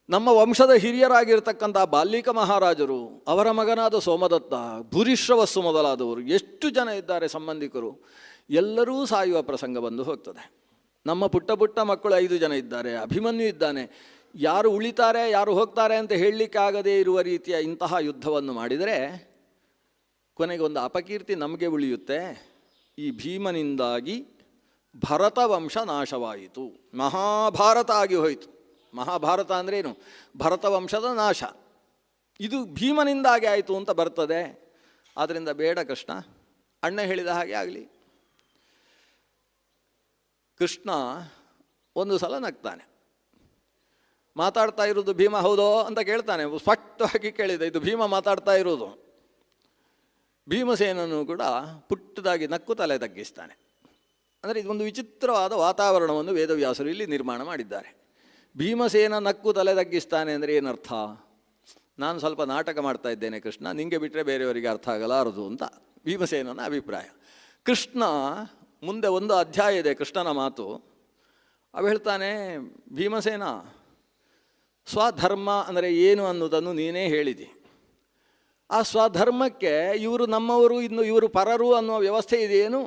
ನಮ್ಮ ವಂಶದ ಹಿರಿಯರಾಗಿರ್ತಕ್ಕಂಥ ಬಾಲ್ಯಕ ಮಹಾರಾಜರು, ಅವರ ಮಗನಾದ ಸೋಮದತ್ತ, ಭೂರಿಶ್ರವಸ್ಸು ಮೊದಲಾದವರು, ಎಷ್ಟು ಜನ ಇದ್ದಾರೆ ಸಂಬಂಧಿಕರು, ಎಲ್ಲರೂ ಸಾಯುವ ಪ್ರಸಂಗ ಬಂದು ಹೋಗ್ತದೆ. ನಮ್ಮ ಪುಟ್ಟ ಪುಟ್ಟ ಮಕ್ಕಳು 5 ಜನ ಇದ್ದಾರೆ, ಅಭಿಮನ್ಯು ಇದ್ದಾನೆ. ಯಾರು ಉಳಿತಾರೆ ಯಾರು ಹೋಗ್ತಾರೆ ಅಂತ ಹೇಳಲಿಕ್ಕಾಗದೇ ಇರುವ ರೀತಿಯ ಇಂತಹ ಯುದ್ಧವನ್ನು ಮಾಡಿದರೆ ಕೊನೆಗೆ ಒಂದು ಅಪಕೀರ್ತಿ ನಮಗೆ ಉಳಿಯುತ್ತೆ. ಈ ಭೀಮನಿಂದಾಗಿ ಭರತ ವಂಶ ನಾಶವಾಯಿತು, ಮಹಾಭಾರತ ಆಗಿ ಹೋಯಿತು. ಮಹಾಭಾರತ ಅಂದ್ರೇನು? ಭರತ ವಂಶದ ನಾಶ. ಇದು ಭೀಮನಿಂದಾಗಿ ಆಯಿತು ಅಂತ ಬರ್ತದೆ. ಆದ್ದರಿಂದ ಬೇಡ ಕೃಷ್ಣ, ಅಣ್ಣ ಹೇಳಿದ ಹಾಗೆ ಆಗಲಿ. ಕೃಷ್ಣ ಒಂದು ಸಲ ನಗ್ತಾನೆ. ಮಾತಾಡ್ತಾ ಇರೋದು ಭೀಮ ಹೌದೋ ಅಂತ ಕೇಳ್ತಾನೆ. ಸ್ಪಷ್ಟವಾಗಿ ಕೇಳಿದೆ, ಇದು ಭೀಮ ಮಾತಾಡ್ತಾ ಇರೋದು. ಭೀಮಸೇನನು ಕೂಡ ಪುಟ್ಟದಾಗಿ ನಕ್ಕು ತಲೆ ತಗ್ಗಿಸ್ತಾನೆ. ಅಂದರೆ ಇದೊಂದು ವಿಚಿತ್ರವಾದ ವಾತಾವರಣವನ್ನು ವೇದವ್ಯಾಸರು ಇಲ್ಲಿ ನಿರ್ಮಾಣ ಮಾಡಿದ್ದಾರೆ. ಭೀಮಸೇನ ನಕ್ಕು ತಲೆ ತಗ್ಗಿಸ್ತಾನೆ ಅಂದರೆ ಏನರ್ಥ? ನಾನು ಸ್ವಲ್ಪ ನಾಟಕ ಮಾಡ್ತಾ ಇದ್ದೇನೆ ಕೃಷ್ಣ, ನಿಂಗೆ ಬಿಟ್ಟರೆ ಬೇರೆಯವರಿಗೆ ಅರ್ಥ ಆಗಲಾರದು ಅಂತ ಭೀಮಸೇನನ ಅಭಿಪ್ರಾಯ. ಕೃಷ್ಣ ಮುಂದೆ ಒಂದು ಅಧ್ಯಾಯ ಇದೆ ಕೃಷ್ಣನ ಮಾತು. ಅವ ಹೇಳ್ತಾನೆ, ಭೀಮಸೇನ, ಸ್ವಧರ್ಮ ಅಂದರೆ ಏನು ಅನ್ನೋದನ್ನು ನೀನೇ ಹೇಳಿದಿ. ಆ ಸ್ವಧರ್ಮಕ್ಕೆ ಇವರು ನಮ್ಮವರು, ಇನ್ನು ಇವರು ಪರರು ಅನ್ನುವ ವ್ಯವಸ್ಥೆ ಇದೆಯೇನು?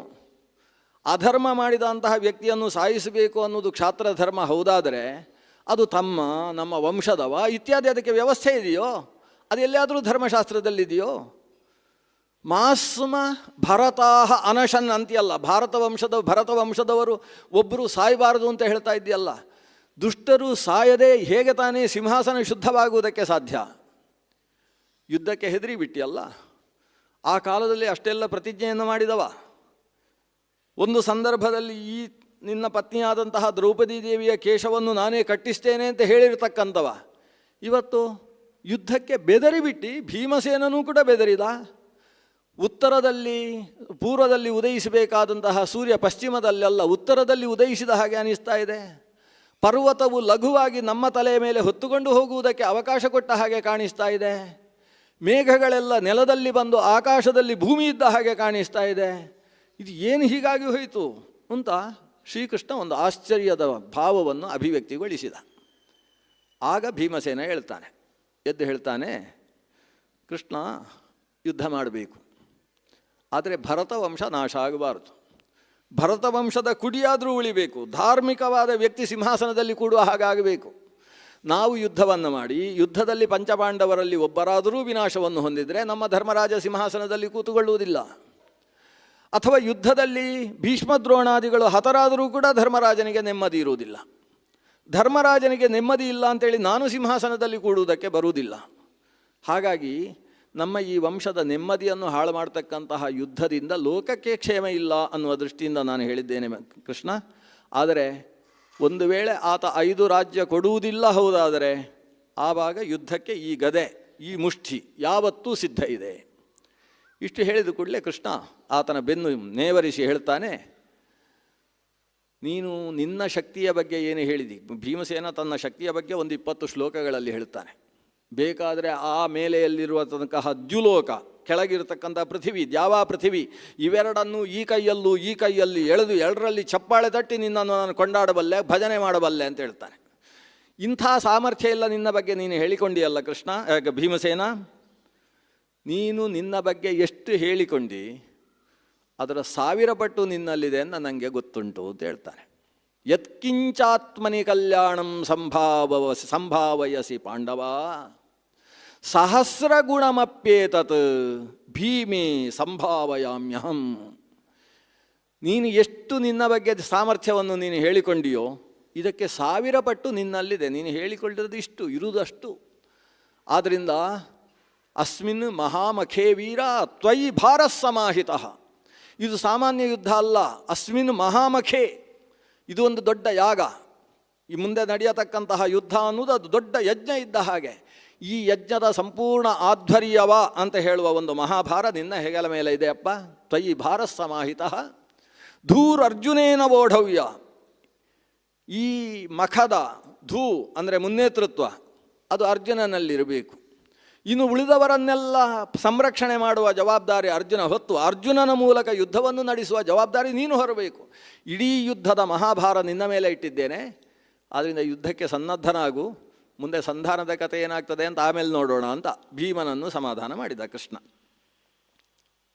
ಅಧರ್ಮ ಮಾಡಿದಂತಹ ವ್ಯಕ್ತಿಯನ್ನು ಸಾಯಿಸಬೇಕು ಅನ್ನೋದು ಕ್ಷಾತ್ರ ಧರ್ಮ ಹೌದಾದರೆ ಅದು ನಮ್ಮ ವಂಶದವ ಇತ್ಯಾದಿ ಅದಕ್ಕೆ ವ್ಯವಸ್ಥೆ ಇದೆಯೋ? ಅದು ಎಲ್ಲಿಯಾದರೂ ಧರ್ಮಶಾಸ್ತ್ರದಲ್ಲಿದೆಯೋ? ಮಾಸ್ಮ ಭರತಾಹ ಅನಶನ್ ಅಂತೀಯಲ್ಲ, ಭರತ ವಂಶದವರು ಒಬ್ಬರು ಸಾಯಬಾರದು ಅಂತ ಹೇಳ್ತಾ ಇದೆಯಲ್ಲ. ದುಷ್ಟರು ಸಾಯದೆ ಹೇಗೆ ತಾನೇ ಸಿಂಹಾಸನ ಶುದ್ಧವಾಗುವುದಕ್ಕೆ ಸಾಧ್ಯ? ಯುದ್ಧಕ್ಕೆ ಹೆದರಿ ಬಿಟ್ಟಿಯಲ್ಲ. ಆ ಕಾಲದಲ್ಲಿ ಅಷ್ಟೆಲ್ಲ ಪ್ರತಿಜ್ಞೆಯನ್ನು ಮಾಡಿದವ. ಒಂದು ಸಂದರ್ಭದಲ್ಲಿ ಈ ನಿನ್ನ ಪತ್ನಿಯಾದಂತಹ ದ್ರೌಪದಿ ದೇವಿಯ ಕೇಶವನ್ನು ನಾನೇ ಕಟ್ಟಿಸ್ತೇನೆ ಅಂತ ಹೇಳಿರ್ತಕ್ಕಂಥವ ಇವತ್ತು ಯುದ್ಧಕ್ಕೆ ಬೆದರಿಬಿಟ್ಟು ಭೀಮಸೇನನೂ ಕೂಡ ಬೆದರಿದ. ಉತ್ತರದಲ್ಲಿ ಪೂರ್ವದಲ್ಲಿ ಉದಯಿಸಬೇಕಾದಂತಹ ಸೂರ್ಯ ಪಶ್ಚಿಮದಲ್ಲೆಲ್ಲ ಉತ್ತರದಲ್ಲಿ ಉದಯಿಸಿದ ಹಾಗೆ ಅನಿಸ್ತಾ ಇದೆ. ಪರ್ವತವು ಲಘುವಾಗಿ ನಮ್ಮ ತಲೆಯ ಮೇಲೆ ಹೊತ್ತುಕೊಂಡು ಹೋಗುವುದಕ್ಕೆ ಅವಕಾಶ ಕೊಟ್ಟ ಹಾಗೆ ಕಾಣಿಸ್ತಾ ಇದೆ. ಮೇಘಗಳೆಲ್ಲ ನೆಲದಲ್ಲಿ ಬಂದು ಆಕಾಶದಲ್ಲಿ ಭೂಮಿ ಇದ್ದ ಹಾಗೆ ಕಾಣಿಸ್ತಾ ಇದೆ. ಇದು ಏನು ಹೀಗಾಗಿ ಹೋಯಿತು ಅಂತ ಶ್ರೀಕೃಷ್ಣ ಒಂದು ಆಶ್ಚರ್ಯದ ಭಾವವನ್ನು ಅಭಿವ್ಯಕ್ತಿಗೊಳಿಸಿದ. ಆಗ ಭೀಮಸೇನ ಹೇಳ್ತಾನೆ, ಎದ್ದು ಹೇಳ್ತಾನೆ, ಕೃಷ್ಣ ಯುದ್ಧ ಮಾಡಬೇಕು, ಆದರೆ ಭರತ ವಂಶ ನಾಶ ಆಗಬಾರದು. ಭರತ ವಂಶದ ಕುಡಿಯಾದರೂ ಉಳಿಬೇಕು. ಧಾರ್ಮಿಕವಾದ ವ್ಯಕ್ತಿ ಸಿಂಹಾಸನದಲ್ಲಿ ಕೂಡುವ ಹಾಗಾಗಬೇಕು. ನಾವು ಯುದ್ಧವನ್ನು ಮಾಡಿ ಯುದ್ಧದಲ್ಲಿ ಪಂಚಪಾಂಡವರಲ್ಲಿ ಒಬ್ಬರಾದರೂ ವಿನಾಶವನ್ನು ಹೊಂದಿದರೆ ನಮ್ಮ ಧರ್ಮರಾಜ ಸಿಂಹಾಸನದಲ್ಲಿ ಕೂತುಕೊಳ್ಳುವುದಿಲ್ಲ. ಅಥವಾ ಯುದ್ಧದಲ್ಲಿ ಭೀಷ್ಮದ್ರೋಣಾದಿಗಳು ಹತರಾದರೂ ಕೂಡ ಧರ್ಮರಾಜನಿಗೆ ನೆಮ್ಮದಿ ಇರುವುದಿಲ್ಲ. ಧರ್ಮರಾಜನಿಗೆ ನೆಮ್ಮದಿ ಇಲ್ಲ ಅಂತೇಳಿ ನಾನು ಸಿಂಹಾಸನದಲ್ಲಿ ಕೂಡುವುದಕ್ಕೆ ಬರುವುದಿಲ್ಲ. ಹಾಗಾಗಿ ನಮ್ಮ ಈ ವಂಶದ ನೆಮ್ಮದಿಯನ್ನು ಹಾಳು ಮಾಡ್ತಕ್ಕಂತಹ ಯುದ್ಧದಿಂದ ಲೋಕಕ್ಕೆ ಕ್ಷೇಮ ಇಲ್ಲ ಅನ್ನುವ ದೃಷ್ಟಿಯಿಂದ ನಾನು ಹೇಳಿದ್ದೇನೆ ಕೃಷ್ಣ. ಆದರೆ ಒಂದು ವೇಳೆ ಆತ 5 ರಾಜ್ಯ ಕೊಡುವುದಿಲ್ಲ ಹೌದಾದರೆ ಆವಾಗ ಯುದ್ಧಕ್ಕೆ ಈ ಗದೆ ಈ ಮುಷ್ಟಿ ಯಾವತ್ತೂ ಸಿದ್ಧ ಇದೆ. ಇಷ್ಟು ಹೇಳಿದ ಕೂಡಲೇ ಕೃಷ್ಣ ಆತನ ಬೆನ್ನು ನೇವರಿಸಿ ಹೇಳ್ತಾನೆ, ನೀನು ನಿನ್ನ ಶಕ್ತಿಯ ಬಗ್ಗೆ ಏನು ಹೇಳಿದಿ? ಭೀಮಸೇನ ತನ್ನ ಶಕ್ತಿಯ ಬಗ್ಗೆ ಒಂದು 20 ಶ್ಲೋಕಗಳಲ್ಲಿ ಹೇಳ್ತಾನೆ. ಬೇಕಾದರೆ ಆ ಮೇಲೆಯಲ್ಲಿರುವ ತನಕ ದ್ಯುಲೋಕ, ಕೆಳಗಿರತಕ್ಕಂಥ ಪೃಥಿವಿ, ದ್ಯಾವಾ ಪೃಥಿವಿ, ಇವೆರಡನ್ನು ಈ ಕೈಯಲ್ಲೂ ಈ ಕೈಯಲ್ಲಿ ಎಳೆದು ಎರಡರಲ್ಲಿ ಚಪ್ಪಾಳೆ ತಟ್ಟಿ ನಿನ್ನನ್ನು ನಾನು ಕೊಂಡಾಡಬಲ್ಲೆ, ಭಜನೆ ಮಾಡಬಲ್ಲೆ ಅಂತ ಹೇಳ್ತಾನೆ. ಇಂಥ ಸಾಮರ್ಥ್ಯ ಇಲ್ಲ ನಿನ್ನ ಬಗ್ಗೆ ನೀನು ಹೇಳಿಕೊಂಡಿಯಲ್ಲ ಕೃಷ್ಣ, ಭೀಮಸೇನ. ನೀನು ನಿನ್ನ ಬಗ್ಗೆ ಎಷ್ಟು ಹೇಳಿಕೊಂಡು ಅದರ 1000 ಪಟ್ಟು ನಿನ್ನಲ್ಲಿದೆ ಅಂತ ನನಗೆ ಗೊತ್ತುಂಟು ಅಂತ ಹೇಳ್ತಾನೆ. ಯತ್ಕಿಂಚಾತ್ಮನಿ ಕಲ್ಯಾಣಂ ಸಂಭಾವಯಸಿ ಪಾಂಡವ ಸಹಸ್ರಗುಣಮಪ್ಯೇತತ್ ಭೀಮೇ ಸಂಭಾವಯಾಮ್ಯಹಂ. ನೀನು ಎಷ್ಟು ನಿನ್ನ ಬಗ್ಗೆ ಸಾಮರ್ಥ್ಯವನ್ನು ನೀನು ಹೇಳಿಕೊಂಡಿಯೋ ಇದಕ್ಕೆ 1000 ಪಟ್ಟು ನಿನ್ನಲ್ಲಿದೆ. ನೀನು ಹೇಳಿಕೊಂಡಿರೋದು ಇಷ್ಟು, ಇರುವುದಷ್ಟು. ಆದ್ದರಿಂದ ಅಸ್ಮಿನ್ ಮಹಾಮಖೇ ವೀರ ತ್ವಯಿ ಭಾರಸ್ಸಮಾಹಿತ. ಇದು ಸಾಮಾನ್ಯ ಯುದ್ಧ ಅಲ್ಲ. ಅಸ್ಮಿನ್ ಮಹಾಮಖೇ, ಇದು ಒಂದು ದೊಡ್ಡ ಯಾಗ. ಈ ಮುಂದೆ ನಡೆಯತಕ್ಕಂತಹ ಯುದ್ಧ ಅನ್ನೋದು ಅದು ದೊಡ್ಡ ಯಜ್ಞ ಇದ್ದ ಹಾಗೆ. ಈ ಯಜ್ಞದ ಸಂಪೂರ್ಣ ಆಧ್ವರ್ಯವ ಅಂತ ಹೇಳುವ ಒಂದು ಮಹಾಭಾರ ನಿನ್ನ ಹೆಗಲ ಮೇಲೆ ಇದೆಯಪ್ಪ. ತ್ವಯಿ ಭಾರಸ್ಸಮಾಹಿತ ಧೂರ್ ಅರ್ಜುನೇನ ವೋಢವ್ಯ. ಈ ಮಖದ ಧೂ ಅಂದರೆ ಮುನ್ನೇತೃತ್ವ ಅದು ಅರ್ಜುನನಲ್ಲಿರಬೇಕು. ಇನ್ನು ಉಳಿದವರನ್ನೆಲ್ಲ ಸಂರಕ್ಷಣೆ ಮಾಡುವ ಜವಾಬ್ದಾರಿ ಅರ್ಜುನ ಹೊತ್ತು ಅರ್ಜುನನ ಮೂಲಕ ಯುದ್ಧವನ್ನು ನಡೆಸುವ ಜವಾಬ್ದಾರಿ ನೀನು ಹೊರಬೇಕು. ಇಡೀ ಯುದ್ಧದ ಮಹಾಭಾರ ನಿನ್ನ ಮೇಲೆ ಇಟ್ಟಿದ್ದೇನೆ. ಆದ್ದರಿಂದ ಯುದ್ಧಕ್ಕೆ ಸನ್ನದ್ಧನಾಗು. ಮುಂದೆ ಸಂಧಾನದ ಕಥೆ ಏನಾಗ್ತದೆ ಅಂತ ಆಮೇಲೆ ನೋಡೋಣ ಅಂತ ಭೀಮನನ್ನು ಸಮಾಧಾನ ಮಾಡಿದ ಕೃಷ್ಣ.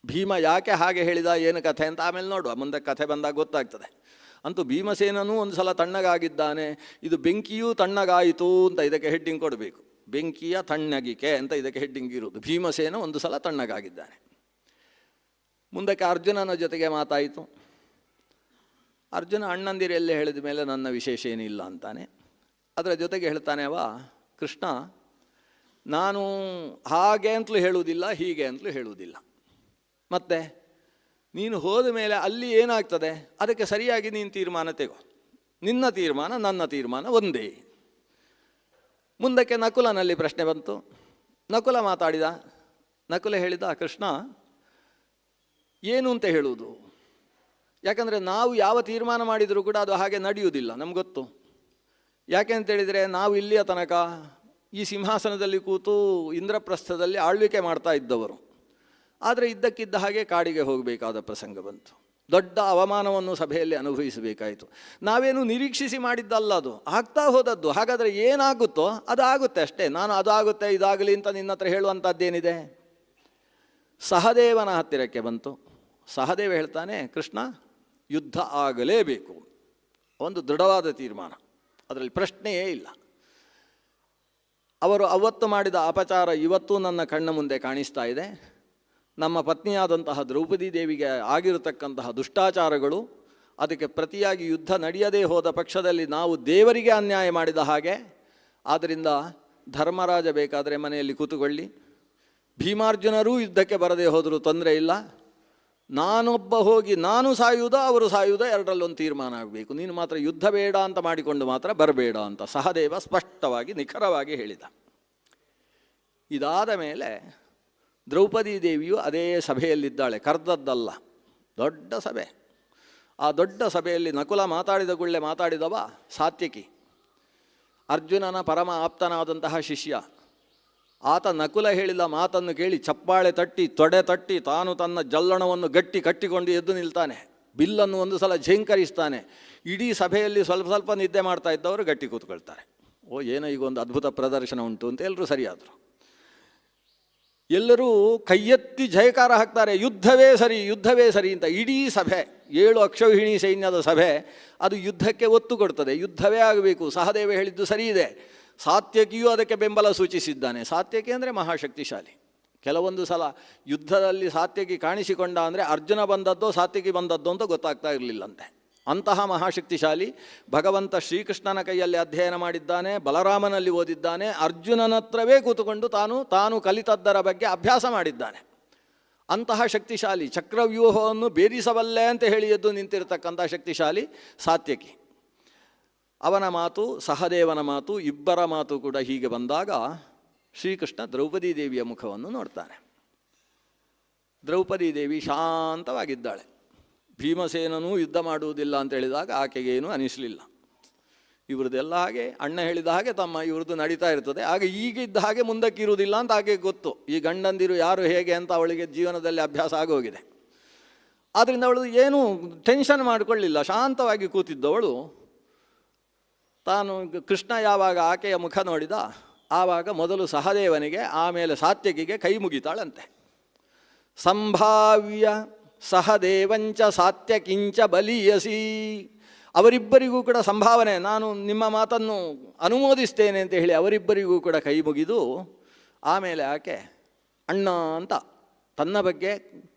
ಭೀಮ ಯಾಕೆ ಹಾಗೆ ಹೇಳಿದ, ಏನು ಕಥೆ ಅಂತ ಆಮೇಲೆ ನೋಡುವ, ಮುಂದೆ ಕಥೆ ಬಂದಾಗ ಗೊತ್ತಾಗ್ತದೆ. ಅಂತೂ ಭೀಮಸೇನನೂ ಒಂದು ಸಲ ತಣ್ಣಗಾಗಿದ್ದಾನೆ. ಇದು ಬೆಂಕಿಯೂ ತಣ್ಣಗಾಯಿತು ಅಂತ ಇದಕ್ಕೆ ಹೆಡ್ಡಿಂಗ್ ಕೊಡಬೇಕು. ಬೆಂಕಿಯ ತಣ್ಣಗಿಕೆ ಅಂತ ಇದಕ್ಕೆ ಹೆಡ್ಡಿಂಗ್ ಇರುವುದು. ಭೀಮಸೇನ ಒಂದು ಸಲ ತಣ್ಣಗಾಗಿದ್ದಾನೆ. ಮುಂದಕ್ಕೆ ಅರ್ಜುನನ ಜೊತೆಗೆ ಮಾತಾಯಿತು. ಅರ್ಜುನ ಅಣ್ಣಂದಿರೆಲ್ಲೇ ಹೇಳಿದ ಮೇಲೆ ನನ್ನ ವಿಶೇಷ ಏನಿಲ್ಲ ಅಂತಾನೆ. ಅದರ ಜೊತೆಗೆ ಹೇಳ್ತಾನೆ ಅವ ಕೃಷ್ಣ, ನಾನು ಹಾಗೆ ಅಂತಲೂ ಹೇಳುವುದಿಲ್ಲ, ಹೀಗೆ ಅಂತಲೂ ಹೇಳುವುದಿಲ್ಲ. ಮತ್ತೆ ನೀನು ಹೋದ ಮೇಲೆ ಅಲ್ಲಿ ಏನಾಗ್ತದೆ ಅದಕ್ಕೆ ಸರಿಯಾಗಿ ನೀನು ತೀರ್ಮಾನ ತೆಗೋ. ನಿನ್ನ ತೀರ್ಮಾನ ನನ್ನ ತೀರ್ಮಾನ ಒಂದೇ. ಮುಂದಕ್ಕೆ ನಕುಲನಲ್ಲಿ ಪ್ರಶ್ನೆ ಬಂತು. ನಕುಲ ಮಾತಾಡಿದ. ನಕುಲ ಹೇಳಿದ, ಕೃಷ್ಣ ಏನು ಅಂತ ಹೇಳುವುದು? ಯಾಕಂದರೆ ನಾವು ಯಾವ ತೀರ್ಮಾನ ಮಾಡಿದರೂ ಕೂಡ ಅದು ಹಾಗೆ ನಡೆಯುವುದಿಲ್ಲ, ನಮ್ಗೆ ಗೊತ್ತು. ಯಾಕೆ ಅಂತೇಳಿದರೆ ನಾವು ಇಲ್ಲಿಯ ತನಕ ಈ ಸಿಂಹಾಸನದಲ್ಲಿ ಕೂತು ಇಂದ್ರಪ್ರಸ್ಥದಲ್ಲಿ ಆಳ್ವಿಕೆ ಮಾಡ್ತಾ ಇದ್ದವರು. ಆದರೆ ಇದ್ದಕ್ಕಿದ್ದ ಹಾಗೆ ಕಾಡಿಗೆ ಹೋಗಬೇಕಾದ ಪ್ರಸಂಗ ಬಂತು. ದೊಡ್ಡ ಅವಮಾನವನ್ನು ಸಭೆಯಲ್ಲಿ ಅನುಭವಿಸಬೇಕಾಯಿತು. ನಾವೇನು ನಿರೀಕ್ಷಿಸಿ ಮಾಡಿದ್ದಲ್ಲ, ಅದು ಆಗ್ತಾ ಹೋದದ್ದು. ಹಾಗಾದರೆ ಏನಾಗುತ್ತೋ ಅದು ಆಗುತ್ತೆ ಅಷ್ಟೇ. ನಾನು ಅದು ಆಗುತ್ತೆ ಇದಾಗಲಿ ಅಂತ ನಿನ್ನ ಹತ್ರ ಹೇಳುವಂಥದ್ದೇನಿದೆ? ಸಹದೇವನ ಹತ್ತಿರಕ್ಕೆ ಬಂತು. ಸಹದೇವ ಹೇಳ್ತಾನೆ, ಕೃಷ್ಣ ಯುದ್ಧ ಆಗಲೇಬೇಕು. ಒಂದು ದೃಢವಾದ ತೀರ್ಮಾನ, ಅದರಲ್ಲಿ ಪ್ರಶ್ನೆಯೇ ಇಲ್ಲ. ಅವರು ಅವತ್ತು ಮಾಡಿದ ಅಪಚಾರ ಇವತ್ತೂ ನನ್ನ ಕಣ್ಣ ಮುಂದೆ ಕಾಣಿಸ್ತಾ ಇದೆ. ನಮ್ಮ ಪತ್ನಿಯಾದಂತಹ ದ್ರೌಪದಿ ದೇವಿಗೆ ಆಗಿರತಕ್ಕಂತಹ ದುಷ್ಟಾಚಾರಗಳು, ಅದಕ್ಕೆ ಪ್ರತಿಯಾಗಿ ಯುದ್ಧ ನಡೆಯದೇ ಹೋದ ಪಕ್ಷದಲ್ಲಿ ನಾವು ದೇವರಿಗೆ ಅನ್ಯಾಯ ಮಾಡಿದ ಹಾಗೆ. ಆದ್ದರಿಂದ ಧರ್ಮರಾಜ ಬೇಕಾದರೆ ಮನೆಯಲ್ಲಿ ಕೂತುಕೊಳ್ಳಿ, ಭೀಮಾರ್ಜುನರೂ ಯುದ್ಧಕ್ಕೆ ಬರದೇ ಹೋದರೂ ತೊಂದರೆ ಇಲ್ಲ. ನಾನೊಬ್ಬ ಹೋಗಿ ನಾನು ಸಾಯುವುದೋ ಅವರು ಸಾಯುವುದೋ ಎರಡರಲ್ಲೊಂದು ತೀರ್ಮಾನ ಆಗಬೇಕು. ನೀನು ಮಾತ್ರ ಯುದ್ಧ ಬೇಡ ಅಂತ ಮಾಡಿಕೊಂಡು ಮಾತ್ರ ಬರಬೇಡ ಅಂತ ಸಹದೇವ ಸ್ಪಷ್ಟವಾಗಿ ನಿಖರವಾಗಿ ಹೇಳಿದ. ಇದಾದ ಮೇಲೆ ದ್ರೌಪದಿ ದೇವಿಯು ಅದೇ ಸಭೆಯಲ್ಲಿದ್ದಾಳೆ, ಕರೆದದ್ದಲ್ಲ, ದೊಡ್ಡ ಸಭೆ. ಆ ದೊಡ್ಡ ಸಭೆಯಲ್ಲಿ ನಕುಲ ಮಾತಾಡಿದ ಗುಳ್ಳೆ ಮಾತಾಡಿದವ ಸಾತ್ಯಕಿ, ಅರ್ಜುನನ ಪರಮ ಆಪ್ತನಾದಂತಹ ಶಿಷ್ಯ. ಆತ ನಕುಲ ಹೇಳಿದ ಮಾತನ್ನು ಕೇಳಿ ಚಪ್ಪಾಳೆ ತಟ್ಟಿ ತೊಡೆ ತಟ್ಟಿ ತಾನು ತನ್ನ ಜಲ್ಲಣವನ್ನು ಗಟ್ಟಿ ಕಟ್ಟಿಕೊಂಡು ಎದ್ದು ನಿಲ್ತಾನೆ, ಬಿಲ್ಲನ್ನು ಒಂದು ಸಲ ಝೇಂಕರಿಸ್ತಾನೆ. ಇಡೀ ಸಭೆಯಲ್ಲಿ ಸ್ವಲ್ಪ ಸ್ವಲ್ಪ ನಿದ್ದೆ ಮಾಡ್ತಾ ಇದ್ದವರು ಗಟ್ಟಿ ಕೂತ್ಕೊಳ್ತಾರೆ. ಓ, ಏನೋ ಈಗ ಒಂದು ಅದ್ಭುತ ಪ್ರದರ್ಶನ ಉಂಟು ಅಂತ ಎಲ್ಲರೂ ಸರಿಯಾದರು. ಎಲ್ಲರೂ ಕೈಯೆತ್ತಿ ಜಯಕಾರ ಹಾಕ್ತಾರೆ, ಯುದ್ಧವೇ ಸರಿ, ಯುದ್ಧವೇ ಸರಿ ಅಂತ. ಇಡೀ ಸಭೆ, 7 ಅಕ್ಷೌಹಿಣಿ ಸೈನ್ಯದ ಸಭೆ, ಅದು ಯುದ್ಧಕ್ಕೆ ಒತ್ತು ಕೊಡ್ತದೆ, ಯುದ್ಧವೇ ಆಗಬೇಕು. ಸಹದೇವ ಹೇಳಿದ್ದು ಸರಿ ಇದೆ. ಸಾತ್ಯಕಿಯೂ ಅದಕ್ಕೆ ಬೆಂಬಲ ಸೂಚಿಸಿದ್ದಾನೆ. ಸಾತ್ಯಕಿ ಅಂದರೆ ಮಹಾಶಕ್ತಿಶಾಲಿ. ಕೆಲವೊಂದು ಸಲ ಯುದ್ಧದಲ್ಲಿ ಸಾತ್ಯಕಿ ಕಾಣಿಸಿಕೊಂಡ ಅಂದರೆ ಅರ್ಜುನ ಬಂದದ್ದೋ ಸಾತ್ಯಕಿ ಬಂದದ್ದೋ ಅಂತ ಗೊತ್ತಾಗ್ತಾ ಇರಲಿಲ್ಲಂತೆ. ಅಂತಹ ಮಹಾಶಕ್ತಿಶಾಲಿ ಭಗವಂತ ಶ್ರೀಕೃಷ್ಣನ ಕೈಯಲ್ಲಿ ಅಧ್ಯಯನ ಮಾಡಿದ್ದಾನೆ, ಬಲರಾಮನಲ್ಲಿ ಓದಿದ್ದಾನೆ, ಅರ್ಜುನನತ್ರವೇ ಕೂತುಕೊಂಡು ತಾನು ಕಲಿತದ್ದರ ಬಗ್ಗೆ ಅಭ್ಯಾಸ ಮಾಡಿದ್ದಾನೆ. ಅಂತಹ ಶಕ್ತಿಶಾಲಿ, ಚಕ್ರವ್ಯೂಹವನ್ನು ಭೇದಿಸಬಲ್ಲೆ ಅಂತ ಹೇಳಿ ಎದ್ದು ನಿಂತಿರತಕ್ಕಂಥ ಶಕ್ತಿಶಾಲಿ ಸಾತ್ಯಕಿ. ಅವನ ಮಾತು, ಸಹದೇವನ ಮಾತು, ಇಬ್ಬರ ಮಾತು ಕೂಡ ಹೀಗೆ ಬಂದಾಗ ಶ್ರೀಕೃಷ್ಣ ದ್ರೌಪದಿ ದೇವಿಯ ಮುಖವನ್ನು ನೋಡ್ತಾನೆ. ದ್ರೌಪದಿ ದೇವಿ ಶಾಂತವಾಗಿದ್ದಾಳೆ. ಭೀಮಸೇನನೂ ಯುದ್ಧ ಮಾಡುವುದಿಲ್ಲ ಅಂತ ಹೇಳಿದಾಗ ಆಕೆಗೇನು ಅನಿಸಲಿಲ್ಲ. ಇವ್ರದ್ದೆಲ್ಲ ಹಾಗೆ, ಅಣ್ಣ ಹೇಳಿದ ಹಾಗೆ ತಮ್ಮ ಇವ್ರದ್ದು ನಡೀತಾ ಇರ್ತದೆ. ಆಗ ಈಗಿದ್ದ ಹಾಗೆ ಮುಂದಕ್ಕೆ ಇರುವುದಿಲ್ಲ ಅಂತ ಆಕೆಗೆ ಗೊತ್ತು. ಈ ಗಂಡಂದಿರು ಯಾರು ಹೇಗೆ ಅಂತ ಅವಳಿಗೆ ಜೀವನದಲ್ಲಿ ಅಭ್ಯಾಸ ಆಗೋಗಿದೆ. ಆದ್ದರಿಂದ ಅವಳು ಏನೂ ಟೆನ್ಷನ್ ಮಾಡಿಕೊಳ್ಳಿಲ್ಲ, ಶಾಂತವಾಗಿ ಕೂತಿದ್ದವಳು. ತಾನು ಕೃಷ್ಣ ಯಾವಾಗ ಆಕೆಯ ಮುಖ ನೋಡಿದ ಆವಾಗ ಮೊದಲು ಸಹದೇವನಿಗೆ, ಆಮೇಲೆ ಸಾತ್ಯಕಿಗೆ ಕೈ ಮುಗಿತಾಳಂತೆ. ಸಂಭಾವ್ಯ ಸಹದೇವಂಚ ಸಾತ್ಯಕಿಂಚ ಬಲೀಯಸಿ. ಅವರಿಬ್ಬರಿಗೂ ಕೂಡ ಸಂಭಾವನೆ, ನಾನು ನಿಮ್ಮ ಮಾತನ್ನು ಅನುಮೋದಿಸ್ತೇನೆ ಅಂತ ಹೇಳಿ ಅವರಿಬ್ಬರಿಗೂ ಕೂಡ ಕೈ ಮುಗಿದು, ಆಮೇಲೆ ಆಕೆ ಅಣ್ಣ ಅಂತ ತನ್ನ ಬಗ್ಗೆ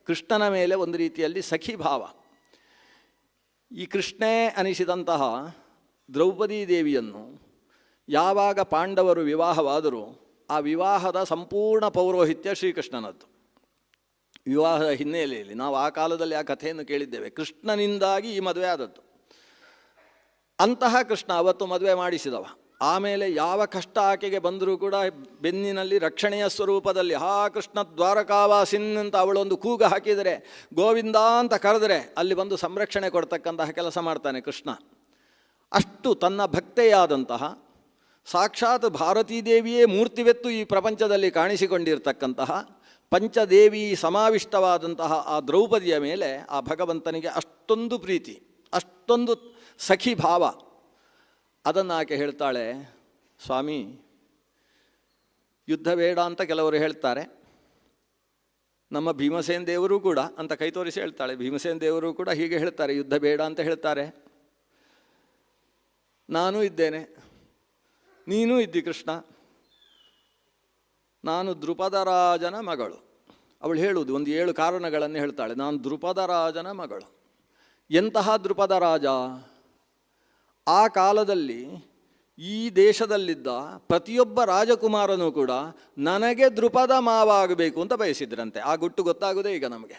ಕೃಷ್ಣನ ಮೇಲೆ ಒಂದು ರೀತಿಯಲ್ಲಿ ಸಖಿ ಭಾವ. ಈ ಕೃಷ್ಣೇ ಅನಿಸಿದಂತಹ ದ್ರೌಪದಿ ದೇವಿಯನ್ನು ಯಾವಾಗ ಪಾಂಡವರು ವಿವಾಹವಾದರೂ ಆ ವಿವಾಹದ ಸಂಪೂರ್ಣ ಪೌರೋಹಿತ್ಯ ಶ್ರೀಕೃಷ್ಣನದ್ದು. ವಿವಾಹದ ಹಿನ್ನೆಲೆಯಲ್ಲಿ ನಾವು ಆ ಕಾಲದಲ್ಲಿ ಆ ಕಥೆಯನ್ನು ಕೇಳಿದ್ದೇವೆ. ಕೃಷ್ಣನಿಂದಾಗಿ ಈ ಮದುವೆ ಆದದ್ದು. ಅಂತಹ ಕೃಷ್ಣ ಅವತ್ತು ಮದುವೆ ಮಾಡಿಸಿದವ. ಆಮೇಲೆ ಯಾವ ಕಷ್ಟ ಆಕೆಗೆ ಬಂದರೂ ಕೂಡ ಬೆನ್ನಿನಲ್ಲಿ ರಕ್ಷಣೆಯ ಸ್ವರೂಪದಲ್ಲಿ ಹಾ ಕೃಷ್ಣ ದ್ವಾರಕಾವಾಸಿನ್ ಅಂತ ಅವಳೊಂದು ಕೂಗು ಹಾಕಿದರೆ, ಗೋವಿಂದ ಅಂತ ಕರೆದರೆ ಅಲ್ಲಿ ಬಂದು ಸಂರಕ್ಷಣೆ ಕೊಡ್ತಕ್ಕಂತಹ ಕೆಲಸ ಮಾಡ್ತಾನೆ ಕೃಷ್ಣ. ಅಷ್ಟು ತನ್ನ ಭಕ್ತೆಯಾದಂತಹ ಸಾಕ್ಷಾತ್ ಭಾರತೀ ದೇವಿಯೇ ಮೂರ್ತಿವೆತ್ತು ಈ ಪ್ರಪಂಚದಲ್ಲಿ ಕಾಣಿಸಿಕೊಂಡಿರ್ತಕ್ಕಂತಹ ಪಂಚದೇವಿ ಸಮಾವಿಷ್ಟವಾದಂತಹ ಆ ದ್ರೌಪದಿಯ ಮೇಲೆ ಆ ಭಗವಂತನಿಗೆ ಅಷ್ಟೊಂದು ಪ್ರೀತಿ, ಅಷ್ಟೊಂದು ಸಖಿ ಭಾವ. ಅದನ್ನು ಆಕೆ ಹೇಳ್ತಾಳೆ, ಸ್ವಾಮಿ ಯುದ್ಧ ಬೇಡ ಅಂತ ಕೆಲವರು ಹೇಳ್ತಾರೆ, ನಮ್ಮ ಭೀಮಸೇನ ದೇವರು ಕೂಡ ಅಂತ ಕೈ ತೋರಿಸಿ ಹೇಳ್ತಾಳೆ. ಭೀಮಸೇನ ದೇವರು ಕೂಡ ಹೀಗೆ ಹೇಳ್ತಾರೆ, ಯುದ್ಧ ಬೇಡ ಅಂತ ಹೇಳ್ತಾರೆ. ನಾನೂ ಇದ್ದೇನೆ, ನೀನೂ ಇದ್ದಿ ಕೃಷ್ಣ. ನಾನು ದ್ರುಪದರಾಜನ ಮಗಳು. ಅವಳು ಹೇಳುವುದು ಒಂದು 7 ಕಾರಣಗಳನ್ನು ಹೇಳ್ತಾಳೆ. ನಾನು ದ್ರುಪದರಾಜನ ಮಗಳು. ಎಂತಹ ದ್ರುಪದ ರಾಜ? ಆ ಕಾಲದಲ್ಲಿ ಈ ದೇಶದಲ್ಲಿದ್ದ ಪ್ರತಿಯೊಬ್ಬ ರಾಜಕುಮಾರನೂ ಕೂಡ ನನಗೆ ದ್ರುಪದ ಮಾವ ಆಗಬೇಕು ಅಂತ ಬಯಸಿದ್ರಂತೆ. ಆ ಗುಟ್ಟು ಗೊತ್ತಾಗೋದೇ ಈಗ ನಮಗೆ.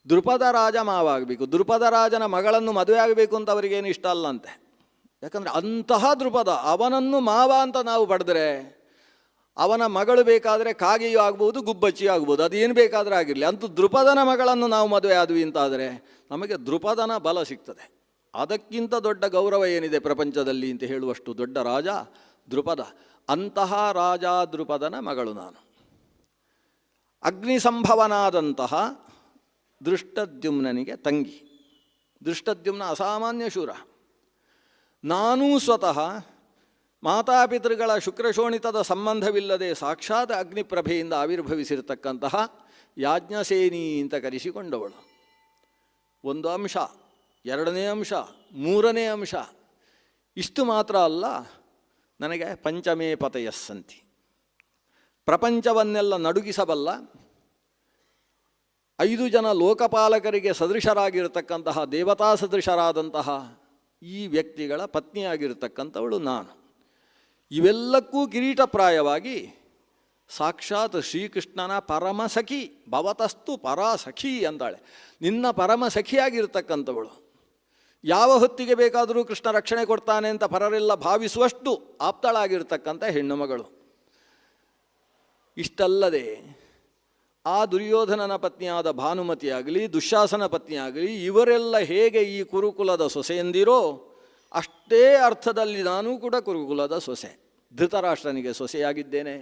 ದ್ರುಪದ ರಾಜ ಮಾವ ಆಗಬೇಕು, ದ್ರುಪದ ರಾಜನ ಮಗಳನ್ನು ಮದುವೆ ಆಗಬೇಕು ಅಂತ ಅವರಿಗೇನು ಇಷ್ಟ ಅಲ್ಲ ಅಂತೆ. ಯಾಕಂದರೆ ಅಂತಹ ದ್ರುಪದ, ಅವನನ್ನು ಮಾವ ಅಂತ ನಾವು ಪಡೆದರೆ ಅವನ ಮಗಳು ಬೇಕಾದರೆ ಕಾಗೆಯೂ ಆಗ್ಬೋದು, ಗುಬ್ಬಚ್ಚಿಯೂ ಆಗ್ಬೋದು, ಅದೇನು ಬೇಕಾದರೆ ಆಗಿರಲಿ, ಅಂತೂ ದ್ರುಪದನ ಮಗಳನ್ನು ನಾವು ಮದುವೆ ಆದ್ವಿ ಅಂತಾದರೆ ನಮಗೆ ದ್ರುಪದನ ಬಲ ಸಿಗ್ತದೆ. ಅದಕ್ಕಿಂತ ದೊಡ್ಡ ಗೌರವ ಏನಿದೆ ಪ್ರಪಂಚದಲ್ಲಿ ಅಂತ ಹೇಳುವಷ್ಟು ದೊಡ್ಡ ರಾಜ ದ್ರುಪದ. ಅಂತಹ ರಾಜ ದ್ರುಪದನ ಮಗಳು ನಾನು. ಅಗ್ನಿಸಂಭವನಾದಂತಹ ದೃಷ್ಟದ್ಯುಮ್ನನಿಗೆ ತಂಗಿ. ದೃಷ್ಟದ್ಯುಮ್ನ ಅಸಾಮಾನ್ಯ ಶೂರ. ನಾನೂ ಸ್ವತಃ ಮಾತಾಪಿತೃಗಳ ಶುಕ್ರಶೋಣಿತದ ಸಂಬಂಧವಿಲ್ಲದೆ ಸಾಕ್ಷಾತ್ ಅಗ್ನಿಪ್ರಭೆಯಿಂದ ಆವಿರ್ಭವಿಸಿರ್ತಕ್ಕಂತಹ ಯಾಜ್ಞಸೇನಿ ಅಂತ ಕರೆಸಿಕೊಂಡವಳು. ಒಂದು ಅಂಶ, 2ನೇ ಅಂಶ, 3ನೇ ಅಂಶ. ಇಷ್ಟು ಮಾತ್ರ ಅಲ್ಲ, ನನಗೆ ಪಂಚಮೇ ಪತಯಸ್ಸಂತಿ, ಪ್ರಪಂಚವನ್ನೆಲ್ಲ ನಡುಗಿಸಬಲ್ಲ 5 ಜನ ಲೋಕಪಾಲಕರಿಗೆ ಸದೃಶರಾಗಿರ್ತಕ್ಕಂತಹ ದೇವತಾ ಸದೃಶರಾದಂತಹ ಈ ವ್ಯಕ್ತಿಗಳ ಪತ್ನಿಯಾಗಿರ್ತಕ್ಕಂಥವಳು ನಾನು. ಇವೆಲ್ಲಕ್ಕೂ ಕಿರೀಟಪ್ರಾಯವಾಗಿ ಸಾಕ್ಷಾತ್ ಶ್ರೀಕೃಷ್ಣನ ಪರಮಸಖಿ, ಭವತಸ್ತು ಪರಾಸಖಿ ಅಂತಾಳೆ. ನಿನ್ನ ಪರಮಸಖಿಯಾಗಿರ್ತಕ್ಕಂಥವಳು. ಯಾವ ಹೊತ್ತಿಗೆ ಬೇಕಾದರೂ ಕೃಷ್ಣ ರಕ್ಷಣೆ ಕೊಡ್ತಾನೆ ಅಂತ ಪರರೆಲ್ಲ ಭಾವಿಸುವಷ್ಟು ಆಪ್ತಳಾಗಿರ್ತಕ್ಕಂಥ ಹೆಣ್ಣು ಮಗಳು. ಇಷ್ಟಲ್ಲದೆ ಆ ದುರ್ಯೋಧನನ ಪತ್ನಿಯಾದ ಭಾನುಮತಿಯಾಗಲಿ, ದುಶ್ಯಾಸನ ಪತ್ನಿಯಾಗಲಿ, ಇವರೆಲ್ಲ ಹೇಗೆ ಈ ಕುರುಕುಲದ ಸೊಸೆಯಂದಿರೋ ಅಷ್ಟೇ ಅರ್ಥದಲ್ಲಿ ನಾನೂ ಕೂಡ ಕುರುಕುಲದ ಸೊಸೆ. ಧೃತರಾಷ್ಟ್ರನಿಗೆ ಸೊಸೆಯಾಗಿದ್ದೇನೆ.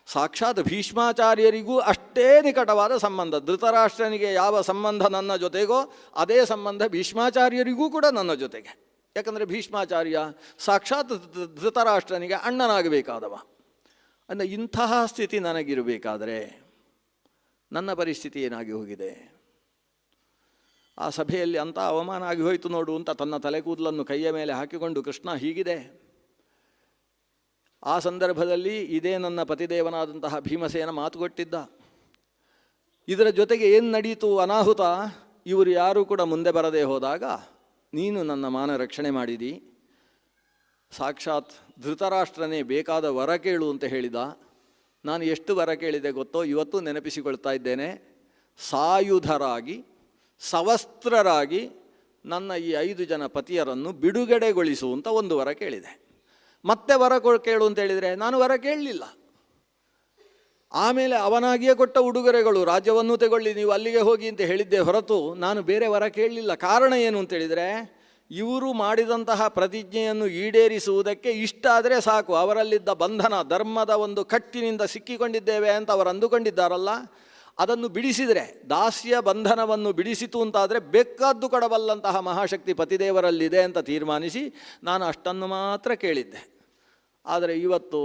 ಸಾಕ್ಷಾತ್ ಭೀಷ್ಮಾಚಾರ್ಯರಿಗೂ ಅಷ್ಟೇ ನಿಕಟವಾದ ಸಂಬಂಧ. ಧೃತರಾಷ್ಟ್ರನಿಗೆ ಯಾವ ಸಂಬಂಧ ನನ್ನ ಜೊತೆಗೋ ಅದೇ ಸಂಬಂಧ ಭೀಷ್ಮಾಚಾರ್ಯರಿಗೂ ಕೂಡ ನನ್ನ ಜೊತೆಗೆ. ಯಾಕಂದರೆ ಭೀಷ್ಮಾಚಾರ್ಯ ಸಾಕ್ಷಾತ್ ಧೃತರಾಷ್ಟ್ರನಿಗೆ ಅಣ್ಣನಾಗಬೇಕಾದವ. ಅಂದರೆ ಇಂತಹ ಸ್ಥಿತಿ ನನಗಿರಬೇಕಾದರೆ ನನ್ನ ಪರಿಸ್ಥಿತಿ ಏನಾಗಿ ಹೋಗಿದೆ? ಆ ಸಭೆಯಲ್ಲಿ ಅಂಥ ಅವಮಾನ ಆಗಿ ಹೋಯಿತು ನೋಡು ಅಂತ ತನ್ನ ತಲೆ ಕೂದಲನ್ನು ಕೈಯ ಮೇಲೆ ಹಾಕಿಕೊಂಡು ಕೃಷ್ಣ ಹೀಗಿದೆ. ಆ ಸಂದರ್ಭದಲ್ಲಿ ಇದೇ ನನ್ನ ಪತಿದೇವನಾದಂತಹ ಭೀಮಸೇನ ಮಾತುಕೊಟ್ಟಿದ್ದ. ಇದರ ಜೊತೆಗೆ ಏನು ನಡೀತು ಅನಾಹುತ, ಇವರು ಯಾರೂ ಕೂಡ ಮುಂದೆ ಬರದೇ ಹೋದಾಗ ನೀನು ನನ್ನ ಮಾನ ರಕ್ಷಣೆ ಮಾಡಿದಿ. ಸಾಕ್ಷಾತ್ ಧೃತರಾಷ್ಟ್ರನೇ ಬೇಕಾದ ವರ ಕೇಳು ಅಂತ ಹೇಳಿದ. ನಾನು ಎಷ್ಟು ವರ ಕೇಳಿದೆ ಗೊತ್ತೋ, ಇವತ್ತು ನೆನಪಿಸಿಕೊಳ್ತಾ ಇದ್ದೇನೆ. ಸಾಯುಧರಾಗಿ ಸವಸ್ತ್ರರಾಗಿ ನನ್ನ ಈ 5 ಜನ ಪತಿಯರನ್ನು ಬಿಡುಗಡೆಗೊಳಿಸು ಅಂತ ಒಂದು ವರ ಕೇಳಿದೆ. ಮತ್ತೆ ವರ ಕೇಳು ಅಂತ ಹೇಳಿದರೆ ನಾನು ವರ ಕೇಳಲಿಲ್ಲ. ಆಮೇಲೆ ಅವನಾಗಿಯೇ ಕೊಟ್ಟ ಉಡುಗೊರೆಗಳು, ರಾಜ್ಯವನ್ನು ತಗೊಳ್ಳಿ, ನೀವು ಅಲ್ಲಿಗೆ ಹೋಗಿ ಅಂತ ಹೇಳಿದ್ದೆ ಹೊರತು ನಾನು ಬೇರೆ ವರ ಕೇಳಲಿಲ್ಲ. ಕಾರಣ ಏನು ಅಂತೇಳಿದರೆ, ಇವರು ಮಾಡಿದಂತಹ ಪ್ರತಿಜ್ಞೆಯನ್ನು ಈಡೇರಿಸುವುದಕ್ಕೆ ಇಷ್ಟ ಆದರೆ ಸಾಕು. ಅವರಲ್ಲಿದ್ದ ಬಂಧನ, ಧರ್ಮದ ಒಂದು ಕಟ್ಟಿನಿಂದ ಸಿಕ್ಕಿಕೊಂಡಿದ್ದೇವೆ ಅಂತ ಅವರು ಅಂದುಕೊಂಡಿದ್ದಾರಲ್ಲ, ಅದನ್ನು ಬಿಡಿಸಿದರೆ, ದಾಸ್ಯ ಬಂಧನವನ್ನು ಬಿಡಿಸಿತು ಅಂತಾದರೆ ಬೇಕಾದ್ದು ಕೊಡಬಲ್ಲಂತಹ ಮಹಾಶಕ್ತಿ ಪತಿದೇವರಲ್ಲಿದೆ ಅಂತ ತೀರ್ಮಾನಿಸಿ ನಾನು ಅಷ್ಟನ್ನು ಮಾತ್ರ ಕೇಳಿದ್ದೆ. ಆದರೆ ಇವತ್ತು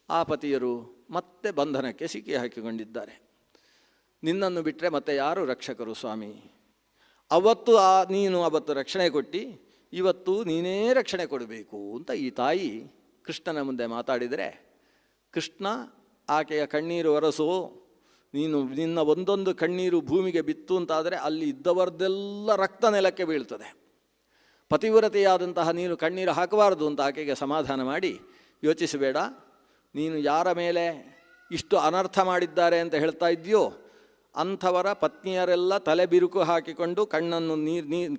ಆ ಪತಿಯರು ಮತ್ತೆ ಬಂಧನಕ್ಕೆ ಸಿಕ್ಕಿ ಹಾಕಿಕೊಂಡಿದ್ದಾರೆ. ನಿನ್ನನ್ನು ಬಿಟ್ಟರೆ ಮತ್ತೆ ಯಾರು ರಕ್ಷಕರು ಸ್ವಾಮಿ? ಅವತ್ತು ನೀನು ಅವತ್ತು ರಕ್ಷಣೆ ಕೊಟ್ಟು ಇವತ್ತು ನೀನೇ ರಕ್ಷಣೆ ಕೊಡಬೇಕು ಅಂತ ಈ ತಾಯಿ ಕೃಷ್ಣನ ಮುಂದೆ ಮಾತಾಡಿದರೆ, ಕೃಷ್ಣ ಆಕೆಯ ಕಣ್ಣೀರು ಒರೆಸು, ನೀನು ನಿನ್ನ ಒಂದೊಂದು ಕಣ್ಣೀರು ಭೂಮಿಗೆ ಬಿತ್ತು ಅಂತಾದರೆ ಅಲ್ಲಿ ಇದ್ದವರದೆಲ್ಲ ರಕ್ತ ನೆಲಕ್ಕೆ ಬೀಳ್ತದೆ. ಪತಿವ್ರತೆಯಾದಂತಹ ನೀನು ಕಣ್ಣೀರು ಹಾಕಬಾರ್ದು ಅಂತ ಆಕೆಗೆ ಸಮಾಧಾನ ಮಾಡಿ, ಯೋಚಿಸಬೇಡ, ನೀನು ಯಾರ ಮೇಲೆ ಇಷ್ಟು ಅನರ್ಥ ಮಾಡಿದ್ದಾರೆ ಅಂತ ಹೇಳ್ತಾ ಇದೆಯೋ ಅಂಥವರ ಪತ್ನಿಯರೆಲ್ಲ ತಲೆ ಬಿರುಕು ಹಾಕಿಕೊಂಡು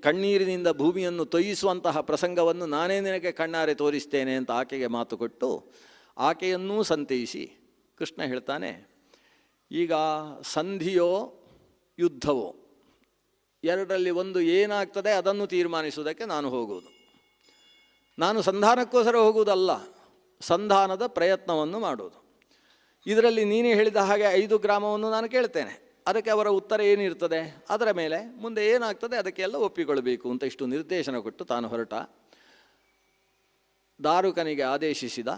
ಕಣ್ಣೀರಿನಿಂದ ಭೂಮಿಯನ್ನು ತೊಯಿಸುವಂತಹ ಪ್ರಸಂಗವನ್ನು ನಾನೇ ನಿನಗೆ ಕಣ್ಣಾರೆ ತೋರಿಸ್ತೇನೆ ಅಂತ ಆಕೆಗೆ ಮಾತು ಕೊಟ್ಟು ಆಕೆಯನ್ನೂ ಸಂತೈಸಿ ಕೃಷ್ಣ ಹೇಳ್ತಾನೆ, ಈಗ ಸಂಧಿಯೋ ಯುದ್ಧವೋ ಎರಡರಲ್ಲಿ ಒಂದು ಏನಾಗ್ತದೆ ಅದನ್ನು ತೀರ್ಮಾನಿಸುವುದಕ್ಕೆ ನಾನು ಹೋಗುವುದು. ನಾನು ಸಂಧಾನಕ್ಕೋಸ್ಕರ ಹೋಗುವುದಲ್ಲ, ಸಂಧಾನದ ಪ್ರಯತ್ನವನ್ನು ಮಾಡುವುದು. ಇದರಲ್ಲಿ ನೀನೇ ಹೇಳಿದ ಹಾಗೆ 5 ಗ್ರಾಮವನ್ನು ನಾನು ಕೇಳ್ತೇನೆ, ಅದಕ್ಕೆ ಅವರ ಉತ್ತರ ಏನಿರ್ತದೆ ಅದರ ಮೇಲೆ ಮುಂದೆ ಏನಾಗ್ತದೆ ಅದಕ್ಕೆಲ್ಲ ಒಪ್ಪಿಕೊಳ್ಳಬೇಕು ಅಂತ ಇಷ್ಟು ನಿರ್ದೇಶನ ಕೊಟ್ಟು ತಾನು ಹೊರಟ. ದಾರುಕನಿಗೆ ಆದೇಶಿಸಿದ.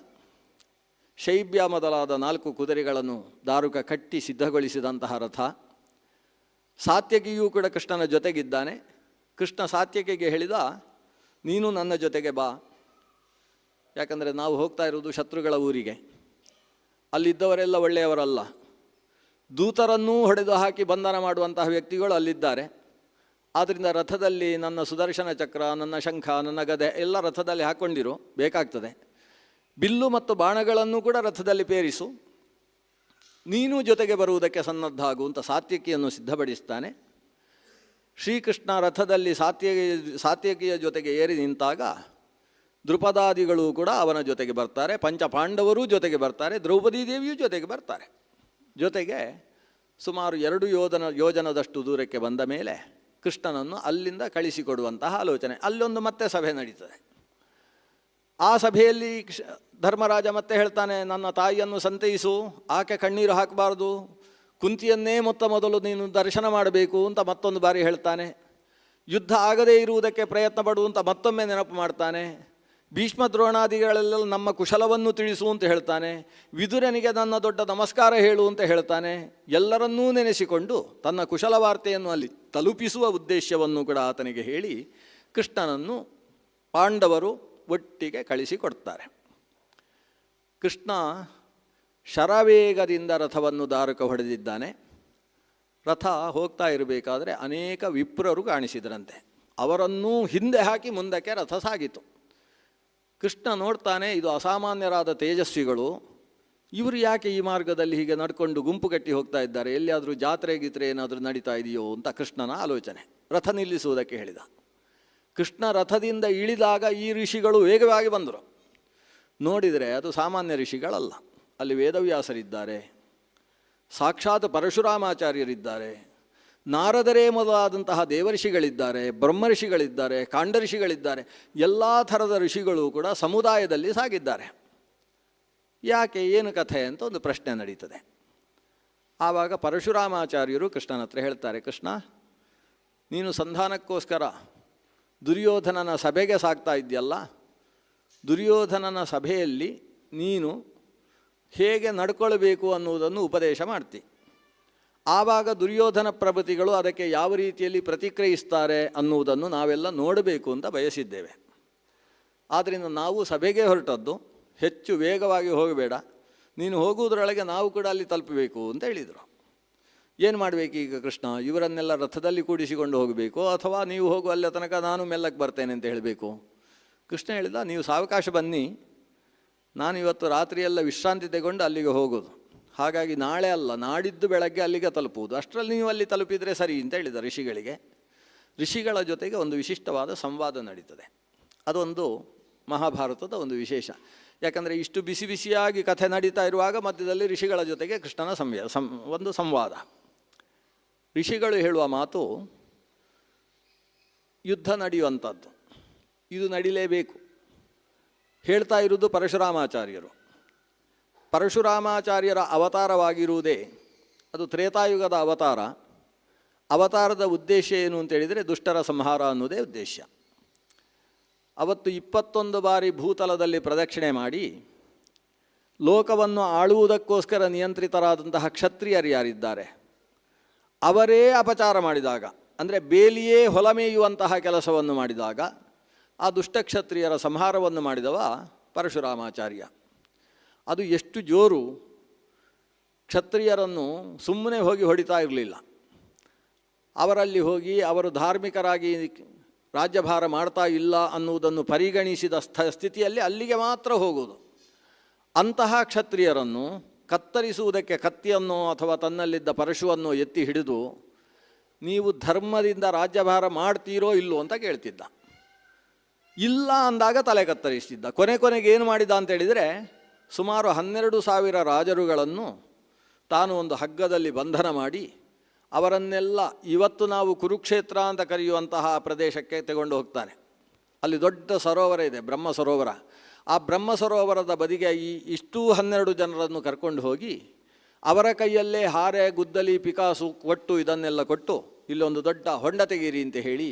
ಶೈಬ್ಯ ಮೊದಲಾದ 4 ಕುದುರೆಗಳನ್ನು ದಾರುಕ ಕಟ್ಟಿ ಸಿದ್ಧಗೊಳಿಸಿದಂತಹ ರಥ. ಸಾತ್ಯಕಿಯೂ ಕೂಡ ಕೃಷ್ಣನ ಜೊತೆಗಿದ್ದಾನೆ. ಕೃಷ್ಣ ಸಾತ್ಯಕಿಗೆ ಹೇಳಿದ, ನೀನು ನನ್ನ ಜೊತೆಗೆ ಬಾ, ಯಾಕಂದರೆ ನಾವು ಹೋಗ್ತಾ ಇರುವುದು ಶತ್ರುಗಳ ಊರಿಗೆ, ಅಲ್ಲಿದ್ದವರೆಲ್ಲ ಒಳ್ಳೆಯವರಲ್ಲ, ದೂತರನ್ನೂ ಹೊಡೆದು ಹಾಕಿ ಬಂಧನ ಮಾಡುವಂತಹ ವ್ಯಕ್ತಿಗಳು ಅಲ್ಲಿದ್ದಾರೆ. ಆದ್ದರಿಂದ ರಥದಲ್ಲಿ ನನ್ನ ಸುದರ್ಶನ ಚಕ್ರ, ನನ್ನ ಶಂಖ, ನನ್ನ ಗದೆ ಎಲ್ಲ ರಥದಲ್ಲಿ ಹಾಕ್ಕೊಂಡಿರು, ಬೇಕಾಗ್ತದೆ. ಬಿಲ್ಲು ಮತ್ತು ಬಾಣಗಳನ್ನು ಕೂಡ ರಥದಲ್ಲಿ ಪೇರಿಸು, ನೀನು ಜೊತೆಗೆ ಬರುವುದಕ್ಕೆ ಸನ್ನದ್ಧ ಆಗು ಅಂತ ಸಾತ್ಯಕಿಯನ್ನು ಸಿದ್ಧಪಡಿಸ್ತಾನೆ. ಶ್ರೀಕೃಷ್ಣ ರಥದಲ್ಲಿ ಸಾತ್ಯಕಿಯ ಜೊತೆಗೆ ಏರಿ ನಿಂತಾಗ ದೃಪದಾದಿಗಳು ಕೂಡ ಅವನ ಜೊತೆಗೆ ಬರ್ತಾರೆ, ಪಂಚಪಾಂಡವರೂ ಜೊತೆಗೆ ಬರ್ತಾರೆ, ದ್ರೌಪದಿ ದೇವಿಯೂ ಜೊತೆಗೆ ಬರ್ತಾರೆ. ಜೊತೆಗೆ ಸುಮಾರು 2 ಯೋಜನದಷ್ಟು ದೂರಕ್ಕೆ ಬಂದ ಮೇಲೆ ಕೃಷ್ಣನನ್ನು ಅಲ್ಲಿಂದ ಕಳಿಸಿಕೊಡುವಂತಹ ಆಲೋಚನೆ. ಅಲ್ಲೊಂದು ಮತ್ತೆ ಸಭೆ ನಡೀತದೆ. ಆ ಸಭೆಯಲ್ಲಿ ಧರ್ಮರಾಜ ಮತ್ತೆ ಹೇಳ್ತಾನೆ, ನನ್ನ ತಾಯಿಯನ್ನು ಸಂತೈಸು, ಆಕೆ ಕಣ್ಣೀರು ಹಾಕಬಾರ್ದು, ಕುಂತಿಯನ್ನೇ ಮೊದಲು ನೀನು ದರ್ಶನ ಮಾಡಬೇಕು ಅಂತ ಮತ್ತೊಂದು ಬಾರಿ ಹೇಳ್ತಾನೆ. ಯುದ್ಧ ಆಗದೇ ಇರುವುದಕ್ಕೆ ಪ್ರಯತ್ನ ಪಡು ಅಂತ ಮತ್ತೊಮ್ಮೆ ನೆನಪು ಮಾಡ್ತಾನೆ. ಭೀಷ್ಮ ದ್ರೋಣಾದಿಗಳೆಲ್ಲ ನಮ್ಮ ಕುಶಲವನ್ನು ತಿಳಿಸು ಅಂತ ಹೇಳ್ತಾನೆ. ವಿದುರನಿಗೆ ನನ್ನ ದೊಡ್ಡ ನಮಸ್ಕಾರ ಹೇಳು ಅಂತ ಹೇಳ್ತಾನೆ. ಎಲ್ಲರನ್ನೂ ನೆನೆಸಿಕೊಂಡು ತನ್ನ ಕುಶಲ ವಾರ್ತೆಯನ್ನು ಅಲ್ಲಿ ತಲುಪಿಸುವ ಉದ್ದೇಶವನ್ನು ಕೂಡ ಆತನಿಗೆ ಹೇಳಿ ಕೃಷ್ಣನನ್ನು ಪಾಂಡವರು ಒಟ್ಟಿಗೆ ಕಳಿಸಿಕೊಡ್ತಾರೆ. ಕೃಷ್ಣ ಶರವೇಗದಿಂದ ರಥವನ್ನು ದಾರುಕ ಹೊಡೆದಿದ್ದಾನೆ. ರಥ ಹೋಗ್ತಾ ಇರಬೇಕಾದ್ರೆ ಅನೇಕ ವಿಪ್ರರು ಕಾಣಿಸಿದ್ರಂತೆ. ಅವರನ್ನೂ ಹಿಂದೆ ಹಾಕಿ ಮುಂದಕ್ಕೆ ರಥ ಸಾಗಿತು. ಕೃಷ್ಣ ನೋಡ್ತಾನೆ, ಇದು ಅಸಾಮಾನ್ಯರಾದ ತೇಜಸ್ವಿಗಳು, ಇವರು ಯಾಕೆ ಈ ಮಾರ್ಗದಲ್ಲಿ ಹೀಗೆ ನಡ್ಕೊಂಡು ಗುಂಪು ಕಟ್ಟಿ ಹೋಗ್ತಾ ಇದ್ದಾರೆ, ಎಲ್ಲಿಯಾದರೂ ಜಾತ್ರೆ ಗೀತ್ರೆ ಏನಾದರೂ ನಡೀತಾ ಇದೆಯೋ ಅಂತ ಕೃಷ್ಣನ ಆಲೋಚನೆ. ರಥ ನಿಲ್ಲಿಸುವುದಕ್ಕೆ ಹೇಳಿದ. ಕೃಷ್ಣ ರಥದಿಂದ ಇಳಿದಾಗ ಈ ಋಷಿಗಳು ವೇಗವಾಗಿ ಬಂದರು. ನೋಡಿದರೆ ಅದು ಸಾಮಾನ್ಯ ಋಷಿಗಳಲ್ಲ, ಅಲ್ಲಿ ವೇದವ್ಯಾಸರಿದ್ದಾರೆ, ಸಾಕ್ಷಾತ್ ಪರಶುರಾಮಾಚಾರ್ಯರಿದ್ದಾರೆ, ನಾರದರೇ ಮೊದಲಾದಂತಹ ದೇವಋಷಿಗಳಿದ್ದಾರೆ, ಬ್ರಹ್ಮಋಷಿಗಳಿದ್ದಾರೆ, ಕಾಂಡಋಷಿಗಳಿದ್ದಾರೆ. ಎಲ್ಲ ಥರದ ಋಷಿಗಳು ಕೂಡ ಸಮುದಾಯದಲ್ಲಿ ಸಾಗಿದ್ದಾರೆ. ಯಾಕೆ, ಏನು ಕಥೆ ಅಂತ ಒಂದು ಪ್ರಶ್ನೆ ನಡೀತದೆ. ಆವಾಗ ಪರಶುರಾಮಾಚಾರ್ಯರು ಕೃಷ್ಣನ ಹತ್ರ ಹೇಳ್ತಾರೆ, ಕೃಷ್ಣ, ನೀನು ಸಂಧಾನಕ್ಕೋಸ್ಕರ ದುರ್ಯೋಧನನ ಸಭೆಗೆ ಸಾಗ್ತಾ ಇದೆಯಲ್ಲ, ದುರ್ಯೋಧನನ ಸಭೆಯಲ್ಲಿ ನೀನು ಹೇಗೆ ನಡ್ಕೊಳ್ಬೇಕು ಅನ್ನುವುದನ್ನು ಉಪದೇಶ ಮಾಡ್ತಿ. ಆವಾಗ ದುರ್ಯೋಧನ ಪ್ರಭೃತಿಗಳು ಅದಕ್ಕೆ ಯಾವ ರೀತಿಯಲ್ಲಿ ಪ್ರತಿಕ್ರಿಯಿಸ್ತಾರೆ ಅನ್ನುವುದನ್ನು ನಾವೆಲ್ಲ ನೋಡಬೇಕು ಅಂತ ಬಯಸಿದ್ದೇವೆ. ಆದ್ದರಿಂದ ನಾವು ಸಭೆಗೆ ಹೊರಟದ್ದು, ಹೆಚ್ಚು ವೇಗವಾಗಿ ಹೋಗಬೇಡ, ನೀನು ಹೋಗುವುದರೊಳಗೆ ನಾವು ಕೂಡ ಅಲ್ಲಿ ತಲುಪಬೇಕು ಅಂತ ಹೇಳಿದರು. ಏನು ಮಾಡಬೇಕು ಈಗ ಕೃಷ್ಣ, ಇವರನ್ನೆಲ್ಲ ರಥದಲ್ಲಿ ಕೂಡಿಸಿಕೊಂಡು ಹೋಗಬೇಕು ಅಥವಾ ನೀವು ಹೋಗುವ ಅಲ್ಲೇ ತನಕ ನಾನು ಮೆಲ್ಲಕ್ಕೆ ಬರ್ತೇನೆ ಅಂತ ಹೇಳಬೇಕು? ಕೃಷ್ಣ ಹೇಳಿದ, ನೀವು ಸಾವಕಾಶ ಬನ್ನಿ, ನಾನು ಇವತ್ತು ರಾತ್ರಿಯೆಲ್ಲ ವಿಶ್ರಾಂತಿ ತಗೊಂಡು ಅಲ್ಲಿಗೆ ಹೋಗೋದು, ಹಾಗಾಗಿ ನಾಳೆ ಅಲ್ಲ ನಾಡಿದ್ದು ಬೆಳಗ್ಗೆ ಅಲ್ಲಿಗೆ ತಲುಪುವುದು, ಅಷ್ಟರಲ್ಲಿ ನೀವು ಅಲ್ಲಿ ತಲುಪಿದರೆ ಸರಿ ಅಂತ ಹೇಳಿದ ಋಷಿಗಳಿಗೆ. ಋಷಿಗಳ ಜೊತೆಗೆ ಒಂದು ವಿಶಿಷ್ಟವಾದ ಸಂವಾದ ನಡೀತದೆ. ಅದೊಂದು ಮಹಾಭಾರತದ ಒಂದು ವಿಶೇಷ. ಯಾಕಂದರೆ ಇಷ್ಟು ಬಿಸಿ ಬಿಸಿಯಾಗಿ ಕಥೆ ನಡೀತಾ ಇರುವಾಗ ಮಧ್ಯದಲ್ಲಿ ಋಷಿಗಳ ಜೊತೆಗೆ ಕೃಷ್ಣನ ಒಂದು ಸಂವಾದ. ಋಷಿಗಳು ಹೇಳುವ ಮಾತು, ಯುದ್ಧ ನಡೆಯುವಂಥದ್ದು, ಇದು ನಡಿಲೇಬೇಕು. ಹೇಳ್ತಾ ಇರುವುದು ಪರಶುರಾಮಾಚಾರ್ಯರು. ಪರಶುರಾಮಾಚಾರ್ಯರ ಅವತಾರವಾಗಿರುವುದೇ ಅದು ತ್ರೇತಾಯುಗದ ಅವತಾರ. ಅವತಾರದ ಉದ್ದೇಶ ಏನು ಅಂತೇಳಿದರೆ ದುಷ್ಟರ ಸಂಹಾರ ಅನ್ನೋದೇ ಉದ್ದೇಶ. ಅವತ್ತು 21 ಬಾರಿ ಭೂತಲದಲ್ಲಿ ಪ್ರದಕ್ಷಿಣೆ ಮಾಡಿ ಲೋಕವನ್ನು ಆಳುವುದಕ್ಕೋಸ್ಕರ ನಿಯಂತ್ರಿತರಾದಂತಹ ಕ್ಷತ್ರಿಯರು ಯಾರಿದ್ದಾರೆ ಅವರೇ ಅಪಚಾರ ಮಾಡಿದಾಗ, ಅಂದರೆ ಬೇಲಿಯೇ ಹೊಲಮೇಯುವಂತಹ ಕೆಲಸವನ್ನು ಮಾಡಿದಾಗ ಆ ದುಷ್ಟಕ್ಷತ್ರಿಯರ ಸಂಹಾರವನ್ನು ಮಾಡಿದವ ಪರಶುರಾಮಾಚಾರ್ಯ. ಅದು ಎಷ್ಟು ಜೋರು, ಕ್ಷತ್ರಿಯರನ್ನು ಸುಮ್ಮನೆ ಹೋಗಿ ಹೊಡಿತಾ ಇರಲಿಲ್ಲ. ಅವರಲ್ಲಿ ಹೋಗಿ ಅವರು ಧಾರ್ಮಿಕರಾಗಿ ರಾಜ್ಯಭಾರ ಮಾಡ್ತಾ ಇಲ್ಲ ಅನ್ನುವುದನ್ನು ಪರಿಗಣಿಸಿದ ಸ್ಥಿತಿಯಲ್ಲಿ ಅಲ್ಲಿಗೆ ಮಾತ್ರ ಹೋಗುವುದು. ಅಂತಹ ಕ್ಷತ್ರಿಯರನ್ನು ಕತ್ತರಿಸುವುದಕ್ಕೆ ಕತ್ತಿಯನ್ನೋ ಅಥವಾ ತನ್ನಲ್ಲಿದ್ದ ಪರಶುವನ್ನೋ ಎತ್ತಿ ಹಿಡಿದು ನೀವು ಧರ್ಮದಿಂದ ರಾಜ್ಯಭಾರ ಮಾಡ್ತೀರೋ ಇಲ್ಲೋ ಅಂತ ಕೇಳ್ತಿದ್ದ. ಇಲ್ಲ ಅಂದಾಗ ತಲೆ ಕತ್ತರಿಸ್ತಿದ್ದ. ಕೊನೆಗೆ ಏನು ಮಾಡಿದ ಅಂತೇಳಿದರೆ, ಸುಮಾರು 12,000 ರಾಜರುಗಳನ್ನು ತಾನು ಒಂದು ಹಗ್ಗದಲ್ಲಿ ಬಂಧನ ಮಾಡಿ ಅವರನ್ನೆಲ್ಲ ಇವತ್ತು ನಾವು ಕುರುಕ್ಷೇತ್ರ ಅಂತ ಕರೆಯುವಂತಹ ಪ್ರದೇಶಕ್ಕೆ ತಗೊಂಡು ಹೋಗ್ತಾನೆ. ಅಲ್ಲಿ ದೊಡ್ಡ ಸರೋವರ ಇದೆ, ಬ್ರಹ್ಮ ಸರೋವರ. ಆ ಬ್ರಹ್ಮ ಸರೋವರದ ಬದಿಗೆ ಇಷ್ಟೂ 12 ಜನರನ್ನು ಕರ್ಕೊಂಡು ಹೋಗಿ ಅವರ ಕೈಯಲ್ಲೇ ಹಾರೆ, ಗುದ್ದಲಿ, ಪಿಕಾಸು ಕೊಟ್ಟು ಇದನ್ನೆಲ್ಲ ಕೊಟ್ಟು ಇಲ್ಲೊಂದು ದೊಡ್ಡ ಹೊಂಡ ತೆಗೀರಿ ಅಂತ ಹೇಳಿ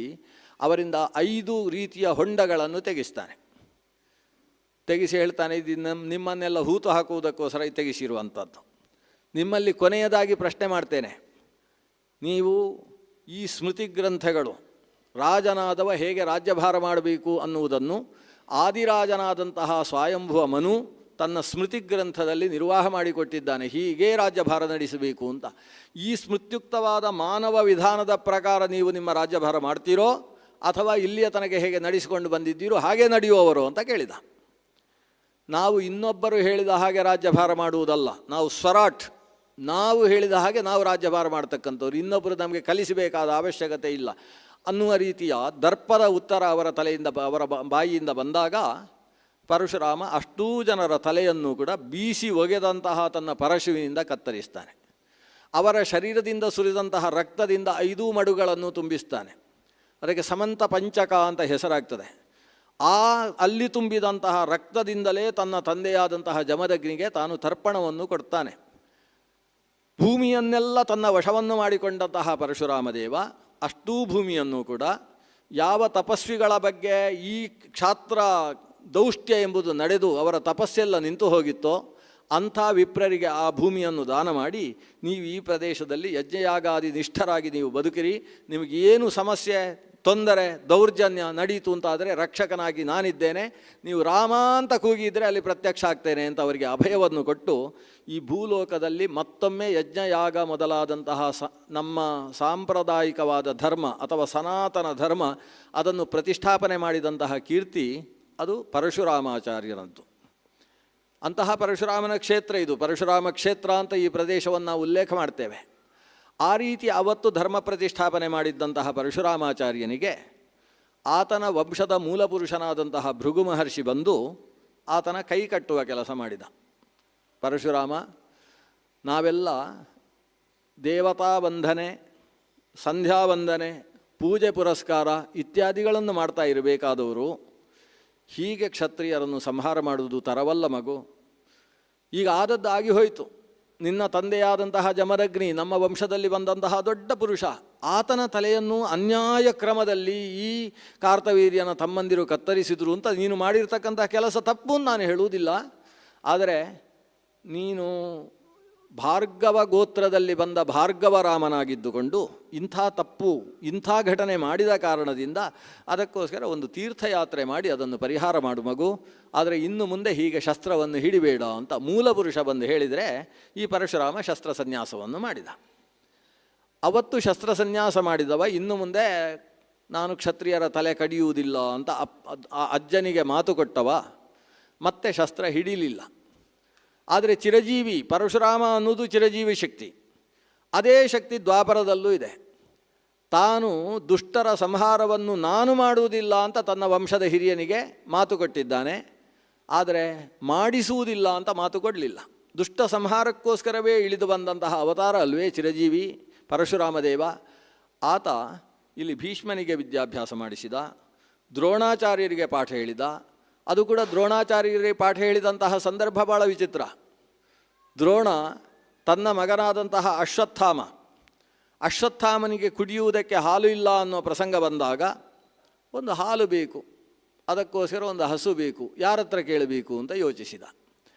ಅವರಿಂದ 5 ರೀತಿಯ ಹೊಂಡಗಳನ್ನು ತೆಗೆಸ್ತಾನೆ. ತೆಗೆಸಿ ಹೇಳ್ತಾನೆ, ಇದು ನಿಮ್ಮನ್ನೆಲ್ಲ ಹೂತು ಹಾಕುವುದಕ್ಕೋಸ್ಕರ ತೆಗೆಸಿರುವಂಥದ್ದು. ನಿಮ್ಮಲ್ಲಿ ಕೊನೆಯದಾಗಿ ಪ್ರಶ್ನೆ ಮಾಡ್ತೇನೆ, ನೀವು ಈ ಸ್ಮೃತಿ ಗ್ರಂಥಗಳು ರಾಜನಾದವ ಹೇಗೆ ರಾಜ್ಯಭಾರ ಮಾಡಬೇಕು ಅನ್ನುವುದನ್ನು ಆದಿರಾಜನಾದಂತಹ ಸ್ವಯಂಭುವ ಮನು ತನ್ನ ಸ್ಮೃತಿ ಗ್ರಂಥದಲ್ಲಿ ನಿರ್ವಾಹ ಮಾಡಿಕೊಟ್ಟಿದ್ದಾನೆ, ಹೀಗೇ ರಾಜ್ಯಭಾರ ನಡೆಸಬೇಕು ಅಂತ. ಈ ಸ್ಮೃತ್ಯುಕ್ತವಾದ ಮಾನವ ವಿಧಾನದ ಪ್ರಕಾರ ನೀವು ನಿಮ್ಮ ರಾಜ್ಯಭಾರ ಮಾಡ್ತೀರೋ ಅಥವಾ ಇಲ್ಲಿಯ ತನಕ ಹೇಗೆ ನಡೆಸಿಕೊಂಡು ಬಂದಿದ್ದೀರೋ ಹಾಗೆ ನಡೆಯುವವರು ಅಂತ ಕೇಳಿದ. ನಾವು ಇನ್ನೊಬ್ಬರು ಹೇಳಿದ ಹಾಗೆ ರಾಜ್ಯಭಾರ ಮಾಡುವುದಲ್ಲ, ನಾವು ಸ್ವರಾಟ್, ನಾವು ಹೇಳಿದ ಹಾಗೆ ನಾವು ರಾಜ್ಯಭಾರ ಮಾಡ್ತಕ್ಕಂಥವ್ರು, ಇನ್ನೊಬ್ಬರು ನಮಗೆ ಕಲಿಸಬೇಕಾದ ಅವಶ್ಯಕತೆ ಇಲ್ಲ ಅನ್ನುವ ರೀತಿಯ ದರ್ಪದ ಉತ್ತರ ಅವರ ತಲೆಯಿಂದ ಅವರ ಬಾಯಿಯಿಂದ ಬಂದಾಗ ಪರಶುರಾಮ ಅಷ್ಟೂ ಜನರ ತಲೆಯನ್ನು ಕೂಡ ಬೀಸಿ ಒಗೆದಂತಹ ತನ್ನ ಪರಶುವಿನಿಂದ ಕತ್ತರಿಸ್ತಾನೆ. ಅವರ ಶರೀರದಿಂದ ಸುರಿದಂತಹ ರಕ್ತದಿಂದ 5 ಮಡುಗಳನ್ನು ತುಂಬಿಸ್ತಾನೆ. ಅದಕ್ಕೆ ಸಮಂತ ಪಂಚಕ ಅಂತ ಹೆಸರಾಗ್ತದೆ. ಅಲ್ಲಿ ತುಂಬಿದಂತಹ ರಕ್ತದಿಂದಲೇ ತನ್ನ ತಂದೆಯಾದಂತಹ ಜಮದಗ್ನಿಗೆ ತಾನು ತರ್ಪಣವನ್ನು ಕೊಡ್ತಾನೆ. ಭೂಮಿಯನ್ನೆಲ್ಲ ತನ್ನ ವಶವನ್ನು ಮಾಡಿಕೊಂಡಂತಹ ಪರಶುರಾಮದೇವ ಅಷ್ಟೂ ಭೂಮಿಯನ್ನು ಕೂಡ ಯಾವ ತಪಸ್ವಿಗಳ ಬಗ್ಗೆ ಈ ಕ್ಷಾತ್ರ ದೌಷ್ಟ್ಯ ಎಂಬುದು ನಡೆದು ಅವರ ತಪಸ್ಸೆಲ್ಲ ನಿಂತು ಹೋಗಿತ್ತೋ ಅಂಥ ವಿಪ್ರರಿಗೆ ಆ ಭೂಮಿಯನ್ನು ದಾನ ಮಾಡಿ, ನೀವು ಈ ಪ್ರದೇಶದಲ್ಲಿ ಯಜ್ಞಯಾಗಾದಿ ನಿಷ್ಠರಾಗಿ ನೀವು ಬದುಕಿರಿ, ನಿಮಗೇನು ಸಮಸ್ಯೆ, ತೊಂದರೆ, ದೌರ್ಜನ್ಯ ನಡೀತು ಅಂತಾದರೆ ರಕ್ಷಕನಾಗಿ ನಾನಿದ್ದೇನೆ, ನೀವು ರಾಮ ಅಂತ ಕೂಗಿದರೆ ಅಲ್ಲಿ ಪ್ರತ್ಯಕ್ಷ ಆಗ್ತೇನೆ ಅಂತ ಅವರಿಗೆ ಅಭಯವನ್ನು ಕೊಟ್ಟು ಈ ಭೂಲೋಕದಲ್ಲಿ ಮತ್ತೊಮ್ಮೆ ಯಜ್ಞಯಾಗ ಮೊದಲಾದಂತಹ ನಮ್ಮ ಸಾಂಪ್ರದಾಯಿಕವಾದ ಧರ್ಮ ಅಥವಾ ಸನಾತನ ಧರ್ಮ ಅದನ್ನು ಪ್ರತಿಷ್ಠಾಪನೆ ಮಾಡಿದಂತಹ ಕೀರ್ತಿ ಅದು ಪರಶುರಾಮಾಚಾರ್ಯರಂತು. ಅಂತಹ ಪರಶುರಾಮನ ಕ್ಷೇತ್ರ ಇದು. ಪರಶುರಾಮ ಕ್ಷೇತ್ರ ಅಂತ ಈ ಪ್ರದೇಶವನ್ನು ನಾವು ಉಲ್ಲೇಖ ಮಾಡ್ತೇವೆ. ಆ ರೀತಿ ಅವತ್ತು ಧರ್ಮ ಪ್ರತಿಷ್ಠಾಪನೆ ಮಾಡಿದ್ದಂತಹ ಪರಶುರಾಮಾಚಾರ್ಯನಿಗೆ ಆತನ ವಂಶದ ಮೂಲಪುರುಷನಾದಂತಹ ಭೃಗು ಮಹರ್ಷಿ ಬಂದು ಆತನ ಕೈ ಕಟ್ಟುವ ಕೆಲಸ ಮಾಡಿದ. ಪರಶುರಾಮ, ನಾವೆಲ್ಲ ದೇವತಾ ವಂದನೆ, ಸಂಧ್ಯಾ ವಂದನೆ, ಪೂಜೆ ಪುರಸ್ಕಾರ ಇತ್ಯಾದಿಗಳನ್ನು ಮಾಡ್ತಾ ಇರಬೇಕಾದವರು ಹೀಗೆ ಕ್ಷತ್ರಿಯರನ್ನು ಸಂಹಾರ ಮಾಡುವುದು ತರವಲ್ಲ ಮಗು. ಈಗ ಆದದ್ದು ಆಗಿ ಹೋಯಿತು. ನಿನ್ನ ತಂದೆಯಾದಂತಹ ಜಮದಗ್ನಿ ನಮ್ಮ ವಂಶದಲ್ಲಿ ಬಂದಂತಹ ದೊಡ್ಡ ಪುರುಷ, ಆತನ ತಲೆಯನ್ನು ಅನ್ಯಾಯ ಕ್ರಮದಲ್ಲಿ ಈ ಕಾರ್ತವೀರ್ಯನ ತಮ್ಮಂದಿರು ಕತ್ತರಿಸಿದರು ಅಂತ ನೀನು ಮಾಡಿರ್ತಕ್ಕಂತಹ ಕೆಲಸ ತಪ್ಪು ಅಂತ ನಾನು ಹೇಳುವುದಿಲ್ಲ. ಆದರೆ ನೀನು ಭಾರ್ಗವ ಗೋತ್ರದಲ್ಲಿ ಬಂದ ಭಾರ್ಗವರಾಮನಾಗಿದ್ದುಕೊಂಡು ಇಂಥ ತಪ್ಪು, ಇಂಥ ಘಟನೆ ಮಾಡಿದ ಕಾರಣದಿಂದ ಅದಕ್ಕೋಸ್ಕರ ಒಂದು ತೀರ್ಥಯಾತ್ರೆ ಮಾಡಿ ಅದನ್ನು ಪರಿಹಾರ ಮಾಡು ಮಗು. ಆದರೆ ಇನ್ನು ಮುಂದೆ ಹೀಗೆ ಶಸ್ತ್ರವನ್ನು ಹಿಡಿಬೇಡ ಅಂತ ಮೂಲಪುರುಷ ಬಂದು ಹೇಳಿದರೆ ಈ ಪರಶುರಾಮ ಶಸ್ತ್ರ ಸನ್ಯಾಸವನ್ನು ಮಾಡಿದ. ಅವತ್ತು ಶಸ್ತ್ರ ಸನ್ಯಾಸ ಮಾಡಿದವ ಇನ್ನು ಮುಂದೆ ನಾನು ಕ್ಷತ್ರಿಯರ ತಲೆ ಕಡಿಯುವುದಿಲ್ಲ ಅಂತ ಅಜ್ಜನಿಗೆ ಮಾತು ಕೊಟ್ಟವ ಮತ್ತೆ ಶಸ್ತ್ರ ಹಿಡಿಲಿಲ್ಲ. ಆದರೆ ಚಿರಜೀವಿ ಪರಶುರಾಮ ಅನ್ನೋದು ಚಿರಜೀವಿ ಶಕ್ತಿ. ಅದೇ ಶಕ್ತಿ ದ್ವಾಪರದಲ್ಲೂ ಇದೆ. ತಾನು ದುಷ್ಟರ ಸಂಹಾರವನ್ನು ನಾನು ಮಾಡುವುದಿಲ್ಲ ಅಂತ ತನ್ನ ವಂಶದ ಹಿರಿಯನಿಗೆ ಮಾತು ಕೊಟ್ಟಿದ್ದಾನೆ. ಆದರೆ ಮಾಡಿಸುವುದಿಲ್ಲ ಅಂತ ಮಾತು ಕೊಡಲಿಲ್ಲ. ದುಷ್ಟ ಸಂಹಾರಕ್ಕೋಸ್ಕರವೇ ಇಳಿದು ಬಂದಂತಹ ಅವತಾರ ಅಲ್ವೇ ಚಿರಜೀವಿ ಪರಶುರಾಮ ದೇವ. ಆತ ಇಲ್ಲಿ ಭೀಷ್ಮನಿಗೆ ವಿದ್ಯಾಭ್ಯಾಸ ಮಾಡಿಸಿದ, ದ್ರೋಣಾಚಾರ್ಯರಿಗೆ ಪಾಠ ಹೇಳಿದ. ಅದು ಕೂಡ ದ್ರೋಣಾಚಾರ್ಯರಿಗೆ ಪಾಠ ಹೇಳಿದಂತಹ ಸಂದರ್ಭ ಭಾಳ ವಿಚಿತ್ರ. ದ್ರೋಣ ತನ್ನ ಮಗನಾದಂತಹ ಅಶ್ವತ್ಥಾಮನಿಗೆ ಕುಡಿಯುವುದಕ್ಕೆ ಹಾಲು ಇಲ್ಲ ಅನ್ನೋ ಪ್ರಸಂಗ ಬಂದಾಗ ಒಂದು ಹಾಲು ಬೇಕು, ಅದಕ್ಕೋಸ್ಕರ ಒಂದು ಹಸು ಬೇಕು, ಯಾರ ಹತ್ರ ಕೇಳಬೇಕು ಅಂತ ಯೋಚಿಸಿದ.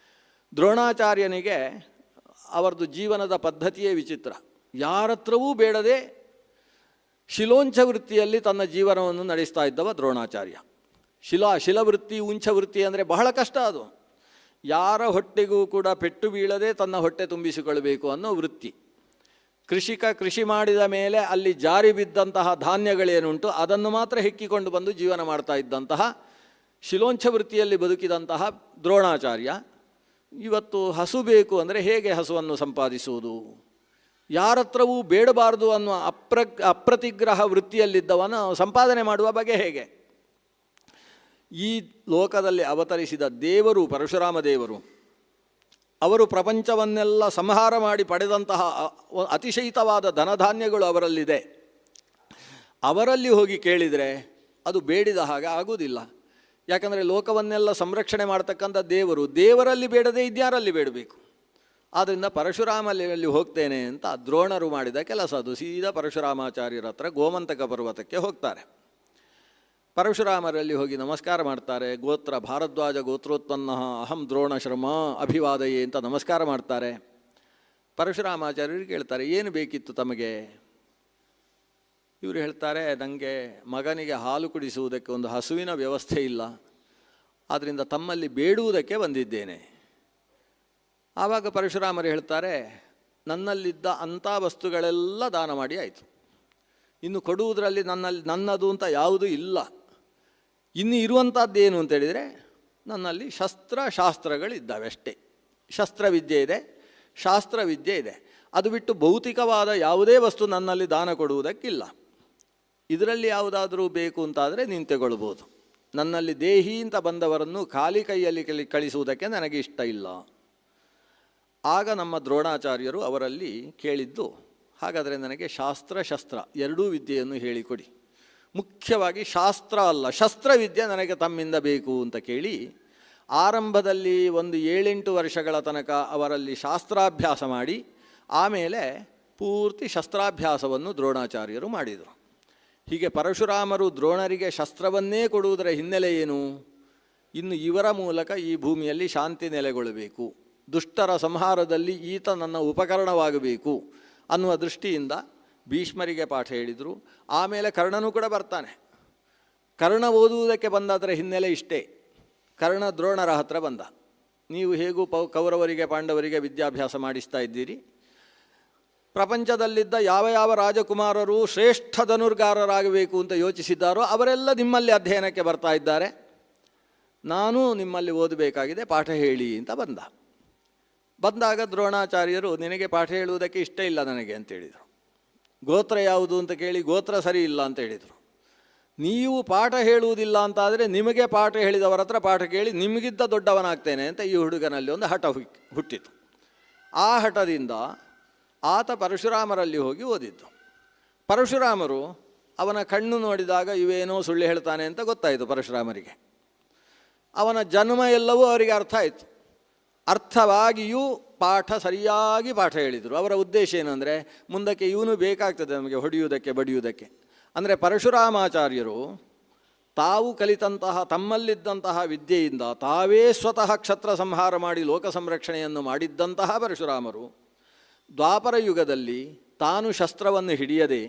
ದ್ರೋಣಾಚಾರ್ಯನಿಗೆ ಅವರದ್ದು ಜೀವನದ ಪದ್ಧತಿಯೇ ವಿಚಿತ್ರ. ಯಾರತ್ರವೂ ಬೇಡದೆ ಶಿಲೋಂಚ ವೃತ್ತಿಯಲ್ಲಿ ತನ್ನ ಜೀವನವನ್ನು ನಡೆಸ್ತಾ ಇದ್ದವ ದ್ರೋಣಾಚಾರ್ಯ. ಶಿಲವೃತ್ತಿ, ಉಂಚವೃತ್ತಿ ಅಂದರೆ ಬಹಳ ಕಷ್ಟ. ಅದು ಯಾರ ಹೊಟ್ಟೆಗೂ ಕೂಡ ಪೆಟ್ಟು ಬೀಳದೆ ತನ್ನ ಹೊಟ್ಟೆ ತುಂಬಿಸಿಕೊಳ್ಳಬೇಕು ಅನ್ನೋ ವೃತ್ತಿ. ಕೃಷಿ ಮಾಡಿದ ಮೇಲೆ ಅಲ್ಲಿ ಜಾರಿ ಬಿದ್ದಂತಹ ಧಾನ್ಯಗಳೇನುಂಟು ಅದನ್ನು ಮಾತ್ರ ಹೆಕ್ಕಿಕೊಂಡು ಬಂದು ಜೀವನ ಮಾಡ್ತಾ ಇದ್ದಂತಹ ಶಿಲೋಂಚ ವೃತ್ತಿಯಲ್ಲಿ ಬದುಕಿದಂತಹ ದ್ರೋಣಾಚಾರ್ಯ ಇವತ್ತು ಹಸು ಬೇಕು ಅಂದರೆ ಹೇಗೆ ಹಸುವನ್ನು ಸಂಪಾದಿಸುವುದು, ಯಾರತ್ರವೂ ಬೇಡಬಾರದು ಅನ್ನುವ ಅಪ್ರತಿಗ್ರಹ ವೃತ್ತಿಯಲ್ಲಿದ್ದವನು ಸಂಪಾದನೆ ಮಾಡುವ ಬಗೆ ಹೇಗೆ? ಈ ಲೋಕದಲ್ಲಿ ಅವತರಿಸಿದ ದೇವರು ಪರಶುರಾಮ ದೇವರು, ಅವರು ಪ್ರಪಂಚವನ್ನೆಲ್ಲ ಸಂಹಾರ ಮಾಡಿ ಪಡೆದಂತಹ ಅತಿಶಯಿತವಾದ ಧನಧಾನ್ಯಗಳು ಅವರಲ್ಲಿದೆ. ಅವರಲ್ಲಿ ಹೋಗಿ ಕೇಳಿದರೆ ಅದು ಬೇಡಿದ ಹಾಗೆ ಆಗುವುದಿಲ್ಲ. ಯಾಕಂದರೆ ಲೋಕವನ್ನೆಲ್ಲ ಸಂರಕ್ಷಣೆ ಮಾಡ್ತಕ್ಕಂಥ ದೇವರಲ್ಲಿ ಬೇಡದೆ ಇದ್ಯಾರಲ್ಲಿ ಬೇಡಬೇಕು. ಆದ್ದರಿಂದ ಪರಶುರಾಮಲ್ಲಿ ಹೋಗ್ತೇನೆ ಅಂತ ದ್ರೋಣರು ಮಾಡಿದ ಕೆಲಸ ಅದು. ಸೀದಾ ಪರಶುರಾಮಾಚಾರ್ಯರ ಹತ್ರ ಗೋಮಂತಕ ಪರ್ವತಕ್ಕೆ ಹೋಗ್ತಾರೆ. ಪರಶುರಾಮರಲ್ಲಿ ಹೋಗಿ ನಮಸ್ಕಾರ ಮಾಡ್ತಾರೆ. ಭಾರದ್ವಾಜ ಗೋತ್ರೋತ್ಪನ್ನ ಅಹಂ ದ್ರೋಣಶ್ರಮ ಅಭಿವಾದಯೇ ಅಂತ ನಮಸ್ಕಾರ ಮಾಡ್ತಾರೆ. ಪರಶುರಾಮಾಚಾರ್ಯರು ಕೇಳ್ತಾರೆ, ಏನು ಬೇಕಿತ್ತು ತಮಗೆ? ಇವರು ಹೇಳ್ತಾರೆ, ನನಗೆ ಮಗನಿಗೆ ಹಾಲು ಕುಡಿಸುವುದಕ್ಕೆ ಒಂದು ಹಸುವಿನ ವ್ಯವಸ್ಥೆ ಇಲ್ಲ, ಆದ್ದರಿಂದ ತಮ್ಮಲ್ಲಿ ಬೇಡುವುದಕ್ಕೆ ಬಂದಿದ್ದೇನೆ. ಆವಾಗ ಪರಶುರಾಮರು ಹೇಳ್ತಾರೆ, ನನ್ನಲ್ಲಿದ್ದ ಅಂಥ ವಸ್ತುಗಳೆಲ್ಲ ದಾನ ಮಾಡಿ ಆಯಿತು, ಇನ್ನು ಕೊಡುವುದರಲ್ಲಿ ನನ್ನದು ಅಂತ ಯಾವುದೂ ಇಲ್ಲ. ಇನ್ನು ಇರುವಂಥದ್ದೇನು ಅಂತೇಳಿದರೆ ನನ್ನಲ್ಲಿ ಶಾಸ್ತ್ರಗಳಿದ್ದಾವೆ ಅಷ್ಟೇ. ಶಸ್ತ್ರವಿದ್ಯೆ ಇದೆ, ಶಾಸ್ತ್ರವಿದ್ಯೆ ಇದೆ. ಅದು ಬಿಟ್ಟು ಭೌತಿಕವಾದ ಯಾವುದೇ ವಸ್ತು ನನ್ನಲ್ಲಿ ದಾನ ಕೊಡುವುದಕ್ಕಿಲ್ಲ. ಇದರಲ್ಲಿ ಯಾವುದಾದರೂ ಬೇಕು ಅಂತಾದರೆ ನೀನು ತಗೊಳ್ಬೋದು. ನನ್ನಲ್ಲಿ ದೇಹಿ ಅಂತ ಬಂದವರನ್ನು ಖಾಲಿ ಕೈಯಲ್ಲಿ ಕಳಿಸುವುದಕ್ಕೆ ನನಗೆ ಇಷ್ಟ ಇಲ್ಲ. ಆಗ ನಮ್ಮ ದ್ರೋಣಾಚಾರ್ಯರು ಅವರಲ್ಲಿ ಕೇಳಿದ್ದು, ಹಾಗಾದರೆ ನನಗೆ ಶಸ್ತ್ರ ಎರಡೂ ವಿದ್ಯೆಯನ್ನು ಹೇಳಿಕೊಡಿ, ಮುಖ್ಯವಾಗಿ ಶಾಸ್ತ್ರ ಅಲ್ಲ ಶಸ್ತ್ರವಿದ್ಯೆ ನನಗೆ ತಮ್ಮಿಂದ ಬೇಕು ಅಂತ ಕೇಳಿ ಆರಂಭದಲ್ಲಿ ಒಂದು 7-8 ವರ್ಷಗಳ ತನಕ ಅವರಲ್ಲಿ ಶಾಸ್ತ್ರಾಭ್ಯಾಸ ಮಾಡಿ ಆಮೇಲೆ ಪೂರ್ತಿ ಶಸ್ತ್ರಾಭ್ಯಾಸವನ್ನು ದ್ರೋಣಾಚಾರ್ಯರು ಮಾಡಿದರು. ಹೀಗೆ ಪರಶುರಾಮರು ದ್ರೋಣರಿಗೆ ಶಸ್ತ್ರವನ್ನೇ ಕೊಡುವುದರ ಹಿನ್ನೆಲೆ ಏನು? ಇನ್ನು ಇವರ ಮೂಲಕ ಈ ಭೂಮಿಯಲ್ಲಿ ಶಾಂತಿ ನೆಲೆಗೊಳ್ಳಬೇಕು, ದುಷ್ಟರ ಸಂಹಾರದಲ್ಲಿ ಈತ ನನ್ನ ಉಪಕರಣವಾಗಬೇಕು ಅನ್ನುವ ದೃಷ್ಟಿಯಿಂದ ಭೀಷ್ಮರಿಗೆ ಪಾಠ ಹೇಳಿದರು. ಆಮೇಲೆ ಕರ್ಣನೂ ಕೂಡ ಬರ್ತಾನೆ. ಕರ್ಣ ಓದುವುದಕ್ಕೆ ಬಂದಾದರೆ ಹಿನ್ನೆಲೆ ಇಷ್ಟೇ. ಕರ್ಣ ದ್ರೋಣರ ಹತ್ರ ಬಂದ, ನೀವು ಹೇಗೂ ಕೌರವರಿಗೆ ಪಾಂಡವರಿಗೆ ವಿದ್ಯಾಭ್ಯಾಸ ಮಾಡಿಸ್ತಾ ಇದ್ದೀರಿ, ಪ್ರಪಂಚದಲ್ಲಿದ್ದ ಯಾವ ರಾಜಕುಮಾರರು ಶ್ರೇಷ್ಠ ಧನುರ್ಗಾರರಾಗಬೇಕು ಅಂತ ಯೋಚಿಸಿದ್ದಾರೋ ಅವರೆಲ್ಲ ನಿಮ್ಮಲ್ಲಿ ಅಧ್ಯಯನಕ್ಕೆ ಬರ್ತಾ ಇದ್ದಾರೆ, ನಾನು ನಿಮ್ಮಲ್ಲಿ ಓದಬೇಕಾಗಿದೆ, ಪಾಠ ಹೇಳಿ ಅಂತ ಬಂದಾಗ ದ್ರೋಣಾಚಾರ್ಯರು, ನಿನಗೆ ಪಾಠ ಹೇಳುವುದಕ್ಕೆ ಇಷ್ಟ ಇಲ್ಲ ನನಗೆ ಅಂತೇಳಿದರು. ಗೋತ್ರ ಯಾವುದು ಅಂತ ಕೇಳಿ ಗೋತ್ರ ಸರಿ ಇಲ್ಲ ಅಂತ ಹೇಳಿದರು. ನೀವು ಪಾಠ ಹೇಳುವುದಿಲ್ಲ ಅಂತಾದರೆ ನಿಮಗೆ ಪಾಠ ಹೇಳಿದವರ ಹತ್ರ ಪಾಠ ಕೇಳಿ ನಿಮಗಿದ್ದ ದೊಡ್ಡವನಾಗ್ತೇನೆ ಅಂತ ಈ ಹುಡುಗನಲ್ಲಿ ಒಂದು ಹಠ ಹುಟ್ಟಿತು. ಆ ಹಠದಿಂದ ಆತ ಪರಶುರಾಮರಲ್ಲಿ ಹೋಗಿ ಓದಿದ್ದು. ಪರಶುರಾಮರು ಅವನ ಕಣ್ಣು ನೋಡಿದಾಗ ಇವೇನೋ ಸುಳ್ಳು ಹೇಳ್ತಾನೆ ಅಂತ ಗೊತ್ತಾಯಿತು ಪರಶುರಾಮರಿಗೆ. ಅವನ ಜನ್ಮ ಎಲ್ಲವೂ ಅವರಿಗೆ ಅರ್ಥ ಆಯಿತು. ಅರ್ಥವಾಗಿಯೂ ಸರಿಯಾಗಿ ಪಾಠ ಹೇಳಿದರು. ಅವರ ಉದ್ದೇಶ ಏನಂದರೆ, ಮುಂದಕ್ಕೆ ಇವನು ಬೇಕಾಗ್ತದೆ ನಮಗೆ ಹೊಡೆಯುವುದಕ್ಕೆ ಬಡಿಯುವುದಕ್ಕೆ. ಅಂದರೆ ಪರಶುರಾಮಾಚಾರ್ಯರು ತಾವು ಕಲಿತಂತಹ ತಮ್ಮಲ್ಲಿದ್ದಂತಹ ವಿದ್ಯೆಯಿಂದ ತಾವೇ ಸ್ವತಃ ಕ್ಷತ್ರ ಸಂಹಾರ ಮಾಡಿ ಲೋಕ ಸಂರಕ್ಷಣೆಯನ್ನು ಮಾಡಿದ್ದಂತಹ ಪರಶುರಾಮರು ದ್ವಾಪರ ಯುಗದಲ್ಲಿ ತಾನು ಶಸ್ತ್ರವನ್ನು ಹಿಡಿಯದೆ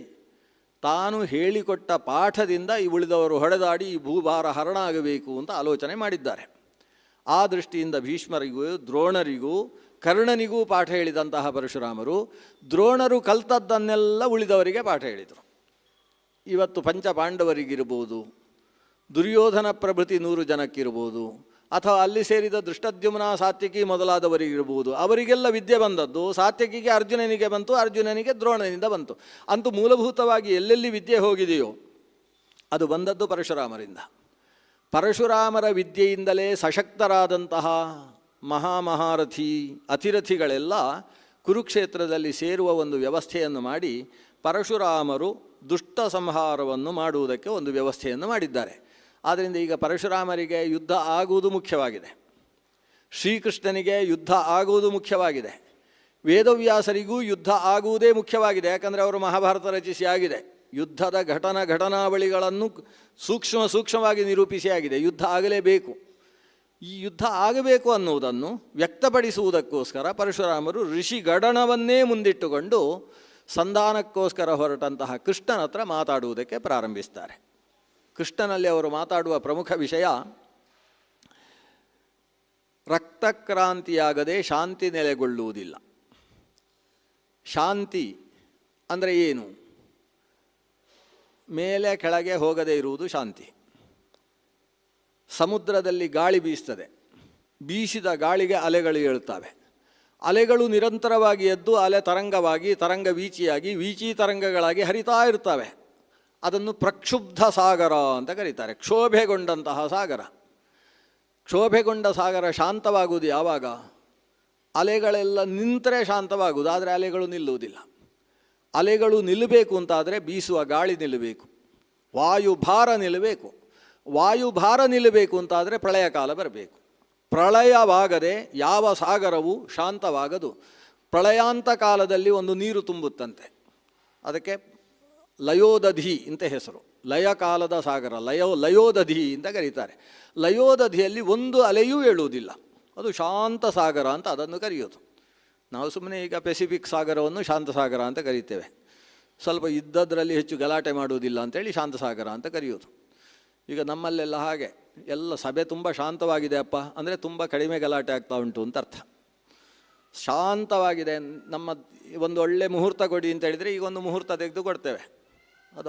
ತಾನು ಹೇಳಿಕೊಟ್ಟ ಪಾಠದಿಂದ ಈ ಉಳಿದವರು ಹೊಡೆದಾಡಿ ಈ ಭೂಭಾರ ಹರಣ ಆಗಬೇಕು ಅಂತ ಆಲೋಚನೆ ಮಾಡಿದ್ದಾರೆ. ಆ ದೃಷ್ಟಿಯಿಂದ ಭೀಷ್ಮರಿಗೂ ದ್ರೋಣರಿಗೂ ಕರ್ಣನಿಗೂ ಪಾಠ ಹೇಳಿದಂತಹ ಪರಶುರಾಮರು ದ್ರೋಣರು ಕಲ್ತದ್ದನ್ನೆಲ್ಲ ಉಳಿದವರಿಗೆ ಪಾಠ ಹೇಳಿದರು. ಇವತ್ತು ಪಂಚಪಾಂಡವರಿಗಿರ್ಬೋದು, ದುರ್ಯೋಧನ ಪ್ರಭೃತಿ 100 ಜನಕ್ಕಿರ್ಬೋದು, ಅಥವಾ ಅಲ್ಲಿ ಸೇರಿದ ದೃಷ್ಟದ್ಯುಮ್ನ ಸಾತ್ಯಕಿ ಮೊದಲಾದವರಿಗಿರ್ಬೋದು, ಅವರಿಗೆಲ್ಲ ವಿದ್ಯೆ ಬಂದದ್ದು ಸಾತ್ಯಕಿಗೆ ಅರ್ಜುನನಿಗೆ ಬಂತು, ಅರ್ಜುನನಿಗೆ ದ್ರೋಣನಿಂದ ಬಂತು. ಅಂತೂ ಮೂಲಭೂತವಾಗಿ ಎಲ್ಲೆಲ್ಲಿ ವಿದ್ಯೆ ಹೋಗಿದೆಯೋ ಅದು ಬಂದದ್ದು ಪರಶುರಾಮರಿಂದ. ಪರಶುರಾಮರ ವಿದ್ಯೆಯಿಂದಲೇ ಸಶಕ್ತರಾದಂತಹ ಮಹಾಮಹಾರಥಿ ಅತಿರಥಿಗಳೆಲ್ಲ ಕುರುಕ್ಷೇತ್ರದಲ್ಲಿ ಸೇರುವ ಒಂದು ವ್ಯವಸ್ಥೆಯನ್ನು ಮಾಡಿ ಪರಶುರಾಮರು ದುಷ್ಟ ಸಂಹಾರವನ್ನು ಮಾಡುವುದಕ್ಕೆ ಒಂದು ವ್ಯವಸ್ಥೆಯನ್ನು ಮಾಡಿದ್ದಾರೆ. ಆದ್ದರಿಂದ ಈಗ ಪರಶುರಾಮರಿಗೆ ಯುದ್ಧ ಆಗುವುದು ಮುಖ್ಯವಾಗಿದೆ, ಶ್ರೀಕೃಷ್ಣನಿಗೆ ಯುದ್ಧ ಆಗುವುದು ಮುಖ್ಯವಾಗಿದೆ, ವೇದವ್ಯಾಸರಿಗೂ ಯುದ್ಧ ಆಗುವುದೇ ಮುಖ್ಯವಾಗಿದೆ. ಯಾಕಂದರೆ ಅವರು ಮಹಾಭಾರತ ರಚಿಸಿ ಆಗಿದೆ. ಯುದ್ಧದ ಘಟನಾವಳಿಗಳನ್ನು ಸೂಕ್ಷ್ಮವಾಗಿ ನಿರೂಪಿಸಿ ಆಗಿದೆ. ಯುದ್ಧ ಆಗಲೇಬೇಕು. ಈ ಯುದ್ಧ ಆಗಬೇಕು ಅನ್ನುವುದನ್ನು ವ್ಯಕ್ತಪಡಿಸುವುದಕ್ಕೋಸ್ಕರ ಪರಶುರಾಮರು ಋಷಿಗಣವನ್ನೇ ಮುಂದಿಟ್ಟುಕೊಂಡು ಸಂಧಾನಕ್ಕೋಸ್ಕರ ಹೊರಟಂತಹ ಕೃಷ್ಣನ ಹತ್ರ ಮಾತಾಡುವುದಕ್ಕೆ ಪ್ರಾರಂಭಿಸ್ತಾರೆ. ಕೃಷ್ಣನಲ್ಲಿ ಅವರು ಮಾತಾಡುವ ಪ್ರಮುಖ ವಿಷಯ, ರಕ್ತಕ್ರಾಂತಿಯಾಗದೆ ಶಾಂತಿ ನೆಲೆಗೊಳ್ಳುವುದಿಲ್ಲ. ಶಾಂತಿ ಅಂದರೆ ಏನು? ಮೇಲೆ ಕೆಳಗೆ ಹೋಗದೇ ಇರುವುದು ಶಾಂತಿ. ಸಮುದ್ರದಲ್ಲಿ ಗಾಳಿ ಬೀಸ್ತದೆ, ಬೀಸಿದ ಗಾಳಿಗೆ ಅಲೆಗಳು ಏಳುತ್ತವೆ. ಅಲೆಗಳು ನಿರಂತರವಾಗಿ ಎದ್ದು ಅಲೆ ತರಂಗವಾಗಿ, ತರಂಗ ವೀಚಿಯಾಗಿ, ವೀಚಿ ತರಂಗಗಳಾಗಿ ಹರಿತಾ ಇರ್ತವೆ. ಅದನ್ನು ಪ್ರಕ್ಷುಬ್ಧ ಸಾಗರ ಅಂತ ಕರೀತಾರೆ. ಕ್ಷೋಭೆಗೊಂಡಂತಹ ಸಾಗರ. ಕ್ಷೋಭೆಗೊಂಡ ಸಾಗರ ಶಾಂತವಾಗುವುದು ಯಾವಾಗ? ಅಲೆಗಳೆಲ್ಲ ನಿಂತರೆ ಶಾಂತವಾಗುವುದು. ಆದರೆ ಅಲೆಗಳು ನಿಲ್ಲುವುದಿಲ್ಲ. ಅಲೆಗಳು ನಿಲ್ಲಬೇಕು ಅಂತಾದರೆ ಬೀಸುವ ಗಾಳಿ ನಿಲ್ಲಬೇಕು, ವಾಯುಭಾರ ನಿಲ್ಲಬೇಕು. ವಾಯುಭಾರ ನಿಲ್ಲಬೇಕು ಅಂತಾದರೆ ಪ್ರಳಯ ಕಾಲ ಬರಬೇಕು. ಪ್ರಳಯವಾಗದೆ ಯಾವ ಸಾಗರವು ಶಾಂತವಾಗದು. ಪ್ರಳಯಾಂತ ಕಾಲದಲ್ಲಿ ಒಂದು ನೀರು ತುಂಬುತ್ತಂತೆ, ಅದಕ್ಕೆ ಲಯೋದಧಿ ಅಂತ ಹೆಸರು. ಲಯ ಕಾಲದ ಸಾಗರ, ಲಯೋದಧಿ ಅಂತ ಕರೀತಾರೆ. ಲಯೋದಧಿಯಲ್ಲಿ ಒಂದು ಅಲೆಯೂ ಏಳುವುದಿಲ್ಲ, ಅದು ಶಾಂತ ಸಾಗರ ಅಂತ ಅದನ್ನು ಕರೆಯೋದು. ನಾವು ಸುಮ್ಮನೆ ಈಗ ಪೆಸಿಫಿಕ್ ಸಾಗರವನ್ನು ಶಾಂತ ಸಾಗರ ಅಂತ ಕರೀತೇವೆ. ಸ್ವಲ್ಪ ಇದ್ದದ್ರಲ್ಲಿ ಹೆಚ್ಚು ಗಲಾಟೆ ಮಾಡುವುದಿಲ್ಲ ಅಂತೇಳಿ ಶಾಂತ ಸಾಗರ ಅಂತ ಕರೆಯೋದು. ಈಗ ನಮ್ಮಲ್ಲೆಲ್ಲ ಹಾಗೆ, ಎಲ್ಲ ಸಭೆ ತುಂಬ ಶಾಂತವಾಗಿದೆ ಅಪ್ಪ ಅಂದರೆ ತುಂಬ ಕಡಿಮೆ ಗಲಾಟೆ ಆಗ್ತಾ ಉಂಟು ಅಂತ ಅರ್ಥ. ಶಾಂತವಾಗಿದೆ, ನಮ್ಮ ಒಂದು ಒಳ್ಳೆ ಮುಹೂರ್ತ ಕೊಡಿ ಅಂತ ಹೇಳಿದರೆ ಈಗ ಒಂದು ಮುಹೂರ್ತ ತೆಗೆದು ಕೊಡ್ತೇವೆ. ಅದು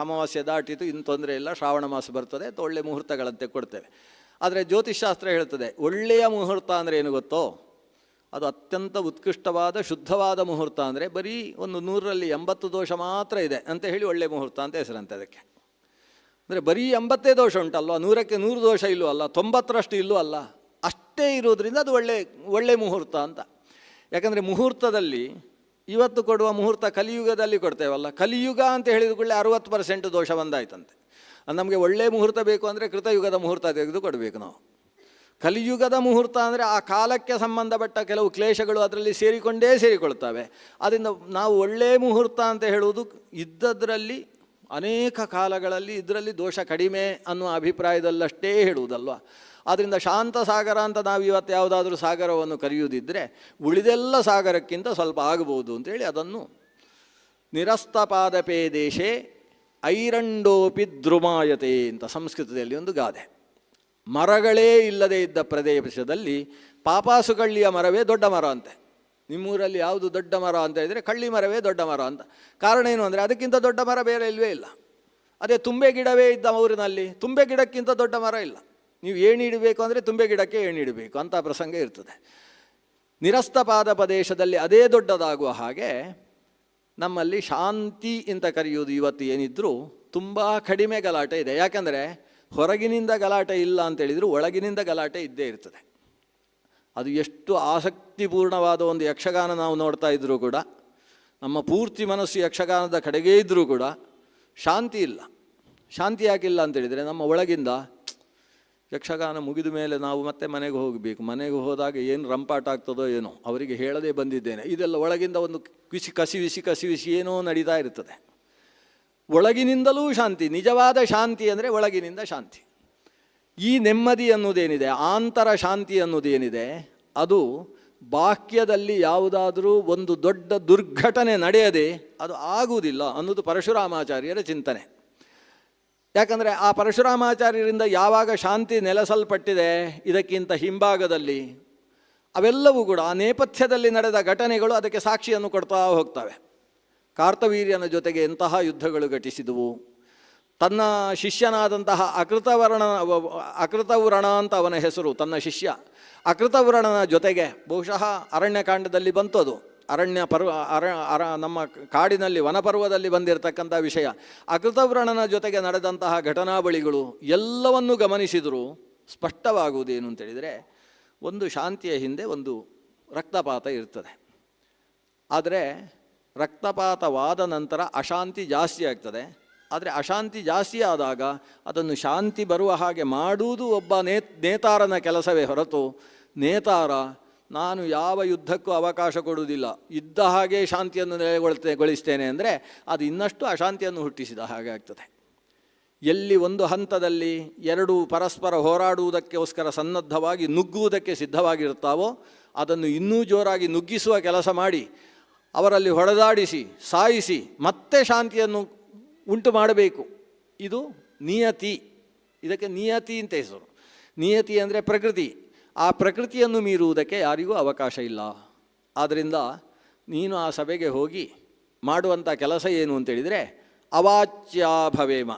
ಅಮಾವಾಸ್ಯೆ ದಾಟಿತು, ಇನ್ನು ತೊಂದರೆ ಇಲ್ಲ, ಶ್ರಾವಣ ಮಾಸ ಬರ್ತದೆ, ಒಳ್ಳೆ ಮುಹೂರ್ತಗಳಂತೆ ಕೊಡ್ತೇವೆ. ಆದರೆ ಜ್ಯೋತಿಷ್ಶಾಸ್ತ್ರ ಹೇಳ್ತದೆ ಒಳ್ಳೆಯ ಮುಹೂರ್ತ ಅಂದರೆ ಏನು ಗೊತ್ತೋ? ಅದು ಅತ್ಯಂತ ಉತ್ಕೃಷ್ಟವಾದ ಶುದ್ಧವಾದ ಮುಹೂರ್ತ. ಅಂದರೆ ಬರೀ ಒಂದು 100ರಲ್ಲಿ 80 ದೋಷ ಮಾತ್ರ ಇದೆ ಅಂತ ಹೇಳಿ ಒಳ್ಳೆ ಮುಹೂರ್ತ ಅಂತ ಹೆಸರಂತೆ ಅದಕ್ಕೆ. ಅಂದರೆ ಬರೀ 80 ದೋಷ ಉಂಟಲ್ವ, 100ಕ್ಕೆ 100 ದೋಷ ಇಲ್ಲೂ ಅಲ್ಲ, 90ರಷ್ಟು ಇಲ್ಲೂ ಅಲ್ಲ, ಅಷ್ಟೇ ಇರೋದ್ರಿಂದ ಅದು ಒಳ್ಳೆ ಮುಹೂರ್ತ ಅಂತ. ಯಾಕಂದರೆ ಮುಹೂರ್ತದಲ್ಲಿ ಇವತ್ತು ಕೊಡುವ ಮುಹೂರ್ತ ಕಲಿಯುಗದಲ್ಲಿ ಕೊಡ್ತೇವಲ್ಲ, ಕಲಿಯುಗ ಅಂತ ಹೇಳಿದ ಕೂಡಲೇ 60% ದೋಷ ಬಂದಾಯ್ತಂತೆ. ನಮಗೆ ಒಳ್ಳೆ ಮುಹೂರ್ತ ಬೇಕು ಅಂದರೆ ಕೃತಯುಗದ ಮುಹೂರ್ತ ತೆಗೆದು ಕೊಡಬೇಕು ನಾವು. ಕಲಿಯುಗದ ಮುಹೂರ್ತ ಅಂದರೆ ಆ ಕಾಲಕ್ಕೆ ಸಂಬಂಧಪಟ್ಟ ಕೆಲವು ಕ್ಲೇಶಗಳು ಅದರಲ್ಲಿ ಸೇರಿಕೊಳ್ತವೆ. ಅದರಿಂದ ನಾವು ಒಳ್ಳೆಯ ಮುಹೂರ್ತ ಅಂತ ಹೇಳುವುದು ಇದ್ದದ್ರಲ್ಲಿ ಅನೇಕ ಕಾಲಗಳಲ್ಲಿ ಇದರಲ್ಲಿ ದೋಷ ಕಡಿಮೆ ಅನ್ನುವ ಅಭಿಪ್ರಾಯದಲ್ಲಷ್ಟೇ ಹೇಳುವುದಲ್ವ. ಆದ್ದರಿಂದ ಶಾಂತ ಸಾಗರ ಅಂತ ನಾವು ಇವತ್ತು ಯಾವುದಾದ್ರೂ ಸಾಗರವನ್ನು ಕರೆಯುವುದಿದ್ದರೆ ಉಳಿದೆಲ್ಲ ಸಾಗರಕ್ಕಿಂತ ಸ್ವಲ್ಪ ಆಗಬಹುದು ಅಂತೇಳಿ ಅದನ್ನು ನಿರಸ್ತಪಾದಪೇ ದೇಶೇ ಐರಂಡೋಪಿ ದ್ರುಮಾಯತೆ ಅಂತ ಸಂಸ್ಕೃತದಲ್ಲಿ ಒಂದು ಗಾದೆ. ಮರಗಳೇ ಇಲ್ಲದೇ ಇದ್ದ ಪ್ರದೇಶದಲ್ಲಿ ಪಾಪಾಸು ಕಳ್ಳಿಯ ಮರವೇ ದೊಡ್ಡ ಮರ ಅಂತೆ. ನಿಮ್ಮೂರಲ್ಲಿ ಯಾವುದು ದೊಡ್ಡ ಮರ ಅಂತ ಹೇಳಿದರೆ ಕಳ್ಳಿ ಮರವೇ ದೊಡ್ಡ ಮರ ಅಂತ. ಕಾರಣ ಏನು ಅಂದರೆ ಅದಕ್ಕಿಂತ ದೊಡ್ಡ ಮರ ಬೇರೆ ಇಲ್ಲವೇ ಇಲ್ಲ. ಅದೇ ತುಂಬೆ ಗಿಡವೇ ಇದ್ದ ಊರಿನಲ್ಲಿ ತುಂಬೆ ಗಿಡಕ್ಕಿಂತ ದೊಡ್ಡ ಮರ ಇಲ್ಲ. ನೀವು ಏಣಿ ಇಡಬೇಕು ಅಂದರೆ ತುಂಬೆ ಗಿಡಕ್ಕೆ ಏಣಿ ಇಡಬೇಕು ಅಂಥ ಪ್ರಸಂಗ ಇರ್ತದೆ. ನಿರಸ್ತಪಾದ ಪ್ರದೇಶದಲ್ಲಿ ಅದೇ ದೊಡ್ಡದಾಗುವ ಹಾಗೆ ನಮ್ಮಲ್ಲಿ ಶಾಂತಿ ಅಂತ ಕರೆಯುವುದು ಇವತ್ತು ಏನಿದ್ರೂ ತುಂಬ ಕಡಿಮೆ ಗಲಾಟೆ ಇದೆ. ಯಾಕಂದರೆ ಹೊರಗಿನಿಂದ ಗಲಾಟೆ ಇಲ್ಲ ಅಂತೇಳಿದರೂ ಒಳಗಿನಿಂದ ಗಲಾಟೆ ಇದ್ದೇ ಇರ್ತದೆ. ಅದು ಎಷ್ಟು ಆಸಕ್ತಿಪೂರ್ಣವಾದ ಒಂದು ಯಕ್ಷಗಾನ ನಾವು ನೋಡ್ತಾ ಇದ್ದರೂ ಕೂಡ ನಮ್ಮ ಪೂರ್ತಿ ಮನಸ್ಸು ಯಕ್ಷಗಾನದ ಕಡೆಗೇ ಇದ್ದರೂ ಕೂಡ ಶಾಂತಿ ಇಲ್ಲ. ಶಾಂತಿ ಯಾಕಿಲ್ಲ ಅಂತೇಳಿದರೆ, ನಮ್ಮ ಒಳಗಿಂದ ಯಕ್ಷಗಾನ ಮುಗಿದ ಮೇಲೆ ನಾವು ಮತ್ತೆ ಮನೆಗೆ ಹೋಗಬೇಕು, ಮನೆಗೆ ಹೋದಾಗ ಏನು ರಂಪಾಟ ಆಗ್ತದೋ ಏನೋ, ಅವರಿಗೆ ಹೇಳದೇ ಬಂದಿದ್ದೇನೆ, ಇದೆಲ್ಲ ಒಳಗಿಂದ ಒಂದು ಕಸಿವಿಸಿ ಏನೋ ನಡೀತಾ ಇರ್ತದೆ. ಒಳಗಿನಿಂದಲೂ ಶಾಂತಿ, ನಿಜವಾದ ಶಾಂತಿ ಅಂದರೆ ಒಳಗಿನಿಂದ ಶಾಂತಿ. ಈ ನೆಮ್ಮದಿ ಅನ್ನೋದೇನಿದೆ, ಆಂತರ ಶಾಂತಿ ಅನ್ನೋದೇನಿದೆ, ಅದು ಬಾಹ್ಯದಲ್ಲಿ ಯಾವುದಾದರೂ ಒಂದು ದೊಡ್ಡ ದುರ್ಘಟನೆ ನಡೆಯದೆ ಅದು ಆಗುವುದಿಲ್ಲ ಅನ್ನೋದು ಪರಶುರಾಮಾಚಾರ್ಯರ ಚಿಂತನೆ. ಯಾಕಂದರೆ ಆ ಪರಶುರಾಮಾಚಾರ್ಯರಿಂದ ಯಾವಾಗ ಶಾಂತಿ ನೆಲೆಸಲ್ಪಟ್ಟಿದೆ ಇದಕ್ಕಿಂತ ಹಿಂಭಾಗದಲ್ಲಿ ಅವೆಲ್ಲವೂ ಕೂಡ ಆ ನೇಪಥ್ಯದಲ್ಲಿ ನಡೆದ ಘಟನೆಗಳು ಅದಕ್ಕೆ ಸಾಕ್ಷಿಯನ್ನು ಕೊಡ್ತಾ ಹೋಗ್ತವೆ. ಕಾರ್ತವೀರ್ಯನ ಜೊತೆಗೆ ಎಂತಹ ಯುದ್ಧಗಳು ಘಟಿಸಿದವು, ತನ್ನ ಶಿಷ್ಯನಾದಂತಹ ಅಕೃತವ್ರಣ ಅಂತ ಅವನ ಹೆಸರು, ತನ್ನ ಶಿಷ್ಯ ಅಕೃತವ್ರಣನ ಜೊತೆಗೆ ಬಹುಶಃ ಅರಣ್ಯಕಾಂಡದಲ್ಲಿ ಬಂತದು, ನಮ್ಮ ಕಾಡಿನಲ್ಲಿ ವನಪರ್ವದಲ್ಲಿ ಬಂದಿರತಕ್ಕಂಥ ವಿಷಯ. ಅಕೃತವ್ರಣನ ಜೊತೆಗೆ ನಡೆದಂತಹ ಘಟನಾವಳಿಗಳು ಎಲ್ಲವನ್ನೂ ಗಮನಿಸಿದರೂ ಸ್ಪಷ್ಟವಾಗುವುದೇನು ಅಂತೇಳಿದರೆ, ಒಂದು ಶಾಂತಿಯ ಹಿಂದೆ ಒಂದು ರಕ್ತಪಾತ ಇರ್ತದೆ. ಆದರೆ ರಕ್ತಪಾತವಾದ ನಂತರ ಅಶಾಂತಿ ಜಾಸ್ತಿ ಆಗ್ತದೆ. ಆದರೆ ಅಶಾಂತಿ ಜಾಸ್ತಿ ಆದಾಗ ಅದನ್ನು ಶಾಂತಿ ಬರುವ ಹಾಗೆ ಮಾಡುವುದು ಒಬ್ಬ ನೇತಾರನ ಕೆಲಸವೇ ಹೊರತು, ನೇತಾರ ನಾನು ಯಾವ ಯುದ್ಧಕ್ಕೂ ಅವಕಾಶ ಕೊಡುವುದಿಲ್ಲ, ಇದ್ದ ಹಾಗೆ ಶಾಂತಿಯನ್ನು ನೆಲೆಗೊಳಿಸ್ತೇನೆ ಅಂದರೆ ಅದು ಇನ್ನಷ್ಟು ಅಶಾಂತಿಯನ್ನು ಹುಟ್ಟಿಸಿದ ಹಾಗೆ ಆಗ್ತದೆ. ಎಲ್ಲಿ ಒಂದು ಹಂತದಲ್ಲಿ ಎರಡು ಪರಸ್ಪರ ಹೋರಾಡುವುದಕ್ಕೋಸ್ಕರ ಸನ್ನದ್ಧವಾಗಿ ನುಗ್ಗುವುದಕ್ಕೆ ಸಿದ್ಧವಾಗಿರ್ತಾವೋ ಅದನ್ನು ಇನ್ನೂ ಜೋರಾಗಿ ನುಗ್ಗಿಸುವ ಕೆಲಸ ಮಾಡಿ ಅವರಲ್ಲಿ ಹೊಡೆದಾಡಿಸಿ ಸಾಯಿಸಿ ಮತ್ತೆ ಶಾಂತಿಯನ್ನು ಉಂಟು ಮಾಡಬೇಕು. ಇದು ನಿಯತಿ. ಇದಕ್ಕೆ ನಿಯತಿ ಅಂತ ಹೆಸರು. ನಿಯತಿ ಅಂದರೆ ಪ್ರಕೃತಿ. ಆ ಪ್ರಕೃತಿಯನ್ನು ಮೀರುವುದಕ್ಕೆ ಯಾರಿಗೂ ಅವಕಾಶ ಇಲ್ಲ. ಆದ್ದರಿಂದ ನೀನು ಆ ಸಭೆಗೆ ಹೋಗಿ ಮಾಡುವಂಥ ಕೆಲಸ ಏನು ಅಂತೇಳಿದರೆ, ಅವಾಚ್ಯ ಭವೇಮ.